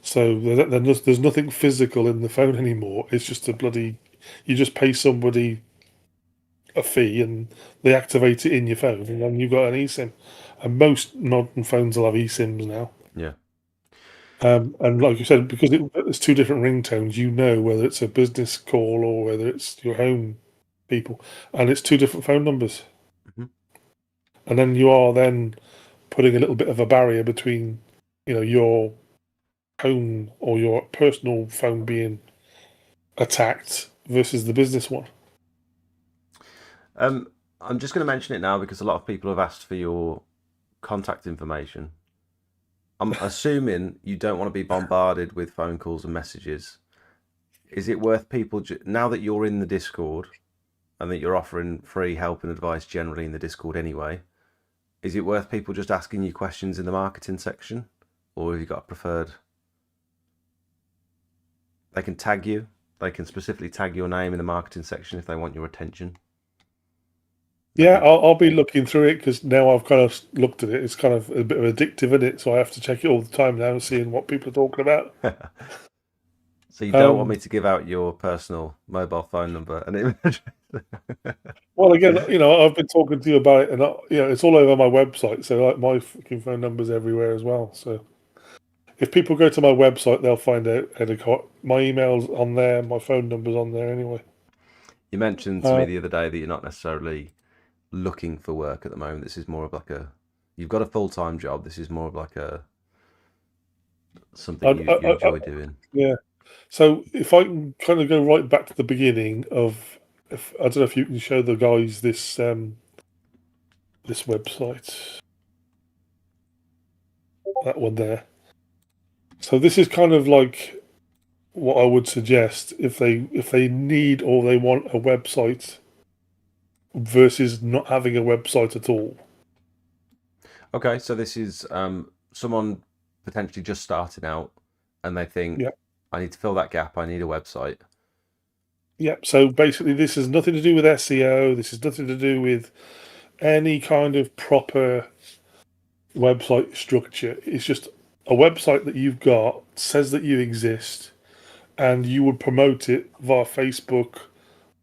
B: So there's nothing physical in the phone anymore. It's just a bloody. You just pay somebody a fee and they activate it in your phone, and then you've got an eSIM. And most modern phones will have eSIMs now.
A: Yeah.
B: And like you said, because it's two different ringtones, you know whether it's a business call or whether it's your home people, and it's two different phone numbers.
A: Mhm.
B: And then you are then putting a little bit of a barrier between, your home or your personal phone being attacked versus the business one.
A: I'm just going to mention it now because a lot of people have asked for your contact information. I'm assuming you don't want to be bombarded with phone calls and messages. Is it worth people, now that you're in the Discord and that you're offering free help and advice generally in the Discord anyway, is it worth people just asking you questions in the marketing section? Or have you got a preferred? They can tag you. They can specifically tag your name in the marketing section if they want your attention. They
B: Yeah,
A: can.
B: I'll be looking through it because now I've kind of looked at it. It's kind of a bit of addictive in it, so I have to check it all the time now, seeing what people are talking about.
A: So you don't want
B: Um,
A: me to give out your personal mobile phone number and email address?
B: well, again, I've been talking to you about it, and it's all over my website. So like my fucking phone number's everywhere as well. So if people go to my website, they'll find out my email's on there, my phone number's on there anyway.
A: You mentioned to me
B: Uh,
A: the other day that you're not necessarily looking for work at the moment. This is more of like you've got a full-time job. This is more of like something
B: I,
A: you enjoy doing.
B: yeah. So if I can kind of go right back to the beginning of, if I don't know if you can show the guys this website, that one there. So this is kind of like what I would suggest if they need or they want a website versus not having a website at all.
A: Okay, so this is someone potentially just starting out and they think,
B: Yeah,
A: I need to fill that gap. I need a website.
B: yeah. So basically, this has nothing to do with SEO. This has nothing to do with any kind of proper website structure. It's just a website that you've got, says that you exist, and you would promote it via Facebook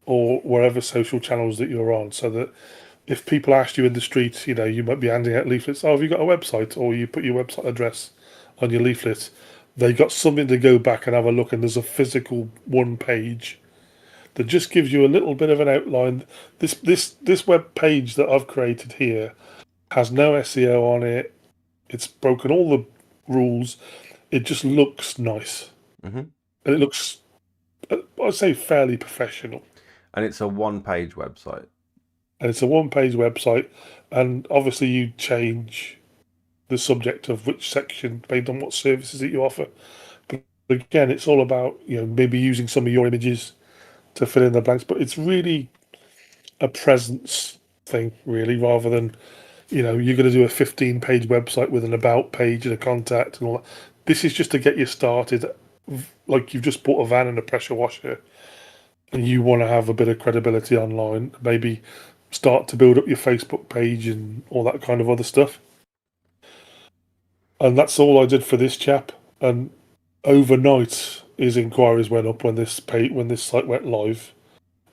B: or wherever social channels that you're on, so that if people asked you in the street, you might be handing out leaflets. Oh, have you got a website? Or you put your website address on your leaflet. They got something to go back and have a look, and there's a physical one page that just gives you a little bit of an outline. This web page that I've created here has no SEO on it. It's broken all the rules. It just looks nice,
A: Hmm.
B: and it looks, I'd say, fairly professional.
A: And it's a one-page website.
B: And it's a one-page website, and obviously you change the subject of which section based on what services that you offer. But again, it's all about maybe using some of your images to fill in the blanks. But it's really a presence thing, really, rather than you're going to do a 15-page website with an about page and a contact and all that. This is just to get you started, like you've just bought a van and a pressure washer, and you want to have a bit of credibility online. Maybe start to build up your Facebook page and all that kind of other stuff. And that's all I did for this chap. And overnight, his inquiries went up when this site went live.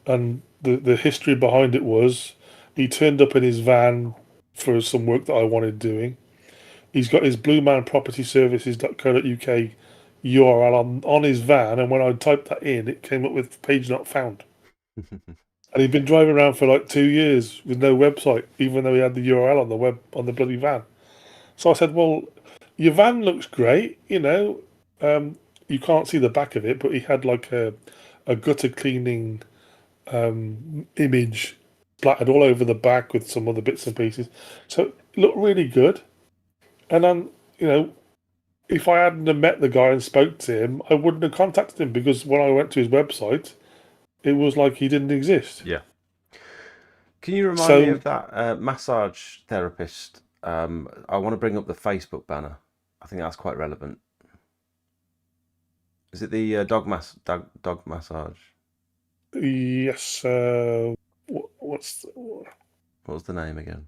B: And the history behind it was he turned up in his van for some work that I wanted doing. He's got his bluemanpropertyservices.co.uk URL on his van, and when I typed that in, it came up with page not found. And he'd been driving around for like 2 years with no website, even though he had the URL on the bloody van. So I said, "Well, your van looks great, you can't see the back of it, but he had like a gutter cleaning image splattered all over the back with some other bits and pieces. So it looked really good. And then, if I hadn't have met the guy and spoke to him, I wouldn't have contacted him because when I went to his website, it was like he didn't exist.
A: Yeah. Can you remind me
B: So
A: of that massage therapist? I want to bring up the Facebook banner. I think that's quite relevant. Is it the dog massage?
B: yes, what's
A: What was the name again?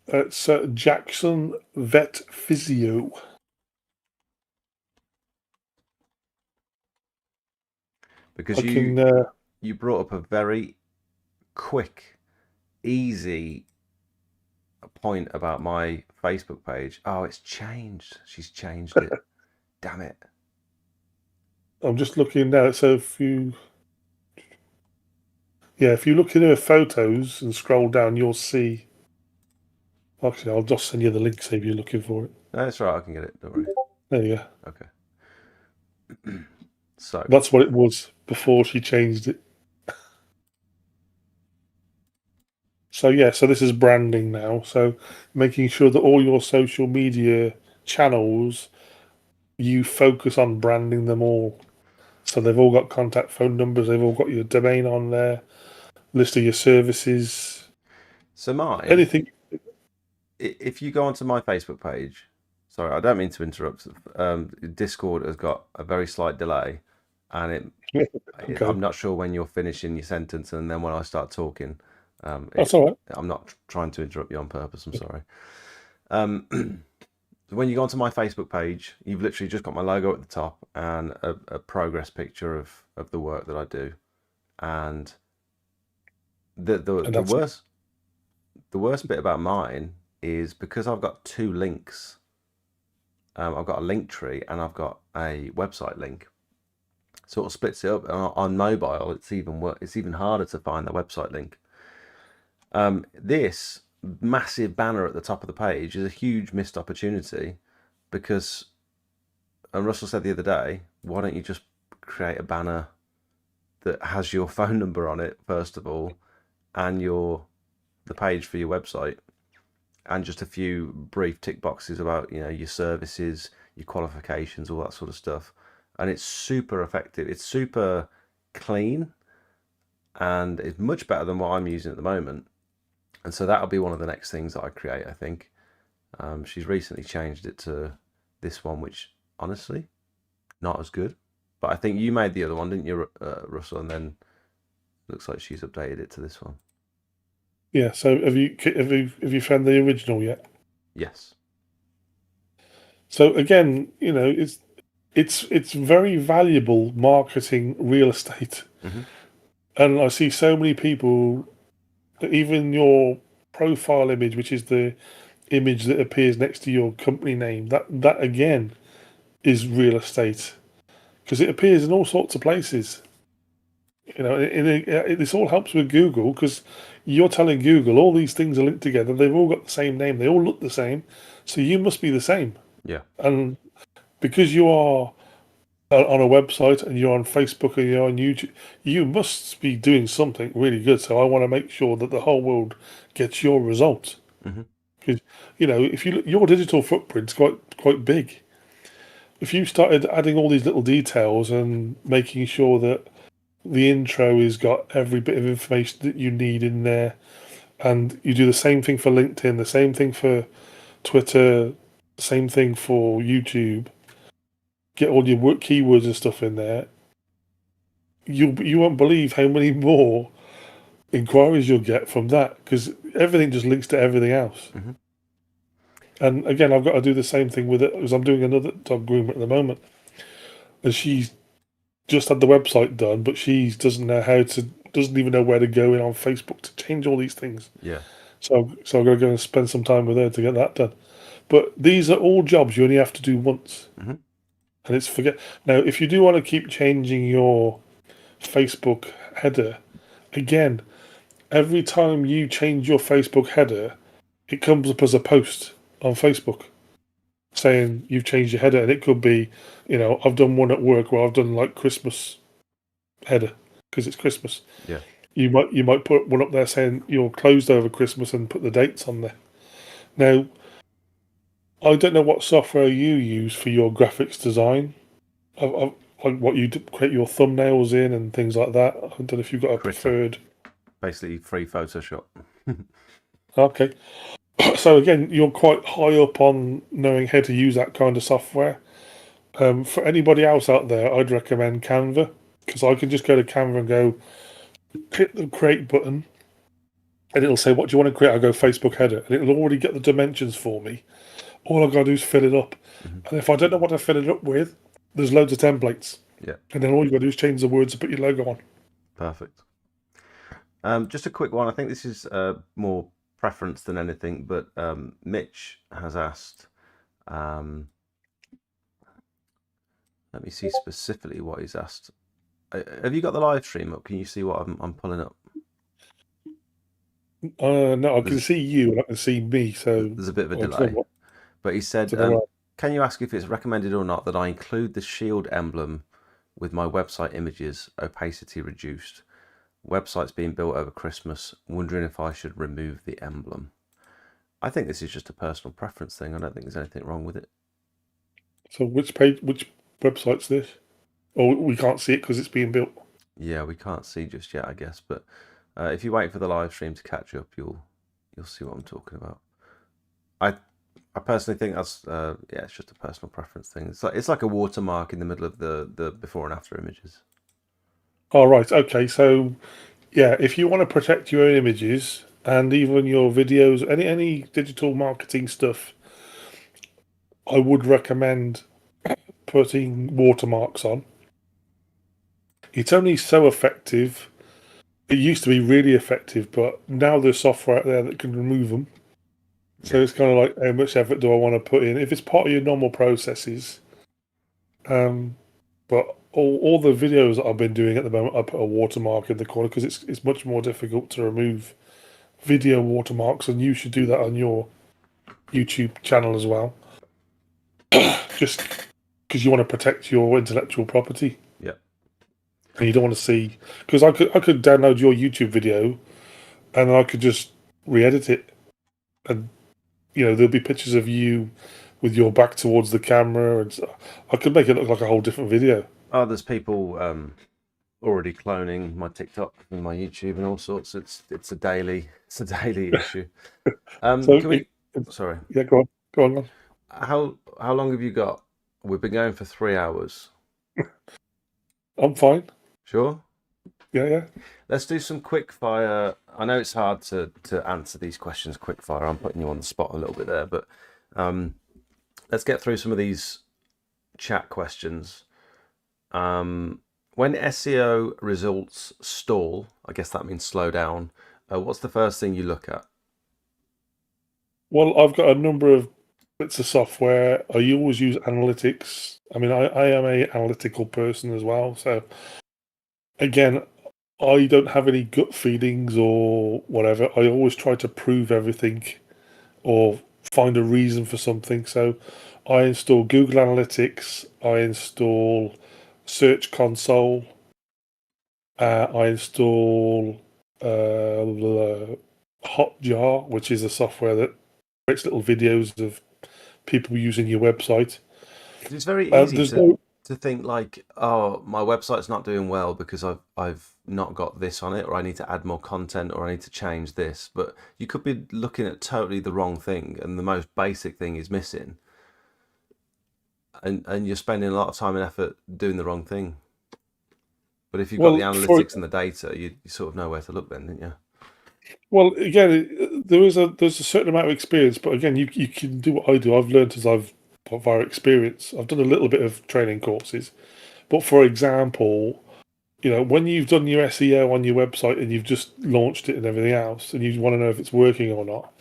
B: it's Jackson Vet Physio. I
A: Because
B: can
A: you brought up a very quick, easy point about my Facebook page. Oh, it's changed. She's changed it. Damn it.
B: I'm just looking now. So if you look in her photos and scroll down, you'll see. Actually, I'll just send you the link, see if you're looking for it.
A: No, that's right. I can get it. Don't worry.
B: There you go.
A: Okay. So
B: That's what it was before she changed it. So so this is branding now. So making sure that all your social media channels, you focus on branding them all. So they've all got contact phone numbers. They've all got your domain on there, list of your services,
A: mine,
B: anything.
A: if you go onto my Facebook page, sorry, I don't mean to interrupt. Discord has got a very slight delay, and
B: Okay.
A: I'm not sure when you're finishing your sentence, and then when I start talking,
B: That's all right.
A: I'm not trying to interrupt you on purpose. I'm sorry. When you go onto my Facebook page, you've literally just got my logo at the top and a progress picture of the work that I do, and the worst bit about mine is because I've got two links. I've got a link tree and I've got a website link. Sort of splits it up. On mobile, it's even harder to find the website link. This massive banner at the top of the page is a huge missed opportunity because, and Russell said the other day, why don't you just create a banner that has your phone number on it first of all, and the page for your website, and just a few brief tick boxes about your services, your qualifications, all that sort of stuff, and it's super effective. It's super clean, and it's much better than what I'm using at the moment. And so that'll be one of the next things that I create, I think. She's recently changed it to this one, which honestly, not as good. But I think you made the other one, didn't you, Russell? And then looks like she's updated it to this one.
B: Yeah. So have you found the original yet?
A: Yes.
B: So again, it's very valuable marketing real estate, and I see so many people. Even your profile image, which is the image that appears next to your company name, that again is real estate because it appears in all sorts of places. This all helps with Google because you're telling Google all these things are linked together. They've all got the same name. They all look the same. So you must be the same.
A: Yeah.
B: And because you are on a website and you're on Facebook and you're on YouTube, you must be doing something really good. So I want to make sure that the whole world gets your results. Because if you look, your digital footprint's quite big. If you started adding all these little details and making sure that the intro has got every bit of information that you need in there, and you do the same thing for LinkedIn, the same thing for Twitter, the same thing for YouTube, get all your keywords and stuff in there, you won't believe how many more inquiries you'll get from that because everything just links to everything else. And again, I've got to do the same thing with it because I'm doing another dog groomer at the moment, and she's just had the website done, but she doesn't even know where to go in on Facebook to change all these things.
A: Yeah.
B: So I've got to go and spend some time with her to get that done. But these are all jobs you only have to do once. And it's forget. Now, if you do want to keep changing your Facebook header, again, every time you change your Facebook header, it comes up as a post on Facebook saying you've changed your header. And it could be, I've done one at work where I've done like Christmas header because it's Christmas.
A: Yeah.
B: You might put one up there saying you're closed over Christmas and put the dates on there. Now, I don't know what software you use for your graphics design. Like what you create your thumbnails in and things like that. I don't know if you've got a preferred.
A: Basically, free Photoshop.
B: Okay. So again, you're quite high up on knowing how to use that kind of software. For anybody else out there, I'd recommend Canva because I can just go to Canva and go hit the create button, and it'll say, what do you want to create? I go Facebook header, and it'll already get the dimensions for me. All I've got to do is fill it up. And if I don't know what to fill it up with, there's loads of templates.
A: Yeah.
B: And then all you've got to do is change the words and put your logo on.
A: Perfect. Just a quick one. I think this is more preference than anything, but Mitch has asked. Let me see specifically what he's asked. Have you got the live stream up? Can you see what I'm pulling up?
B: No, I can
A: There's,
B: see you and I can see me, so
A: there's a bit of a
B: I don't know
A: delay. But he said,
B: don't know what.
A: can you ask if it's recommended or not that I include the shield emblem with my website images, opacity reduced? Website's being built over Christmas, wondering if I should remove the emblem. I think this is just a personal preference thing. I don't think there's anything wrong with it.
B: So which page, which website's this? Or we can't see it because it's being built.
A: Yeah, we can't see just yet, I guess. But if you wait for the live stream to catch up, you'll see what I'm talking about. I personally think that's yeah, it's just a personal preference thing. It's like a watermark in the middle of the before and after images.
B: Oh, right. Okay. So, yeah, if you want to protect your own images and even your videos, any digital marketing stuff, I would recommend putting watermarks on. It's only so effective. It used to be really effective, but now there's software out there that can remove them. So
A: Yeah.
B: it's kind of like, how much effort do I want to put in? If it's part of your normal processes, but all the videos that I've been doing at the moment, I put a watermark in the corner because it's much more difficult to remove video watermarks, and you should do that on your YouTube channel as well. Just because you want to protect your intellectual property,
A: Yeah.
B: and you don't want to see. Because I could download your YouTube video, and I could just re-edit it, and there'll be pictures of you with your back towards the camera, and so I could make it look like a whole different video.
A: Oh, there's people already cloning my TikTok and my YouTube and all sorts. It's a daily issue.
B: So
A: Can we? Sorry.
B: yeah, go on.
A: How long have you got? We've been going for 3 hours.
B: I'm fine.
A: Sure.
B: Yeah.
A: Let's do some quick fire. I know it's hard to answer these questions quick fire. I'm putting you on the spot a little bit there, but let's get through some of these chat questions. When SEO results stall, I guess that means slow down. What's the first thing you look at?
B: Well, I've got a number of bits of software. I always use analytics. I mean, I am a analytical person as well. So again, I don't have any gut feelings or whatever. I always try to prove everything or find a reason for something. So I install Google Analytics. I install Search Console. I install Hotjar, which is a software that creates little videos of people using your website.
A: It's very easy
B: There's no
A: to think like, oh, my website's not doing well because I've not got this on it, or I need to add more content, or I need to change this. But you could be looking at totally the wrong thing, and the most basic thing is missing, and you're spending a lot of time and effort doing the wrong thing. But if you've got the
B: well for
A: analytics and the data, you sort of know where to look then, don't you?
B: well again there's a certain amount of experience, but again you can do what I do. I've learned as I've via experience. I've done a little bit of training courses, but for example, when you've done your SEO on your website and you've just launched it and everything else, and you want to know if it's working or not,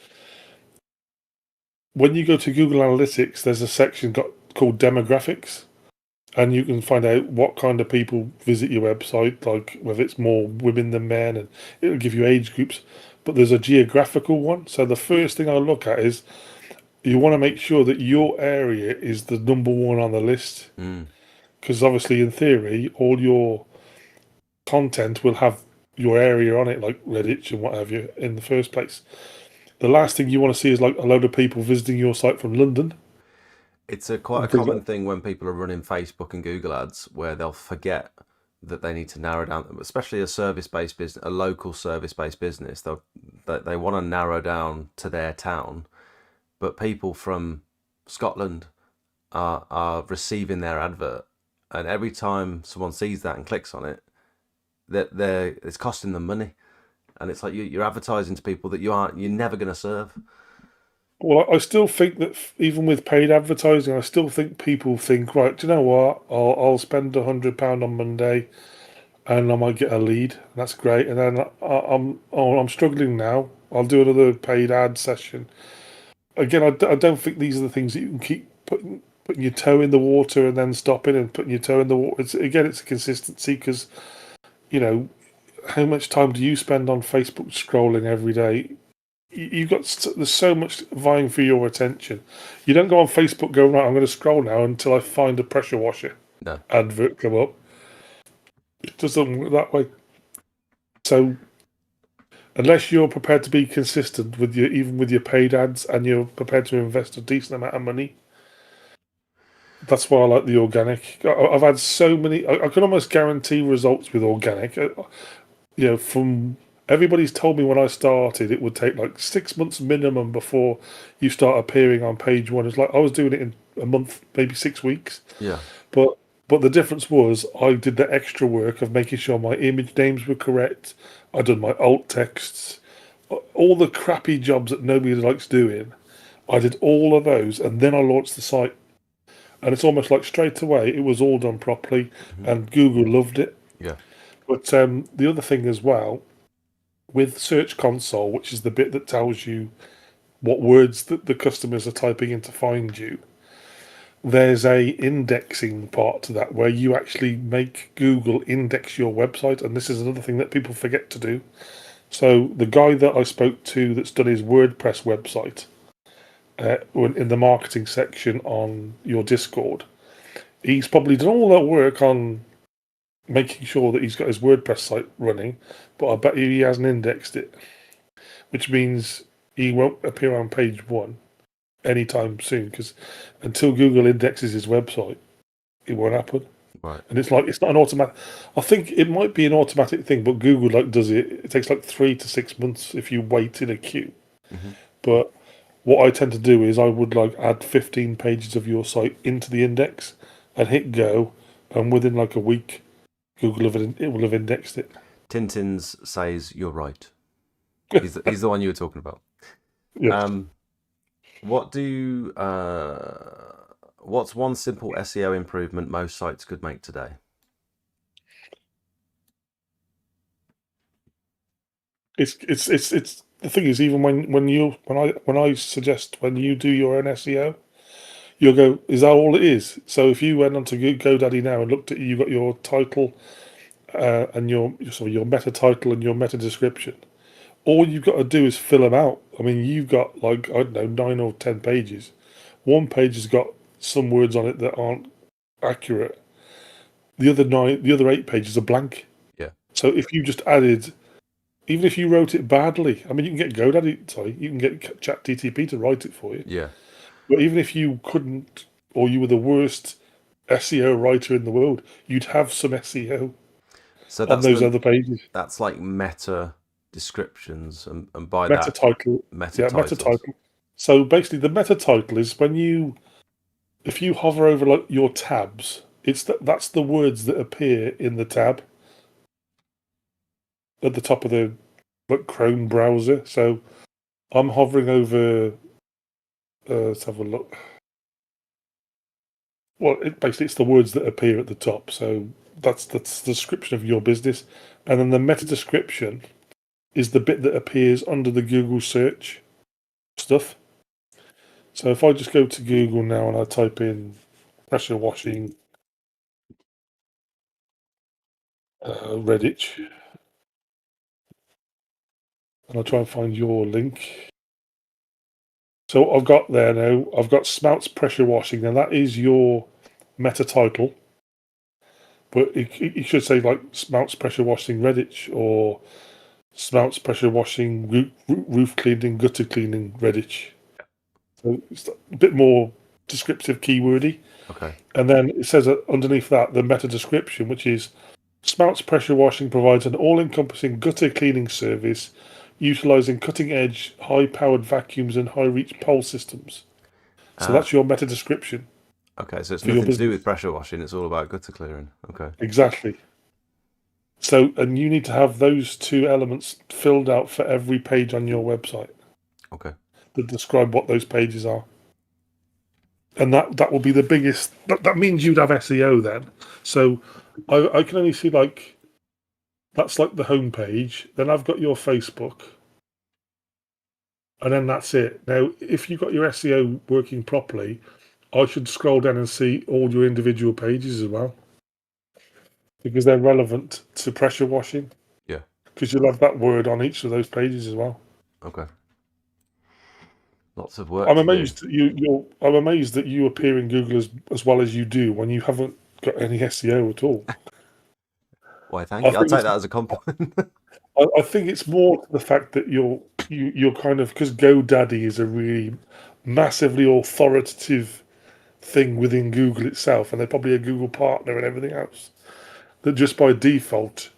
B: when you go to Google Analytics, there's a section called demographics, and you can find out what kind of people visit your website, like whether it's more women than men, and it'll give you age groups. But there's a geographical one. So the first thing I look at is you want to make sure that your area is the number one on the list, because obviously, in theory, all your content will have your area on it, like Reddit and what have you, in the first place. The last thing you want to see is like a load of people visiting your site from London
A: It's quite a
B: and things
A: common
B: like
A: thing when people are running Facebook and Google ads where they'll forget that they need to narrow down, especially a service-based business, a local service-based business. They want to narrow down to their town, but people from Scotland are receiving their advert, and every time someone sees that and clicks on it, it's costing them money, and it's like you're advertising to people that you're never going to serve.
B: Well, I still think that even with paid advertising, I still think people think, right, do you know what? I'll spend £100 on Monday. and I might get a lead. And that's great. And then I'm struggling now. I'll do another paid ad session. Again, I don't think these are the things that you can keep putting your toe in the water and then stopping and putting your toe in the water. It's a consistency because you know how much time do you spend on Facebook scrolling every day? You've got there's so much vying for your attention. You don't go on Facebook going, right, I'm going to scroll now until I find a pressure washer
A: No.
B: advert come up. It just doesn't work that way. So unless you're prepared to be consistent with your even with your paid ads and you're prepared to invest a decent amount of money, that's why I like the organic. I've had so many. I can almost guarantee results with organic. From everybody's told me when I started, it would take like 6 months minimum before you start appearing on page one. It's like I was doing it in a month, maybe 6 weeks.
A: Yeah.
B: But the difference was I did the extra work of making sure my image names were correct. I did my alt texts, all the crappy jobs that nobody likes doing. I did all of those, and then I launched the site. And it's almost like straight away it was all done properly, and Google loved it.
A: Yeah.
B: But the other thing as well, with Search Console, which is the bit that tells you what words that the customers are typing in to find you, there's a indexing part to that where you actually make Google index your website, and this is another thing that people forget to do. So the guy that I spoke to that's done his WordPress website in the marketing section on your Discord, he's probably done all that work on making sure that he's got his WordPress site running, but I bet you he hasn't indexed it, which means he won't appear on page one anytime soon, because until Google indexes his website, it won't happen.
A: Right.
B: And it's not an automatic. I think it might be an automatic thing, but Google does it. It takes 3 to 6 months if you wait in a queue.
A: Mm-hmm.
B: But what I tend to do is I would add 15 pages of your site into the index and hit go, and within a week, Google will have indexed it.
A: Tintins says you're right. He's the one you were talking about.
B: Yeah.
A: What's one simple SEO improvement most sites could make today?
B: It's the thing is, even when I suggest when you do your own SEO, you'll go, is that all it is? So if you went onto GoDaddy now and looked at you got your title and your meta title and your meta description, all you've got to do is fill them out. I mean, you've got I don't know 9 or 10 pages. One page has got some words on it that aren't accurate. The other 8 pages are blank.
A: Yeah.
B: So if you just added, even if you wrote it badly, I mean, you can get GoDaddy. Sorry, you can get ChatGTP to write it for you.
A: Yeah.
B: But even if you couldn't, or you were the worst SEO writer in the world, you'd have some SEO on those other pages.
A: That's like meta descriptions, and by
B: Meta
A: that
B: title.
A: meta
B: Meta title. So basically, the meta title is if you hover over your tabs, that's the words that appear in the tab at the top of the Chrome browser. So I'm hovering over. Let's have a look. Well, basically it's the words that appear at the top. So that's the description of your business, and then the meta description is the bit that appears under the Google search stuff. So if I just go to Google now and I type in pressure washing Redditch, and I'll try and find your link. So I've got there now, I've got Smouts pressure washing. Now that is your meta title, but it should say Smouts pressure washing Redditch or Smouts pressure washing roof cleaning, gutter cleaning Redditch. So it's a bit more descriptive, keywordy.
A: Okay.
B: And then it says underneath that the meta description, which is Smouts pressure washing provides an all-encompassing gutter cleaning service utilizing cutting-edge, high-powered vacuums and high-reach pole systems. So that's your meta description.
A: Okay, so it's nothing to do with pressure washing. It's all about gutter clearing. Okay.
B: Exactly. So, and you need to have those two elements filled out for every page on your website.
A: Okay.
B: That describe what those pages are. And that will be the biggest. That means you'd have SEO then. So I can only see That's like the home page. Then I've got your Facebook, and then that's it. Now, if you've got your SEO working properly, I should scroll down and see all your individual pages as well, because they're relevant to pressure washing.
A: Yeah.
B: Because you'll have that word on each of those pages as well.
A: Okay. Lots of work
B: I'm
A: to do.
B: amazed that I'm amazed that you appear in Google as well as you do when you haven't got any SEO at all.
A: Why, thank
B: I
A: you. I'll
B: think
A: take
B: it's
A: that as a compliment.
B: I think it's more to the fact that you're kind of, because GoDaddy is a really massively authoritative thing within Google itself, and they're probably a Google partner and everything else. That just by default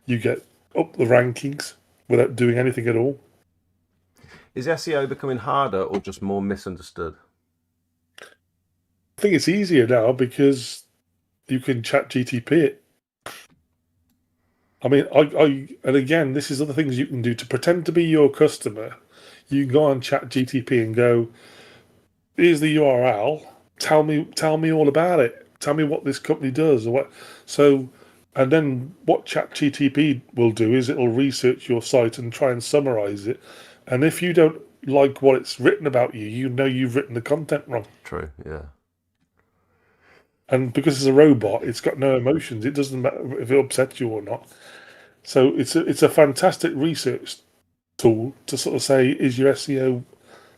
B: you get up the rankings without doing anything at all.
A: Is SEO becoming harder or just more misunderstood?
B: I think it's easier now because you can chat GTP it. I mean, and again, this is other things you can do to pretend to be your customer. You can go on chat GTP and go, here's the URL. Tell me all about it. Tell me what this company does or what. So, and then what ChatGTP will do is it'll research your site and try and summarize it. And if you don't like what it's written about you, you know you've written the content wrong.
A: True, yeah.
B: And because it's a robot, it's got no emotions. It doesn't matter if it upsets you or not. So it's a fantastic research tool to sort of say, is your SEO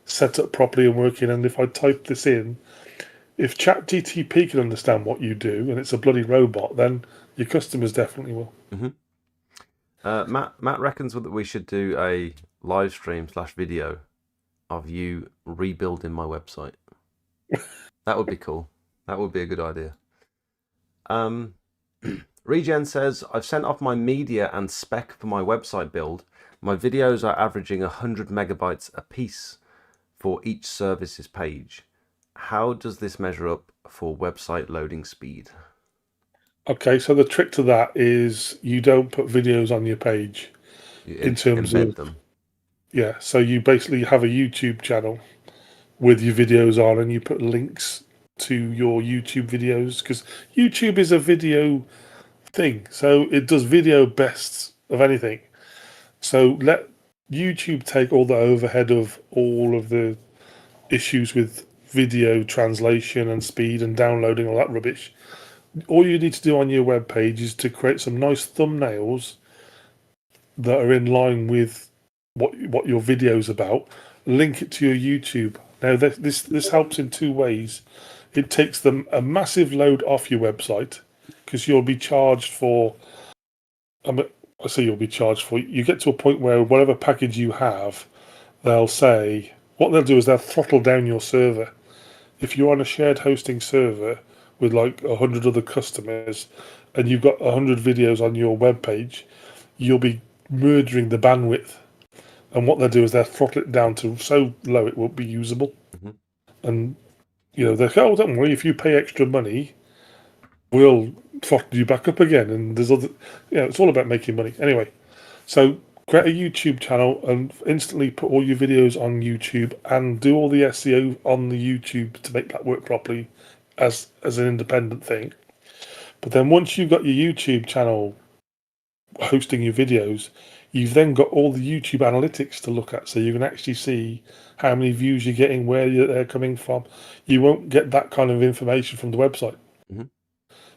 B: set up properly and working? And if I type this in, if ChatGTP can understand what you do and it's a bloody robot, then your customers definitely will.
A: Matt reckons that we should do a live stream / video of you rebuilding my website. That would be cool. That would be a good idea. Regen says, I've sent off my media and spec for my website build. My videos are averaging 100 megabytes a piece for each services page. How does this measure up for website loading speed?
B: Okay, so the trick to that is you don't put videos on your page
A: You
B: in terms
A: embed
B: of,
A: them.
B: yeah, so you basically have a YouTube channel with your videos on and you put links to your YouTube videos because YouTube is a video thing. So it does video best of anything. So let YouTube take all the overhead of all of the issues with video translation and speed and downloading all that rubbish. All you need to do on your web page is to create some nice thumbnails that are in line with what your video's about. Link it to your YouTube. Now this helps in two ways. It takes them a massive load off your website because you'll be charged for. I say you'll be charged for. You get to a point where whatever package you have, they'll say what they'll do is they'll throttle down your server. If you're on a shared hosting server with like 100 other customers and you've got 100 videos on your web page, you'll be murdering the bandwidth. And what they'll do is they'll throttle it down to so low it won't be usable.
A: Mm-hmm.
B: And, they'll say, oh, don't worry, if you pay extra money, we'll throttle you back up again. And there's other, it's all about making money. Anyway, so create a YouTube channel and instantly put all your videos on YouTube and do all the SEO on the YouTube to make that work properly as an independent thing. But then once you've got your YouTube channel hosting your videos, you've then got all the YouTube analytics to look at, so you can actually see how many views you're getting, where they're coming from. You won't get that kind of information from the website.
A: Mm-hmm.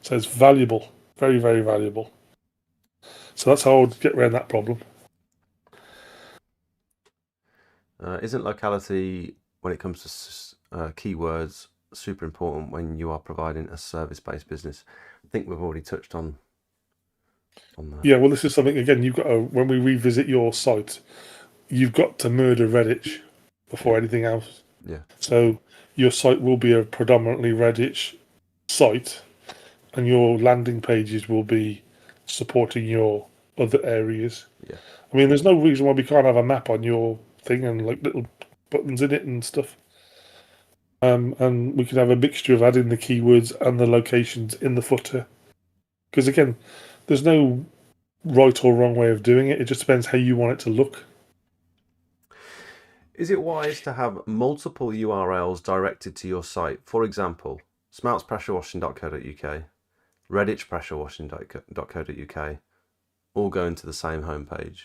B: So it's valuable, very, very valuable. So that's how I would get around that problem.
A: Isn't locality, when it comes to keywords, super important when you are providing a service-based business? I think we've already touched on that.
B: Yeah, well, this is something, again, you've got to, when we revisit your site, you've got to murder Redditch before anything else.
A: Yeah.
B: So your site will be a predominantly Redditch site, and your landing pages will be supporting your other areas.
A: Yeah.
B: I mean, there's no reason why we can't have a map on your thing and like little buttons in it and stuff. And we could have a mixture of adding the keywords and the locations in the footer. Because again, there's no right or wrong way of doing it. It just depends how you want it to look.
A: Is it wise to have multiple URLs directed to your site? For example, smeltspressurewashing.co.uk, redditchpressurewashing.co.uk, all going to the same homepage.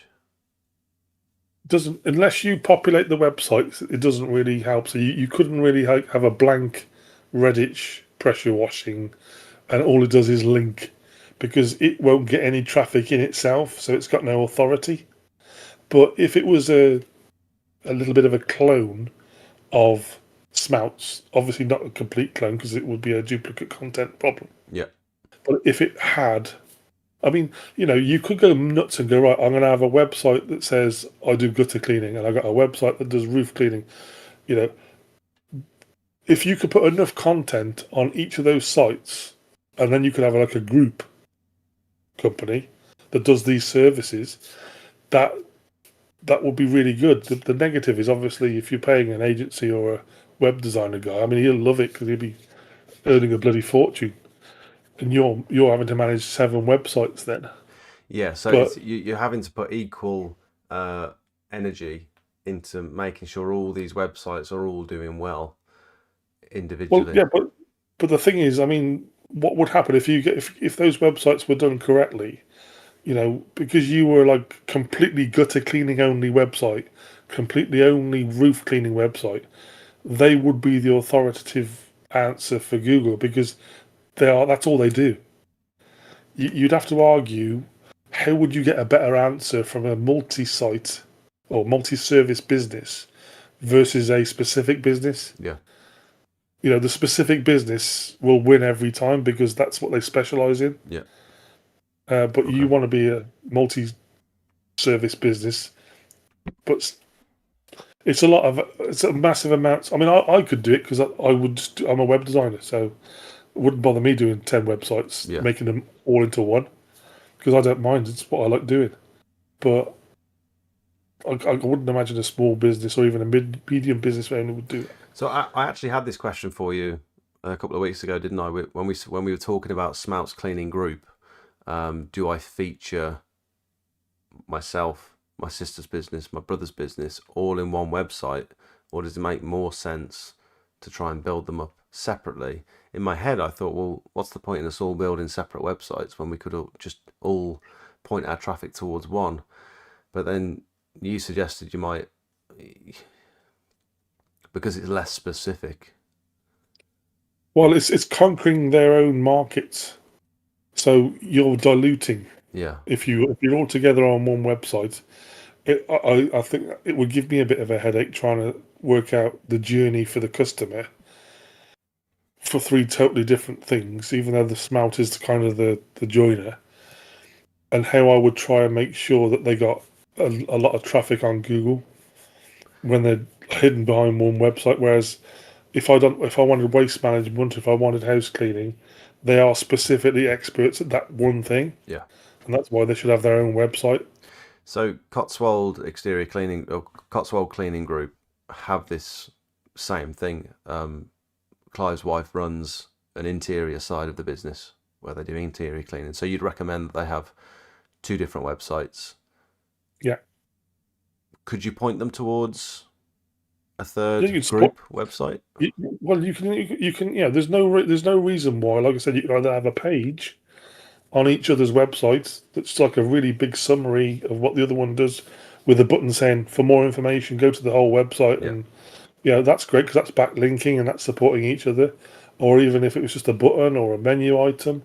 B: Doesn't, unless you populate the website, it doesn't really help. So you couldn't really have a blank Reddit pressure washing, and all it does is link, because it won't get any traffic in itself, so it's got no authority. But if it was a little bit of a clone of Smouts, obviously not a complete clone because it would be a duplicate content problem.
A: Yeah.
B: But if it had, I mean, you could go nuts and go, right, I'm going to have a website that says I do gutter cleaning, and I've got a website that does roof cleaning. If you could put enough content on each of those sites, and then you could have like a group company that does these services, that would be really good. The negative is obviously if you're paying an agency or a web designer guy, I mean, he'll love it because he'll be earning a bloody fortune, and you're having to manage 7 websites then.
A: Yeah, so you're having to put equal energy into making sure all these websites are all doing well individually.
B: Well, yeah, but the thing is, I mean, what would happen if if those websites were done correctly? Because you were like completely gutter cleaning only website, completely only roof cleaning website, they would be the authoritative answer for Google because that's all they do. You'd have to argue, how would you get a better answer from a multi-site or multi-service business versus a specific business?
A: Yeah.
B: The specific business will win every time because that's what they specialize in.
A: Yeah.
B: But you want to be a multi-service business, but it's a massive amount. I mean, I could do it because I'm a web designer, so it wouldn't bother me doing 10 websites, making them all into one, because I don't mind. It's what I like doing. But I wouldn't imagine a small business or even a medium business owner would do it.
A: So I actually had this question for you a couple of weeks ago, didn't I? When we were talking about Smouts Cleaning Group, do I feature myself, my sister's business, my brother's business, all in one website, or does it make more sense to try and build them up separately? In my head, I thought, well, what's the point in us all building separate websites when we could just all point our traffic towards one? But then you suggested you might, because it's less specific.
B: Well, it's conquering their own markets, so you're diluting.
A: Yeah.
B: If you're all together on one website, I think it would give me a bit of a headache trying to work out the journey for the customer for 3 totally different things, even though the Smout is kind of the joiner, and how I would try and make sure that they got a lot of traffic on Google when they're hidden behind one website. Whereas if I wanted waste management, if I wanted house cleaning, they are specifically experts at that one thing.
A: Yeah.
B: And that's why they should have their own website.
A: So Cotswold Exterior Cleaning or Cotswold Cleaning Group have this same thing. Clive's wife runs an interior side of the business where they do interior cleaning. So you'd recommend that they have 2 different websites.
B: Yeah.
A: Could you point them towards a third group website?
B: Well, you can. Yeah, there's no reason why. Like I said, you can either have a page on each other's websites that's like a really big summary of what the other one does, with a button saying for more information go to the whole website.
A: Yeah.
B: And that's great because that's backlinking and that's supporting each other. Or even if it was just a button or a menu item,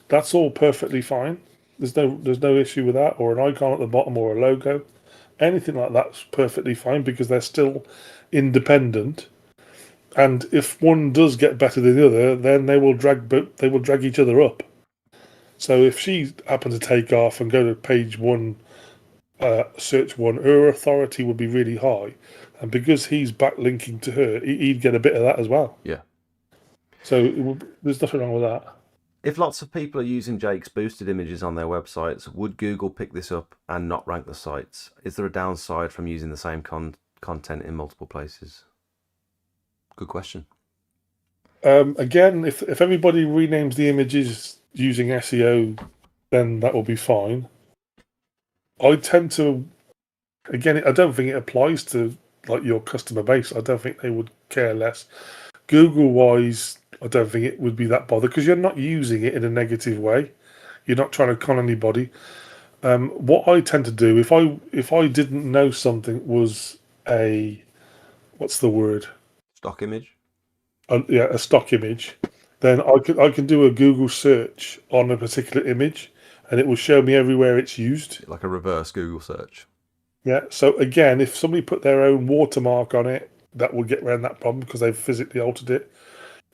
B: that's all perfectly fine. There's no issue with that, or an icon at the bottom or a logo. Anything like that's perfectly fine because they're still independent. And if one does get better than the other, then they will drag each other up. So if she happened to take off and go to page 1, search 1, her authority would be really high, and because he's backlinking to her, he'd get a bit of that as well.
A: Yeah.
B: So there's nothing wrong with that.
A: If lots of people are using Jake's boosted images on their websites, would Google pick this up and not rank the sites? Is there a downside from using the same content in multiple places? Good question.
B: Again, if everybody renames the images using SEO, then that will be fine. I tend to, again, I don't think it applies to like your customer base. I don't think they would care less. Google-wise, I don't think it would be that bothered because you're not using it in a negative way. You're not trying to con anybody. What I tend to do if I didn't know something was a what's the word?
A: Stock image,
B: Yeah, a stock image, then I can do a Google search on a particular image, and it will show me everywhere it's used.
A: like a reverse Google search.
B: Yeah. So again, if somebody put their own watermark on it, that will get around that problem because they've physically altered it.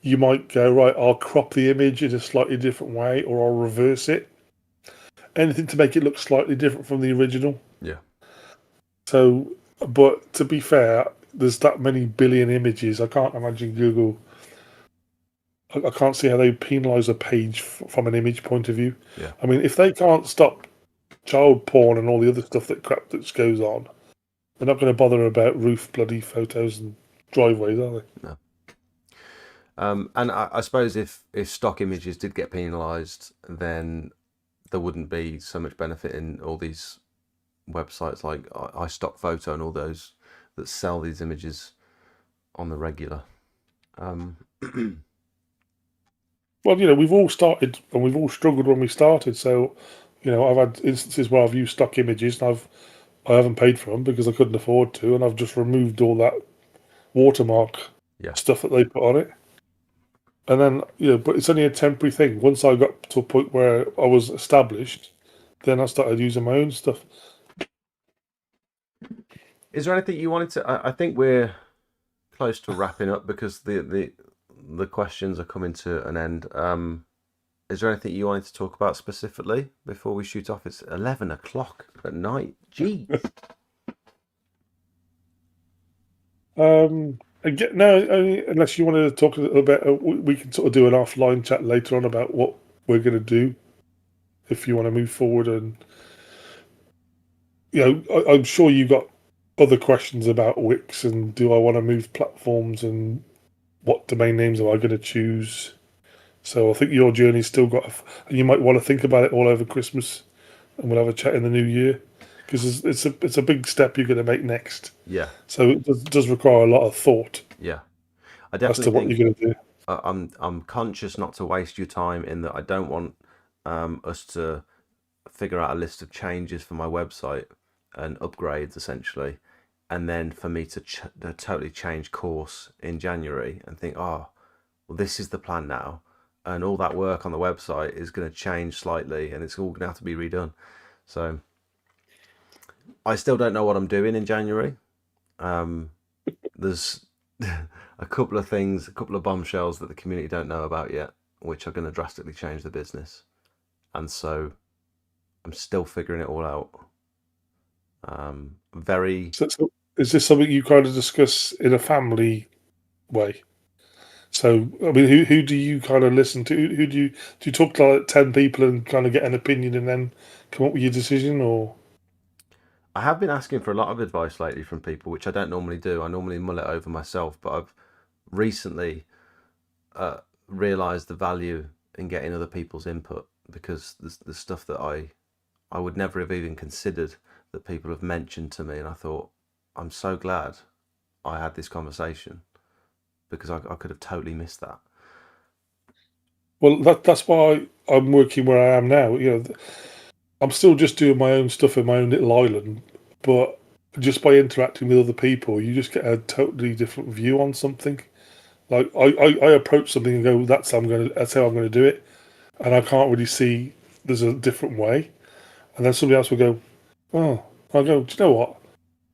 B: You might go, right, I'll crop the image in a slightly different way, or I'll reverse it. Anything to make it look slightly different from the original.
A: Yeah.
B: So, but to be fair, there's that many billion images. I can't imagine Google. I can't see how they penalise a page from an image point of view.
A: Yeah.
B: I mean, if they can't stop child porn and all the other stuff that crap that goes on, they're not going to bother about roof bloody photos and driveways, are they?
A: No. And I suppose if stock images did get penalised, then there wouldn't be so much benefit in all these websites like iStock Photo and all those that sell these images on the regular. Um,
B: Well, we've all started and we've all struggled when we started. So, I've had instances where I've used stock images and I haven't paid for them because I couldn't afford to, and I've just removed all that watermark
A: yeah,
B: stuff that they put on it. And then, but it's only a temporary thing. Once I got to a point where I was established, then I started using my own stuff.
A: is there anything you wanted to? I think we're close to wrapping up because the questions are coming to an end. Is there anything you wanted to talk about specifically before we shoot off? It's 11 o'clock at night. Gee.
B: Again, no, unless you wanted to talk a little bit, we can sort of do an offline chat later on about what we're going to do if you want to move forward. And I'm sure you got other questions about Wix and do I want to move platforms and what domain names am I going to choose? So I think your journey's still got, and you might want to think about it all over Christmas, and we'll have a chat in the new year because it's a big step you're going to make next.
A: Yeah,
B: So it does require a lot of thought
A: yeah. I
B: as
A: definitely
B: to what
A: think
B: you're going to do.
A: I'm conscious not to waste your time in that I don't want us to figure out a list of changes for my website and upgrades essentially, and then for me to totally change course in January and think, oh, well, this is the plan now, and all that work on the website is going to change slightly, and it's all going to have to be redone. So I still don't know what I'm doing in January. There's a couple of things, a couple of bombshells that the community don't know about yet, which are going to drastically change the business, and so I'm still figuring it all out. Very.
B: So is this something you kind of discuss in a family way? So I mean, who do you kind of listen to? Who do you talk to like 10 people and kind of get an opinion and then come up with your decision, or?
A: I have been asking for a lot of advice lately from people, which I don't normally do. I normally mull it over myself, but I've recently realised the value in getting other people's input because there's stuff that I would never have even considered that people have mentioned to me, and I thought I'm so glad I had this conversation because I could have totally missed that.
B: Well, that's why I'm working where I am now. I'm still just doing my own stuff in my own little island, but just by interacting with other people, you just get a totally different view on something. Like I approach something and go, that's how I'm gonna do it, and I can't really see there's a different way. And then somebody else will go, oh, I go, do you know what?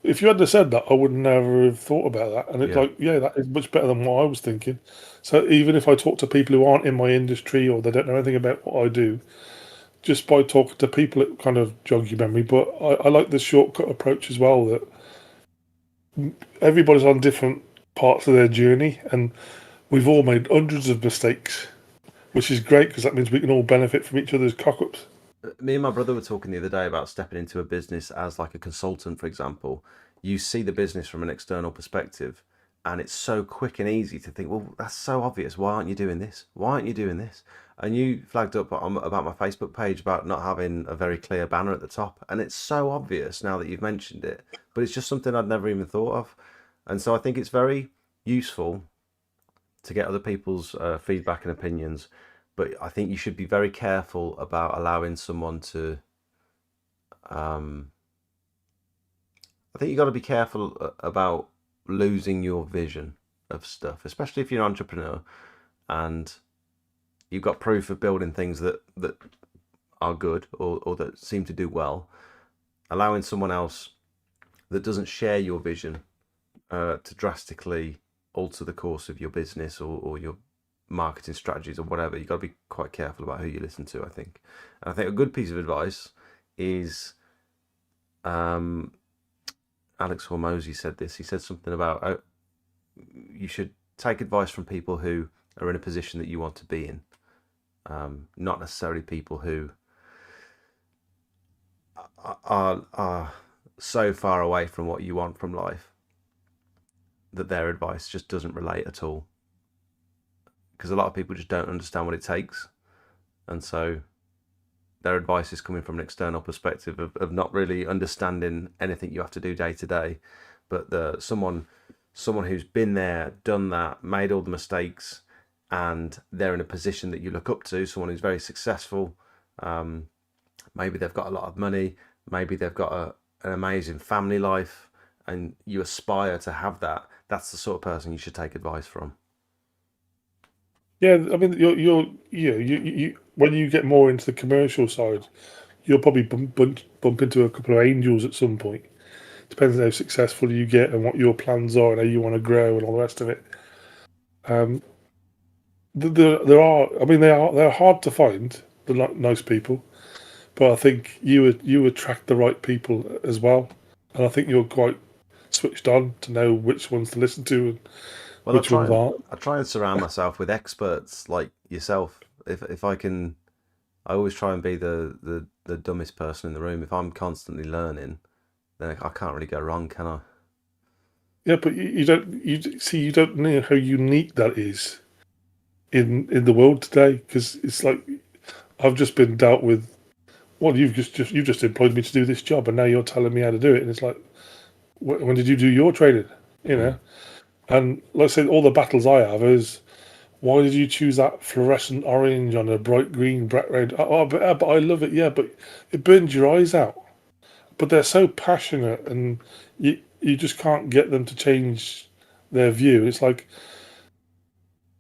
B: If you hadn't have said that, I would never have thought about that. And it's
A: Yeah,
B: like, yeah, that is much better than what I was thinking. So even if I talk to people who aren't in my industry or they don't know anything about what I do, just by talking to people, it kind of jogs your memory. But I like the shortcut approach as well, that everybody's on different parts of their journey and we've all made hundreds of mistakes, which is great because that means we can all benefit from each other's cock ups.
A: me and my brother were talking the other day about stepping into a business as like a consultant, for example. You see the business from an external perspective, and it's so quick and easy to think, well, that's so obvious. Why aren't you doing this? Why aren't you doing this? And you flagged up about my Facebook page about not having a very clear banner at the top, and it's so obvious now that you've mentioned it, but it's just something I'd never even thought of. And so I think it's very useful to get other people's feedback and opinions, but I think you should be very careful about allowing someone to I think you got to be careful about losing your vision of stuff, especially if you're an entrepreneur and you've got proof of building things that are good or that seem to do well. Allowing someone else that doesn't share your vision to drastically alter the course of your business or your marketing strategies or whatever, you've got to be quite careful about who you listen to, I think. And I think a good piece of advice is Alex Hormozy said this. He said something about you should take advice from people who are in a position that you want to be in, not necessarily people who are so far away from what you want from life that their advice just doesn't relate at all. Because a lot of people just don't understand what it takes, and so their advice is coming from an external perspective of not really understanding anything you have to do day to day. But someone who's been there, done that, made all the mistakes, and they're in a position that you look up to, someone who's very successful, maybe they've got a lot of money, maybe they've got an amazing family life, and you aspire to have that. That's the sort of person you should take advice from.
B: Yeah, I mean, you when you get more into the commercial side, you'll probably bump into a couple of angels at some point. Depends on how successful you get and what your plans are and how you want to grow and all the rest of it. Um, there are, I mean, they're hard to find, the nice people, but I think you attract the right people as well, and I think you're quite switched on to know which ones to listen to and
A: Well,
B: which ones aren't.
A: I try and surround myself with experts like yourself. If I can, I always try and be the dumbest person in the room. If I'm constantly learning, then I can't really go wrong, can I?
B: Yeah, but you don't know how unique that is in the world today, because it's like I've just been dealt with. Well, you've just employed me to do this job, and now you're telling me how to do it, and it's like, when did you do your training? You know, and like I said, all the battles I have is, why did you choose that fluorescent orange on a bright green, bright red? Oh, but I love it. Yeah, but it burns your eyes out. But they're so passionate, and you just can't get them to change their view. It's like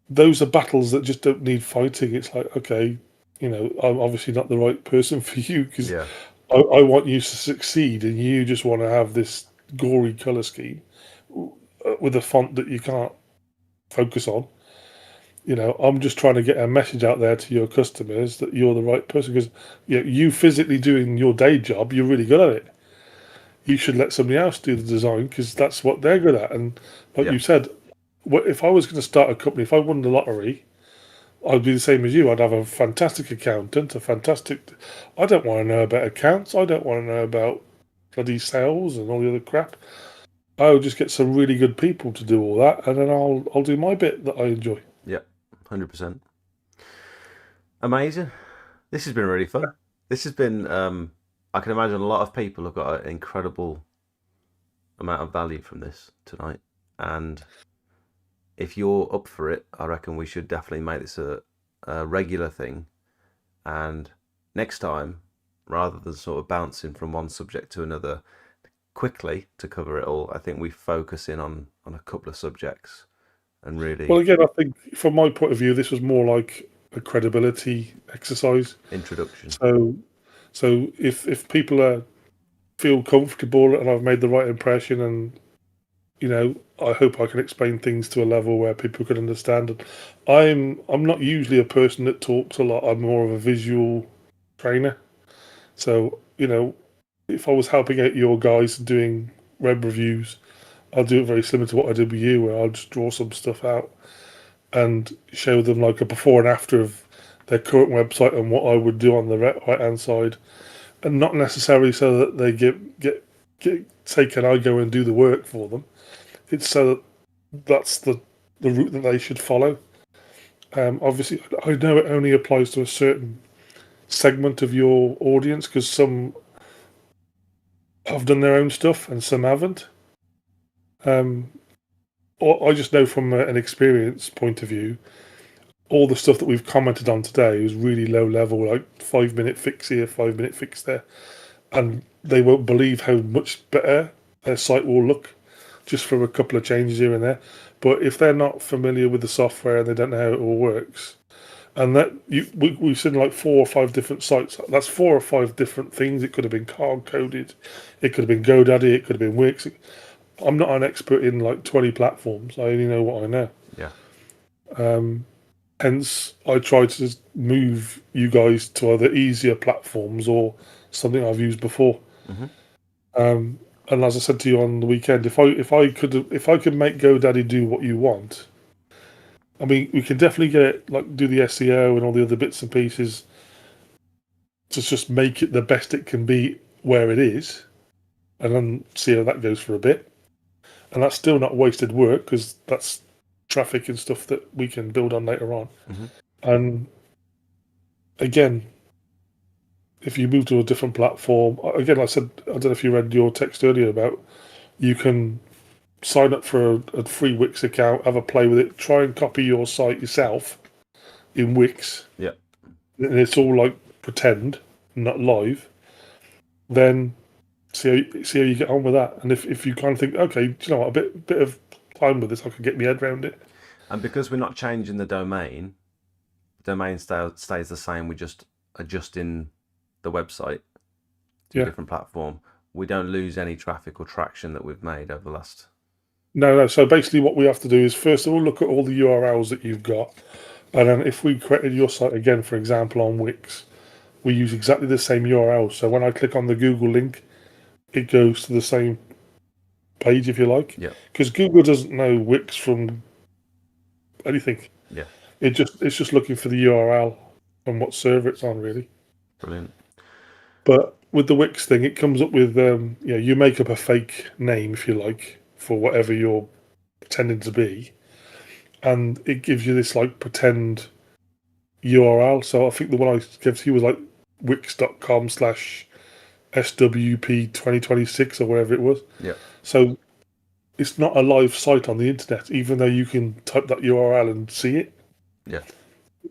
B: those are battles that just don't need fighting. It's like, okay, I'm obviously not the right person for you, because
A: Yeah,
B: I want you to succeed, and you just want to have this gory color scheme with a font that you can't focus on. I'm just trying to get a message out there to your customers that you're the right person, because you physically doing your day job, you're really good at it. You should let somebody else do the design, because that's what they're good at. And like
A: yeah,
B: you said, if I was going to start a company, if I won the lottery, I'd be the same as you. I'd have a fantastic accountant, a fantastic. I don't want to know about accounts. I don't want to know about bloody sales and all the other crap. I'll just get some really good people to do all that, and then I'll do my bit that I enjoy.
A: yeah, 100%. Amazing. This has been really fun. This has been. I can imagine a lot of people have got an incredible amount of value from this tonight, and if you're up for it, I reckon we should definitely make this a regular thing. And next time, rather than sort of bouncing from one subject to another quickly to cover it all, I think we focus in on a couple of subjects and really
B: Well, again, I think from my point of view, this was more like a credibility exercise.
A: introduction.
B: So if people feel comfortable and I've made the right impression, and I hope I can explain things to a level where people can understand. And I'm not usually a person that talks a lot. I'm more of a visual trainer. So if I was helping out your guys doing web reviews, I'll do it very similar to what I did with you, where I'll just draw some stuff out and show them like a before and after of their current website and what I would do on the right hand side, and not necessarily so that they get say, can I go and do the work for them? It's so that that's the route that they should follow. Obviously, I know it only applies to a certain segment of your audience, because some have done their own stuff and some haven't. Or I just know from an experience point of view, all the stuff that we've commented on today is really low level, like 5-minute fix here, 5-minute fix there. and they won't believe how much better their site will look just from a couple of changes here and there. But if they're not familiar with the software and they don't know how it all works, and that we've seen like 4 or 5 different sites. That's 4 or 5 different things. It could have been hard coded, it could have been GoDaddy, it could have been Wix. I'm not an expert in like 20 platforms. I only know what I know.
A: Yeah.
B: Hence, I try to move you guys to either easier platforms or something I've used before.
A: Mm-hmm.
B: And as I said to you on the weekend, if I could make GoDaddy do what you want, I mean, we can definitely get it, like do the SEO and all the other bits and pieces to just make it the best it can be where it is, and then see how that goes for a bit. And that's still not wasted work because that's traffic and stuff that we can build on later on.
A: Mm-hmm.
B: And again, if you move to a different platform, again, like I said, I don't know if you read your text earlier about you can sign up for a free Wix account, have a play with it, try and copy your site yourself in Wix.
A: Yeah.
B: And it's all like pretend, not live. Then see how you get on with that. And if you kind of think, okay, do you know what, a bit of time with this, I could get my head around it.
A: And because we're not changing the domain stays the same. We're just adjusting the website to a different platform. We don't lose any traffic or traction that we've made over the last.
B: No. So basically, what we have to do is first of all look at all the URLs that you've got, and then if we created your site again, for example, on Wix, we use exactly the same URL. So when I click on the Google link, it goes to the same page, if you like.
A: Yeah.
B: Because Google doesn't know Wix from anything.
A: Yeah.
B: It's just looking for the URL and what server it's on, really.
A: Brilliant.
B: But with the Wix thing, it comes up with you make up a fake name, if you like, for whatever you're pretending to be, and it gives you this like pretend URL. So I think the one I gave to you was like wix.com/SWP2026 or whatever it was.
A: Yeah.
B: So it's not a live site on the internet, even though you can type that URL and see it.
A: Yeah.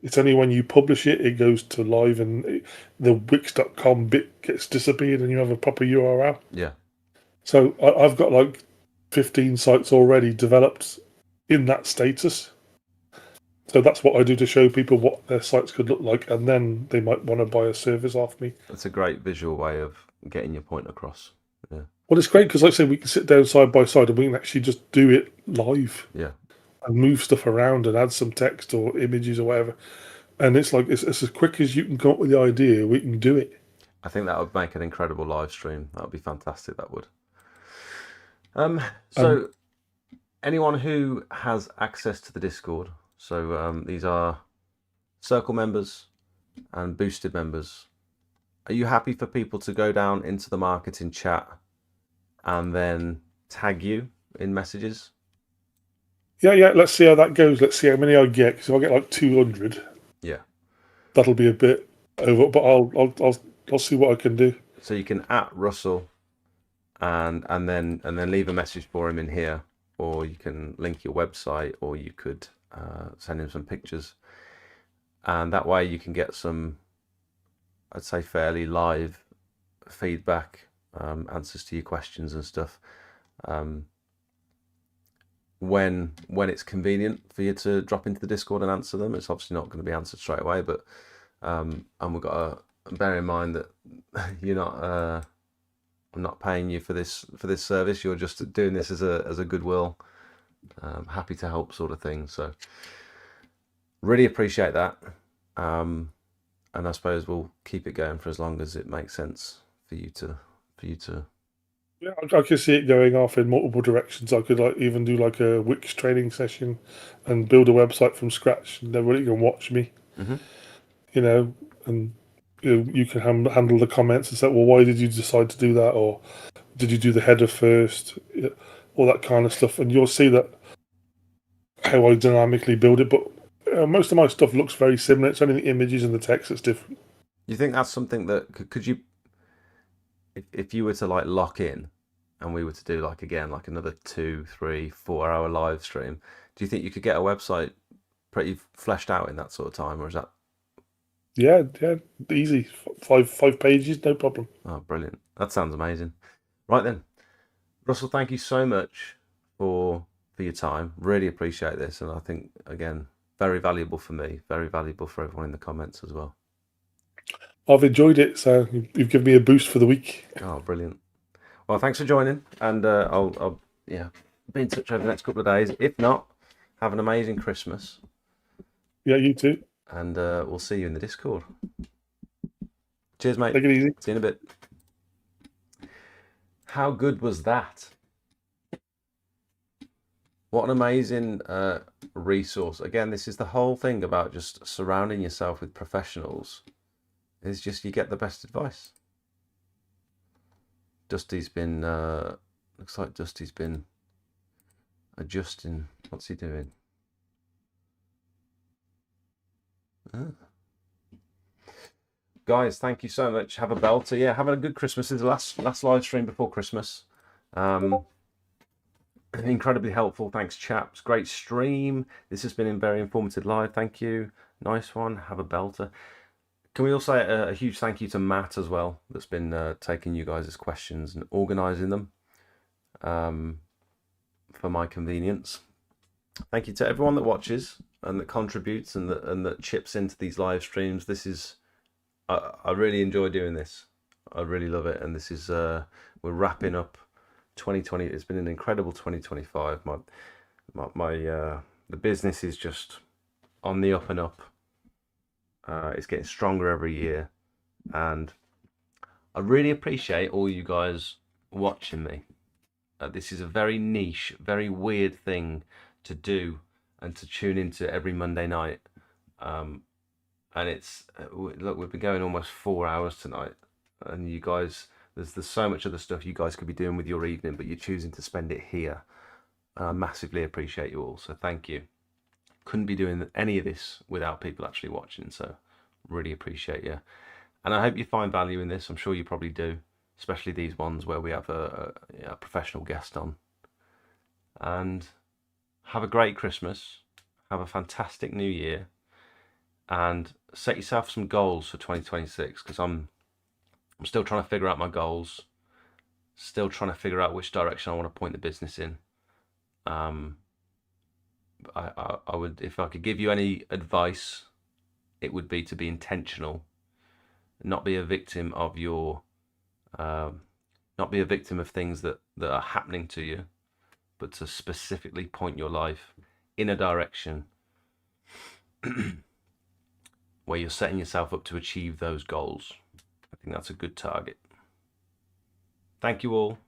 B: It's only when you publish it, it goes to live, and the wix.com bit gets disappeared, and you have a proper URL.
A: Yeah.
B: So I've got like 15 sites already developed in that status. So that's what I do to show people what their sites could look like, and then they might want to buy a service off me.
A: That's a great visual way of getting your point across. Yeah.
B: Well, it's great because, like I say, we can sit down side by side and we can actually just do it live.
A: Yeah.
B: And move stuff around and add some text or images or whatever. And it's like, it's as quick as you can come up with the idea, we can do it.
A: I think that would make an incredible live stream. That would be fantastic. That would. So anyone who has access to the Discord, so these are Circle members and Boosted members, are you happy for people to go down into the marketing chat and then tag you in messages?
B: Yeah. Let's see how that goes. Let's see how many I get. Because if I get like 200, that'll be a bit over. But I'll see what I can do.
A: So you can @ Russell, and then leave a message for him in here, or you can link your website, or you could send him some pictures, and that way you can get some, I'd say, fairly live feedback, answers to your questions and stuff. When it's convenient for you to drop into the Discord and answer them. It's obviously not going to be answered straight away, but and we've got to bear in mind that you're not. I'm not paying you for this service. You're just doing this as a goodwill, happy to help sort of thing. So really appreciate that, and I suppose we'll keep it going for as long as it makes sense for you to.
B: Yeah, I could see it going off in multiple directions. I could even do like a Wix training session and build a website from scratch, and everybody can watch me.
A: Mm-hmm.
B: And you can handle the comments and say, well, why did you decide to do that, or did you do the header first, all that kind of stuff. And you'll see that how I dynamically build it. But most of my stuff looks very similar. It's only the images and the text that's different.
A: You think that's something that could you? If you were to like lock in and we were to do like another 2, 3, 4 hour live stream, do you think you could get a website pretty fleshed out in that sort of time, or is that?
B: Yeah, yeah, easy. Five pages, no problem.
A: Oh, brilliant. That sounds amazing. Right then, Russell, thank you so much for your time. Really appreciate this, and I think again, very valuable for me, very valuable for everyone in the comments as well.
B: I've enjoyed it, so you've given me a boost for the week.
A: Oh, brilliant. Well, thanks for joining, and I'll yeah be in touch over the next couple of days. If not, have an amazing Christmas,
B: Yeah, you too.
A: and we'll see you in the Discord. Cheers, mate.
B: Take it easy.
A: See you in a bit. How good was that? What an amazing resource. Again, this is the whole thing about just surrounding yourself with professionals. Is just you get the best advice. Dusty's been looks like Dusty's been adjusting. What's he doing? Ah. Guys, thank you so much. Have a belter. Yeah, having a good Christmas. This is the last live stream before Christmas. Incredibly helpful. Thanks, chaps. Great stream. This has been a very informative live. Thank you. Nice one. Have a belter. Can we also say a huge thank you to Matt as well, that's been taking you guys' questions and organising them for my convenience. Thank you to everyone that watches and that contributes and that chips into these live streams. This is I really enjoy doing this. I really love it, and this is we're wrapping up 2020. It's been an incredible 2025. My the business is just on the up and up. It's getting stronger every year, and I really appreciate all you guys watching me. This is a very niche, very weird thing to do and to tune into every Monday night. And it's look, we've been going almost 4 hours tonight, and you guys, there's so much other stuff you guys could be doing with your evening, but you're choosing to spend it here. I massively appreciate you all, so thank you. Couldn't be doing any of this without people actually watching, so really appreciate you. And I hope you find value in this. I'm sure you probably do, especially these ones where we have a professional guest on. And have a great Christmas, have a fantastic new year, and set yourself some goals for 2026, because I'm still trying to figure out my goals, still trying to figure out which direction I want to point the business in. I would, if I could give you any advice, it would be to be intentional, not be a victim of your, not be a victim of things that are happening to you, but to specifically point your life in a direction where you're setting yourself up to achieve those goals. I think that's a good target. Thank you all.